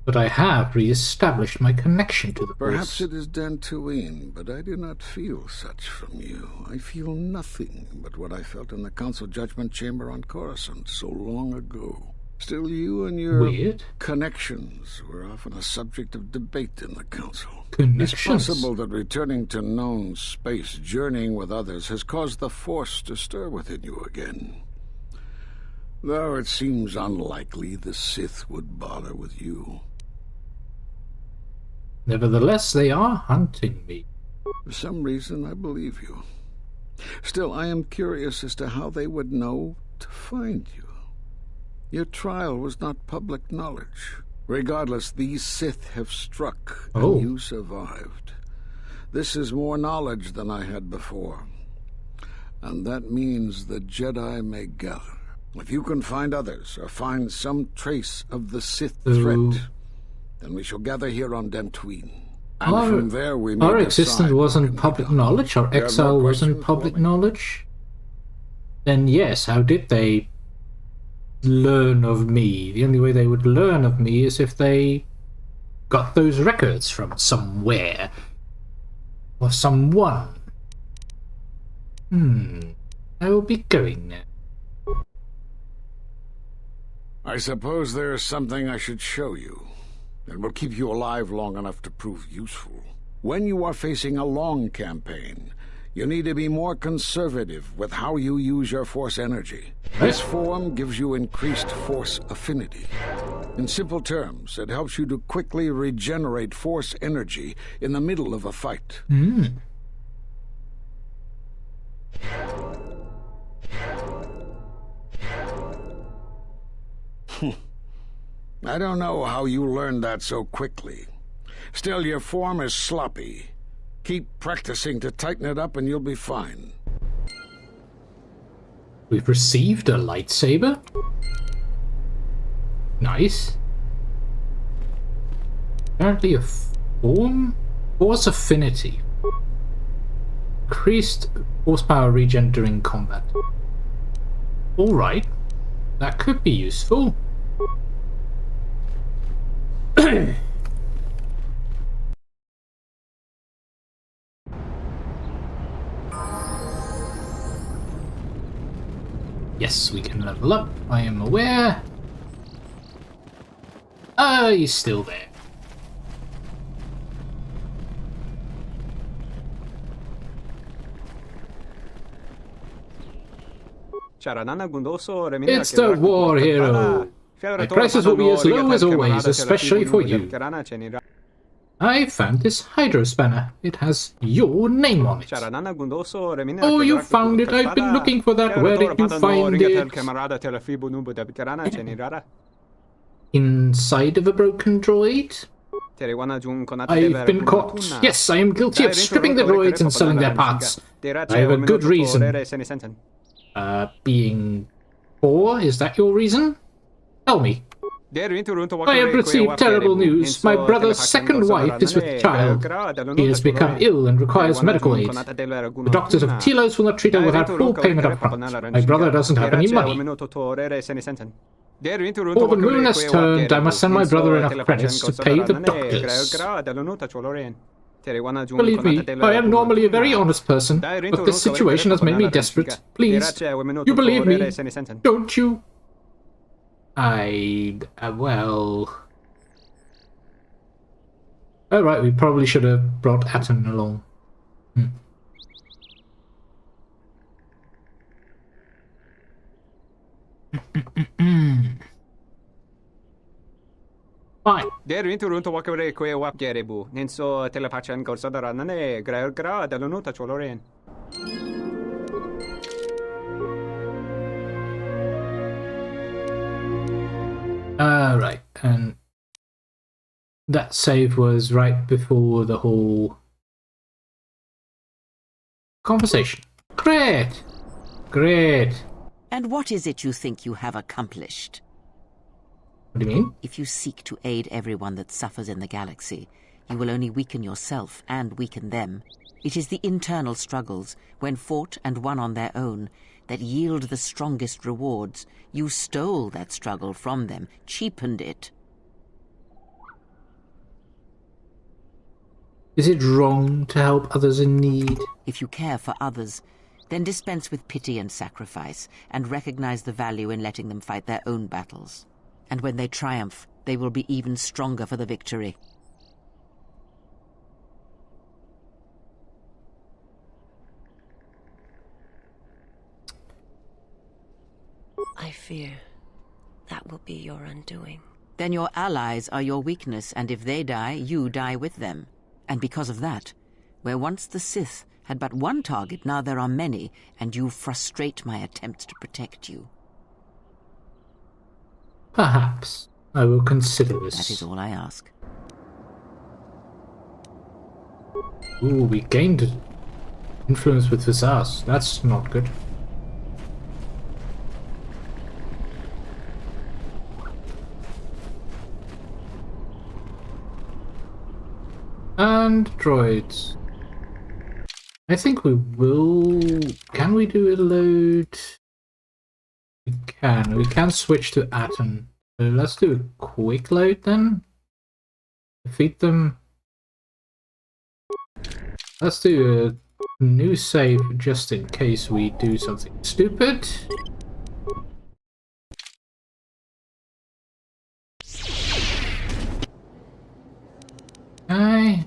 But I have re-established my connection to the Perhaps Force. it is Dantooine, but I do not feel such from you. I feel nothing but what I felt in the Council Judgment Chamber on Coruscant so long ago. Still, you and your connections were often a subject of debate in the Council. It's possible that returning to known space, journeying with others, has caused the Force to stir within you again. Though it seems unlikely the Sith would bother with you. Nevertheless, they are hunting me. For some reason, I believe you. Still, I am curious as to how they would know to find you. Your trial was not public knowledge. Regardless, these Sith have struck, Oh. and you survived. This is more knowledge than I had before. And that means the Jedi may gather. If you can find others, or find some trace of the Sith threat, then we shall gather here on Dantooine. And from there we may Our decide existence what wasn't can be public done. knowledge, our You have exile more wasn't questions public for me? knowledge? Then yes, how did they learn of me? The only way they would learn of me is if they got those records from somewhere. Or someone. I will be going now. I suppose there is something I should show you. It will keep you alive long enough to prove useful. When you are facing a long campaign, you need to be more conservative with how you use your Force energy. This form gives you increased Force affinity. In simple terms, it helps you to quickly regenerate Force energy in the middle of a fight. I don't know how you learned that so quickly. Still, your form is sloppy. Keep practicing to tighten it up and you'll be fine. We've received a lightsaber. Nice. Apparently a Force affinity. Increased horsepower regen during combat. Alright. That could be useful. Yes, we can level up. I am aware. He's still there. It's the war hero. My prices will be as low as always, especially for you. I found this hydro spanner. It has your name on it. Oh, you found it. I've been looking for that. Where did you find it? Inside of a broken droid? I've been caught. Yes, I am guilty of stripping the droids and selling their parts. I have a good reason. Being poor? Is that your reason? Tell me. I have received terrible news. My brother's second wife is with child. She has become ill and requires medical aid. The doctors of Telos will not treat her without full payment up front. My brother doesn't have any money. Before the moon has turned, I must send my brother enough credits to pay the doctors. Believe me, I am normally a very honest person, but this situation has made me desperate. Please, you believe me, don't you? Well... Alright, we probably should have brought Atten along. Fine. Right, and that save was right before the whole conversation. Great! Great! And what is it you think you have accomplished? What do you mean? If you seek to aid everyone that suffers in the galaxy, you will only weaken yourself and weaken them. It is the internal struggles, when fought and won on their own, that yield the strongest rewards. You stole that struggle from them, cheapened it. Is it wrong to help others in need? If you care for others, then dispense with pity and sacrifice, and recognize the value in letting them fight their own battles. And when they triumph, they will be even stronger for the victory. I fear that will be your undoing. Then your allies are your weakness, and if they die, you die with them. And because of that, where once the Sith had but one target, now there are many, and you frustrate my attempts to protect you. Perhaps. I will consider this. That is all I ask. Ooh, we gained influence with Visas. That's not good. And droids. I think we will... Can we do a load? We can. We can switch to Atom. So let's do a quick load then. Defeat them. Let's do a new save just in case we do something stupid. Okay.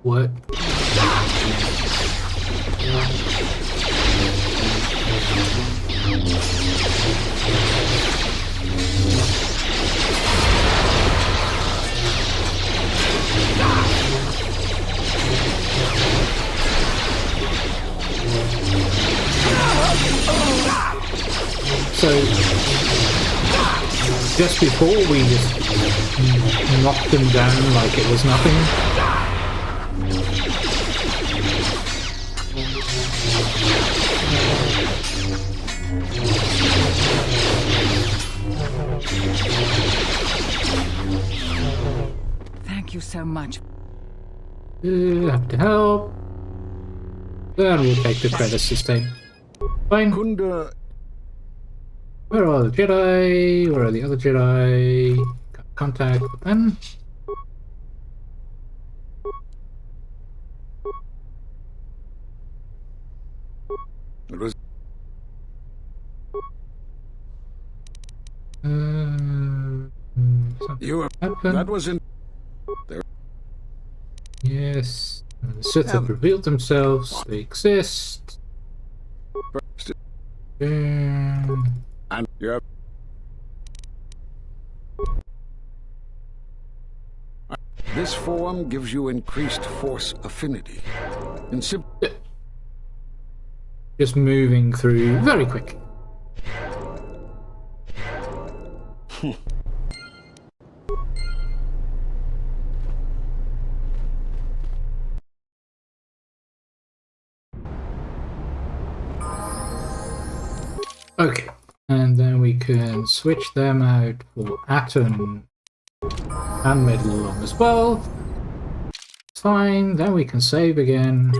What? So, just before we just knocked them down like it was nothing. Thank you so much. Have to help. Then we'll take the credit sustain. Fine. Kunda. Where are the Jedi? Where are the other Jedi? Got contact with them. It was. That was in. There. Yes. The Sith have revealed themselves. They exist. And yep. This form gives you increased force affinity. In just moving through very quick. Okay, and then we can switch them out for Atom and Middle along as well. Fine, then we can save again.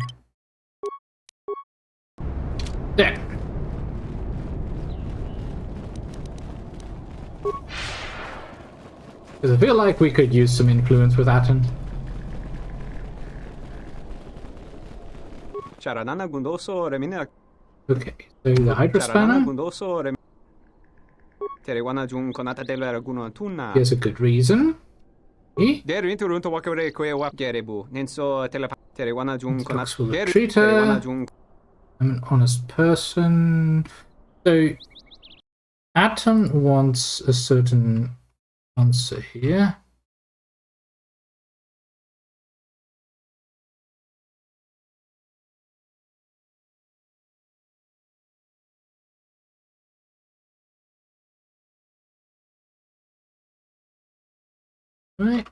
There. Because I feel like we could use some influence with Atom. Okay, so the Hydra Spanner. Here's a good reason. Retreater. I'm an honest person. So, Atom wants a certain answer here. Right.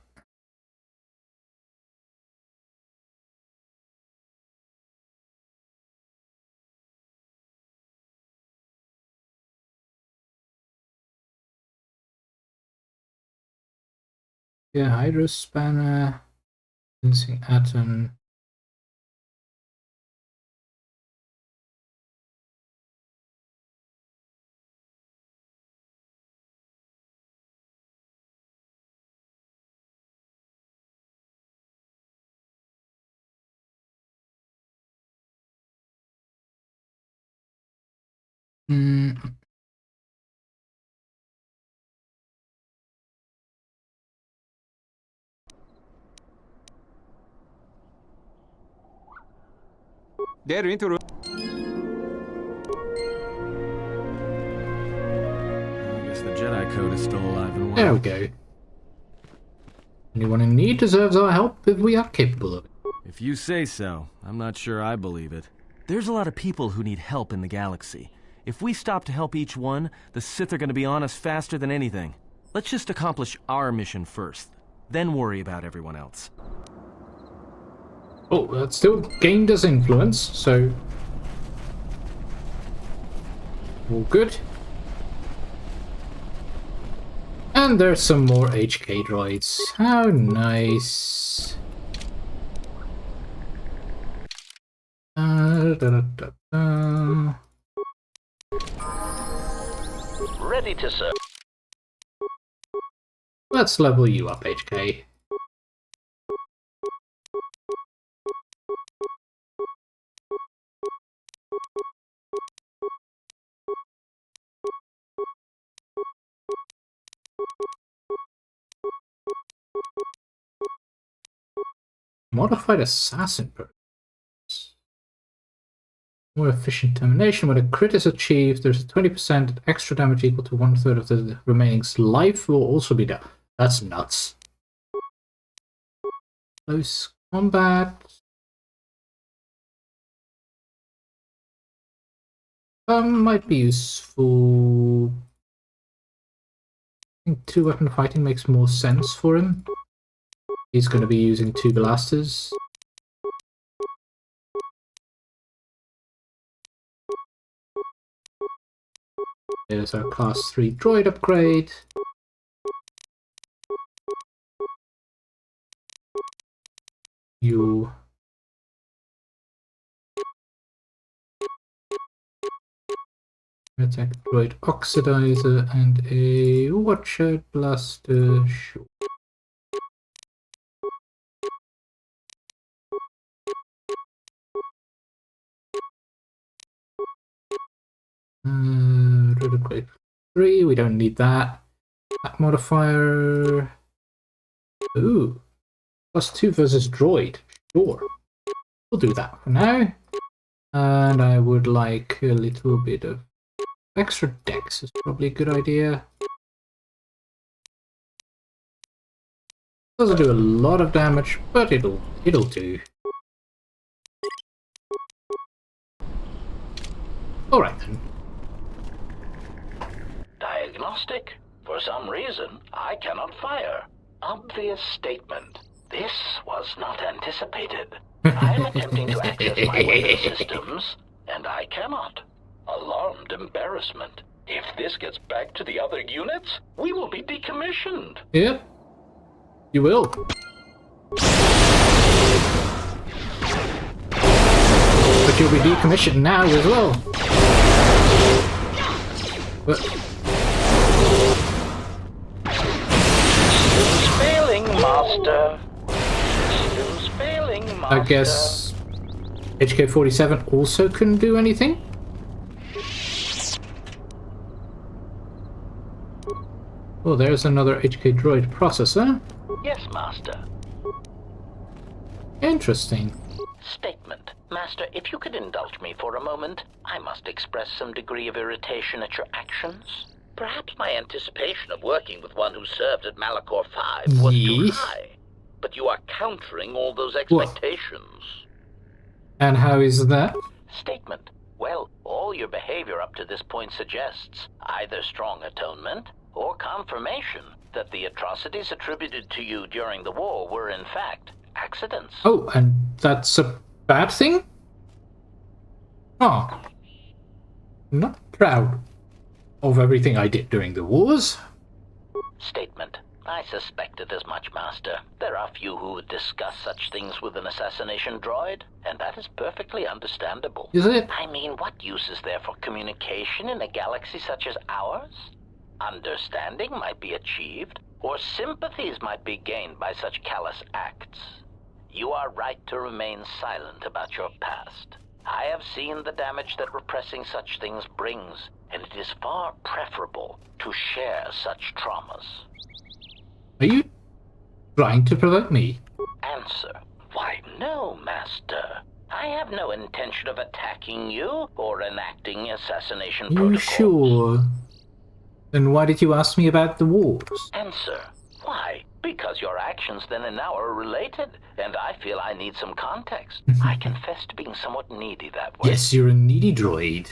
Yeah, Hydra Spanner, Sensing Atom. the Jedi Code is still alive and well. There we go. Anyone in need deserves our help if we are capable of it. If you say so, I'm not sure I believe it. There's a lot of people who need help in the galaxy. If we stop to help each one, the Sith are going to be on us faster than anything. Let's just accomplish our mission first, then worry about everyone else. Oh, that still gained us influence, so... all good. And there's some more HK droids. How nice. Ready to serve. Let's level you up, HK. Modified assassin perks. More efficient termination. When a crit is achieved, there's a 20% extra damage equal to 1/3 of the remaining's life will also be down. That's nuts. Close combat. Might be useful. I think 2-weapon fighting makes more sense for him. He's going to be using 2 blasters. There's our class 3 droid upgrade. You attack droid oxidizer and a watcher blaster. Sure. Upgrade 3, we don't need that. That modifier. Ooh. +2 versus droid. Sure. We'll do that for now. And I would like a little bit of extra dex is probably a good idea. Doesn't do a lot of damage, but it'll do. Alright then. Diagnostic. For some reason, I cannot fire. Obvious statement. This was not anticipated. I am attempting to access my weapon systems, and I cannot. Alarmed embarrassment. If this gets back to the other units, we will be decommissioned. Yep. You will. But you'll be decommissioned now as well. But... systems failing, Master. Systems failing, Master. I guess HK-47 also couldn't do anything? Oh, there's another HK droid processor. Yes, Master. Interesting. Statement. Master, if you could indulge me for a moment, I must express some degree of irritation at your actions. Perhaps my anticipation of working with one who served at Malachor 5 was too high. But you are countering all those expectations. And how is that? Statement. Well, all your behavior up to this point suggests either strong atonement or confirmation that the atrocities attributed to you during the war were in fact accidents. Oh, and that's a bad thing? Oh. I'm not proud of everything I did during the wars. Statement. I suspected as much, Master. There are few who would discuss such things with an assassination droid, and that is perfectly understandable. Is it? I mean, what use is there for communication in a galaxy such as ours? Understanding might be achieved, or sympathies might be gained by such callous acts. You are right to remain silent about your past. I have seen the damage that repressing such things brings, and it is far preferable to share such traumas. Are you trying to provoke me? Answer. Why, no, Master. I have no intention of attacking you or enacting assassination protocols. You sure? Then why did you ask me about the wars? Answer. Why? Because your actions then and now are related, and I feel I need some context. I confess to being somewhat needy that way. Yes, you're a needy droid.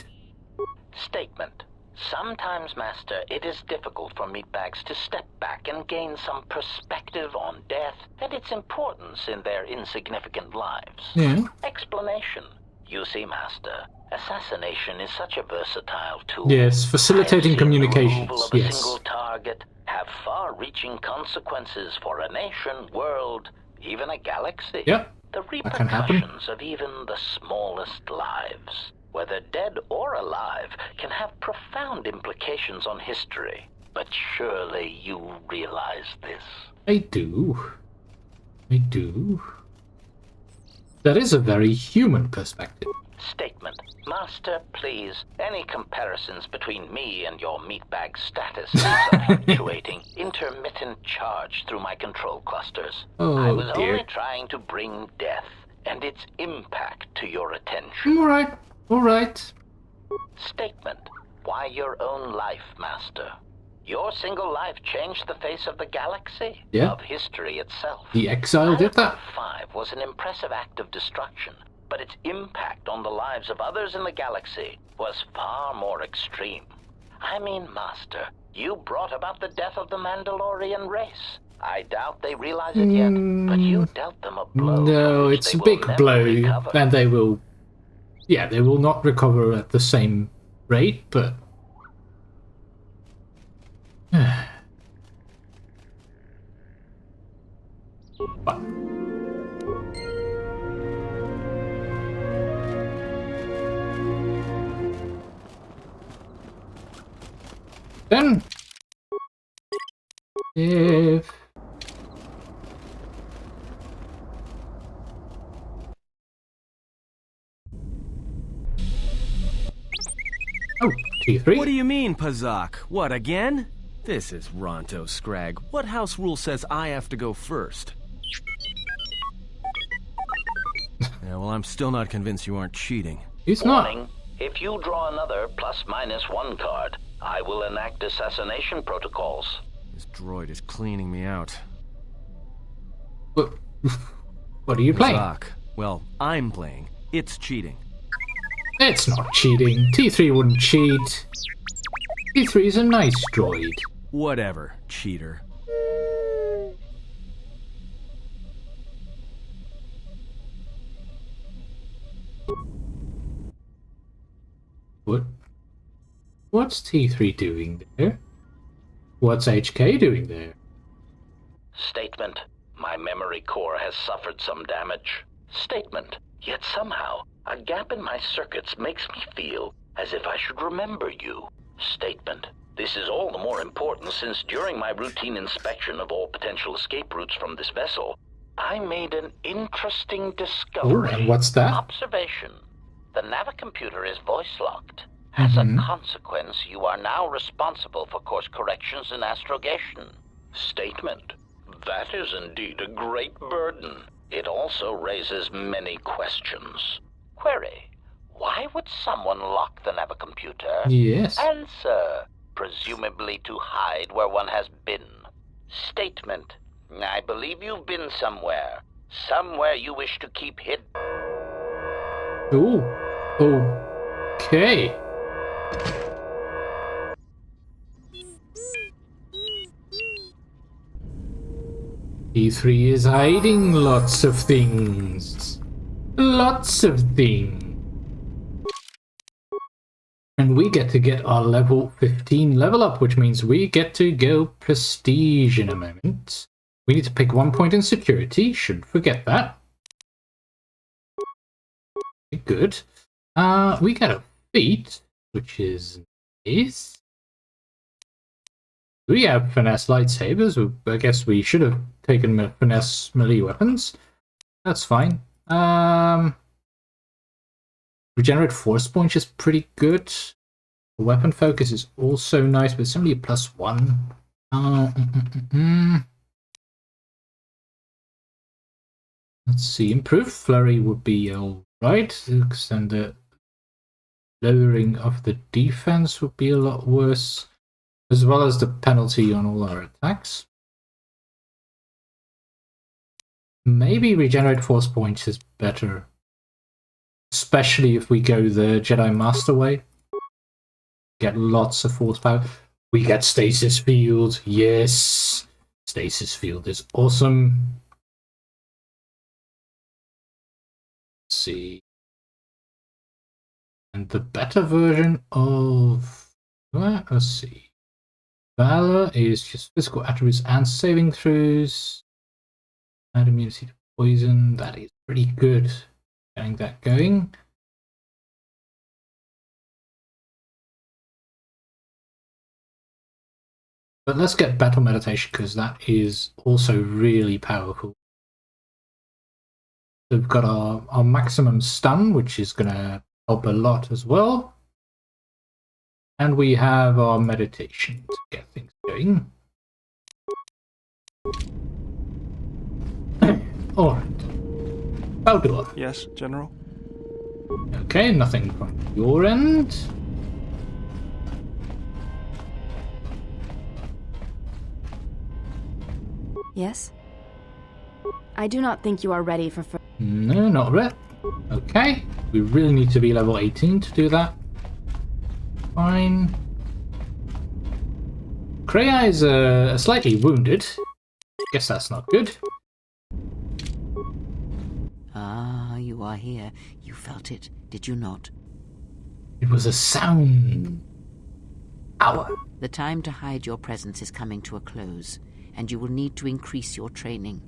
Statement. Sometimes, Master, it is difficult for meatbags to step back and gain some perspective on death and its importance in their insignificant lives. Yeah. Explanation. You see, Master, assassination is such a versatile tool. Yes, facilitating communications. The removal of a Yes. single target have far-reaching consequences for a nation, world, even a galaxy. Yep. The That can happen. repercussions of even the smallest lives, whether dead or alive, can have profound implications on history. But surely you realize this. I do. I do. That is a very human perspective. Statement. Master, please, any comparisons between me and your meatbag status is a fluctuating, intermittent charge through my control clusters. Oh, I was dear. only trying to bring death and its impact to your attention. Alright, alright. Statement. Why your own life, Master? Your single life changed the face of the galaxy, Yeah. of history itself. The exile did that. 5 was an impressive act of destruction, but its impact on the lives of others in the galaxy was far more extreme. I mean, Master, you brought about the death of the Mandalorian race. I doubt they realize it yet, but you dealt them a blow. No, it's a big blow, and they will... Yeah, they will not recover at the same rate, but... But... Then... If... Oh, T3. What do you mean, Pazak? What, again? This is Ronto Scrag. What house rule says I have to go first? Yeah, well, I'm still not convinced you aren't cheating. He's Warning. If you draw another ±1 card, I will enact assassination protocols. This droid is cleaning me out. What are you playing? Pazak. Well, I'm playing. It's cheating. It's not cheating. T3 wouldn't cheat. T3 is a nice droid. Whatever, cheater. What's T3 doing there? What's HK doing there? Statement. My memory core has suffered some damage. Statement. Yet somehow, a gap in my circuits makes me feel as if I should remember you. Statement. This is all the more important since during my routine inspection of all potential escape routes from this vessel, I made an interesting discovery. Oh, and what's that? Observation. The navicomputer is voice-locked. As a consequence, you are now responsible for course corrections and astrogation. Statement. That is indeed a great burden. It also raises many questions. Query. Why would someone lock the navicomputer? Yes. Answer. Presumably to hide where one has been. Statement. I believe you've been somewhere. Somewhere you wish to keep hidden. Ooh. Okay. T3 is hiding lots of things. Lots of things. And we get to get our level 15 level up, which means we get to go prestige in a moment. We need to pick 1 point in security. Shouldn't forget that. Good. We get a feat, which is nice. We have finesse lightsabers. I guess we should have taken finesse melee weapons. That's fine. Regenerate force points is pretty good. Weapon focus is also nice, but it's only a +1. Let's see. Improved flurry would be alright. And the lowering of the defense would be a lot worse. as well as the penalty on all our attacks. Maybe regenerate force points is better, especially if we go the Jedi Master way. Get lots of force power. We get stasis field. Yes, stasis field is awesome. Let's see. And the better version of, let's see. Valor is just physical attributes and saving throws. And immunity to poison. That is pretty good. Getting that going. But let's get battle meditation because that is also really powerful. So we've got our maximum stun, which is going to help a lot as well. And we have our meditation to get things going. Alright. Baldur. Yes, General? Okay, nothing from your end. Yes? I do not think you are ready for... No, not yet. Okay, we really need to be level 18 to do that. Fine. Kreia is slightly wounded. Guess that's not good. Ah, you are here. You felt it, did you not? It was a sound. Hour. The time to hide your presence is coming to a close, and you will need to increase your training.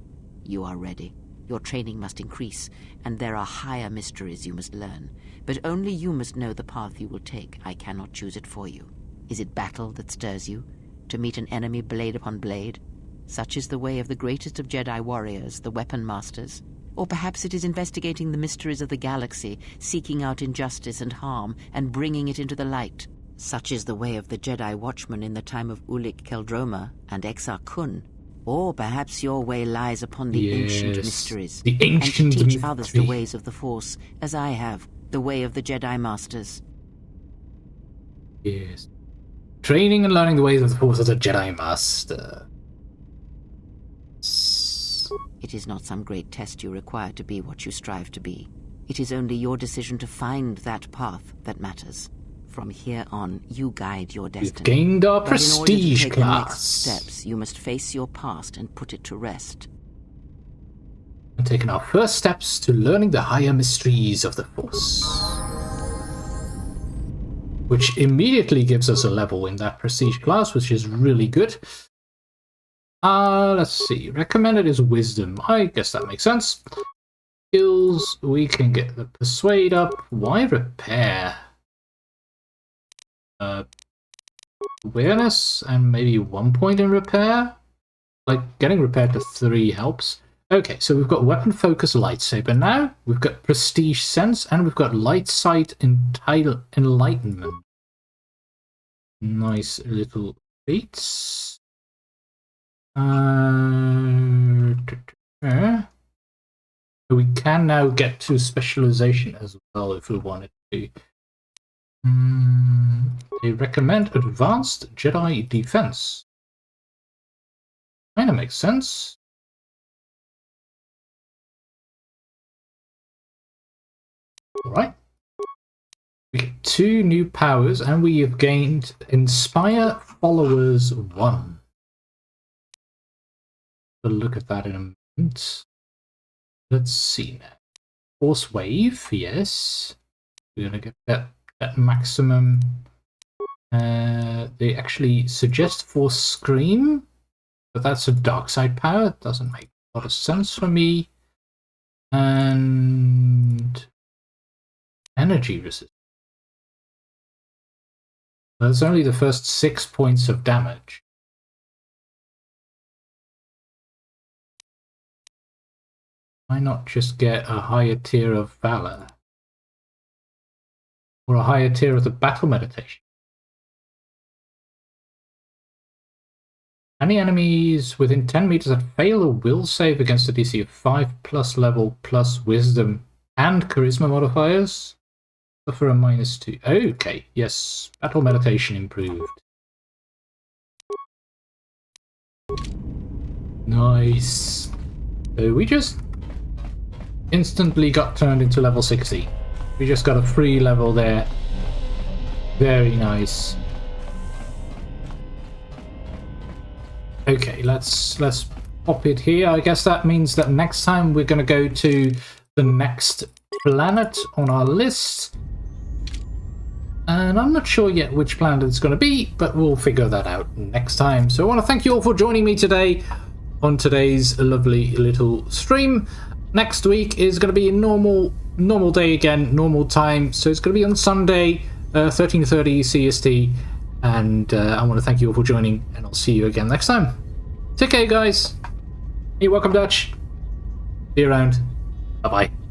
You are ready. Your training must increase, and there are higher mysteries you must learn. But only you must know the path you will take. I cannot choose it for you. Is it battle that stirs you? To meet an enemy blade upon blade? Such is the way of the greatest of Jedi warriors, the weapon masters. Or perhaps it is investigating the mysteries of the galaxy, seeking out injustice and harm, and bringing it into the light. Such is the way of the Jedi watchman in the time of Ulic Qel-Droma and Exar Kun. Or perhaps your way lies upon the ancient mysteries, the ancient and to teach others the ways of the Force, as I have, the way of the Jedi Masters. Yes. Training and learning the ways of the Force as a Jedi Master. It is not some great test you require to be what you strive to be. It is only your decision to find that path that matters. From here on, you guide your destiny. We've gained our But prestige in order to take class. the next steps, you must face your past and put it to rest. And taking our first steps to learning the higher mysteries of the Force. Which immediately gives us a level in that prestige class, which is really good. Let's see. Recommended is wisdom. I guess that makes sense. Skills, we can get the persuade up. Why repair? Awareness and maybe 1 point in repair. Like getting repair to 3 helps. Okay, so we've got weapon focus lightsaber now. We've got prestige sense and we've got light sight enlightenment. Nice little feats. We can now get to specialization as well if we wanted to. They recommend advanced Jedi defense. Kinda makes sense. Alright. We get 2 new powers and we have gained Inspire Followers 1. We'll look at that in a moment. Let's see now. Force Wave, yes. We're gonna get that maximum. They actually suggest Force Scream, but that's a dark side power. It doesn't make a lot of sense for me. And energy resistance. That's only the first 6 points of damage. Why not just get a higher tier of Valor? Or a higher tier of the Battle Meditation? Any enemies within 10 meters that fail a will save against a DC of 5+ level plus wisdom and charisma modifiers suffer a -2. Okay, yes, Battle Meditation improved. Nice. We just instantly got turned into level 60. We just got a free level there. Very nice. Okay, let's pop it here. I guess that means that next time we're going to go to the next planet on our list. And I'm not sure yet which planet it's going to be, but we'll figure that out next time. So I want to thank you all for joining me today on today's lovely little stream. Next week is going to be a normal day again, normal time. So it's going to be on Sunday, 13:30 CST. And I want to thank you all for joining, and I'll see you again next time. Take care, guys. You're welcome, Dutch. See you around. Bye-bye.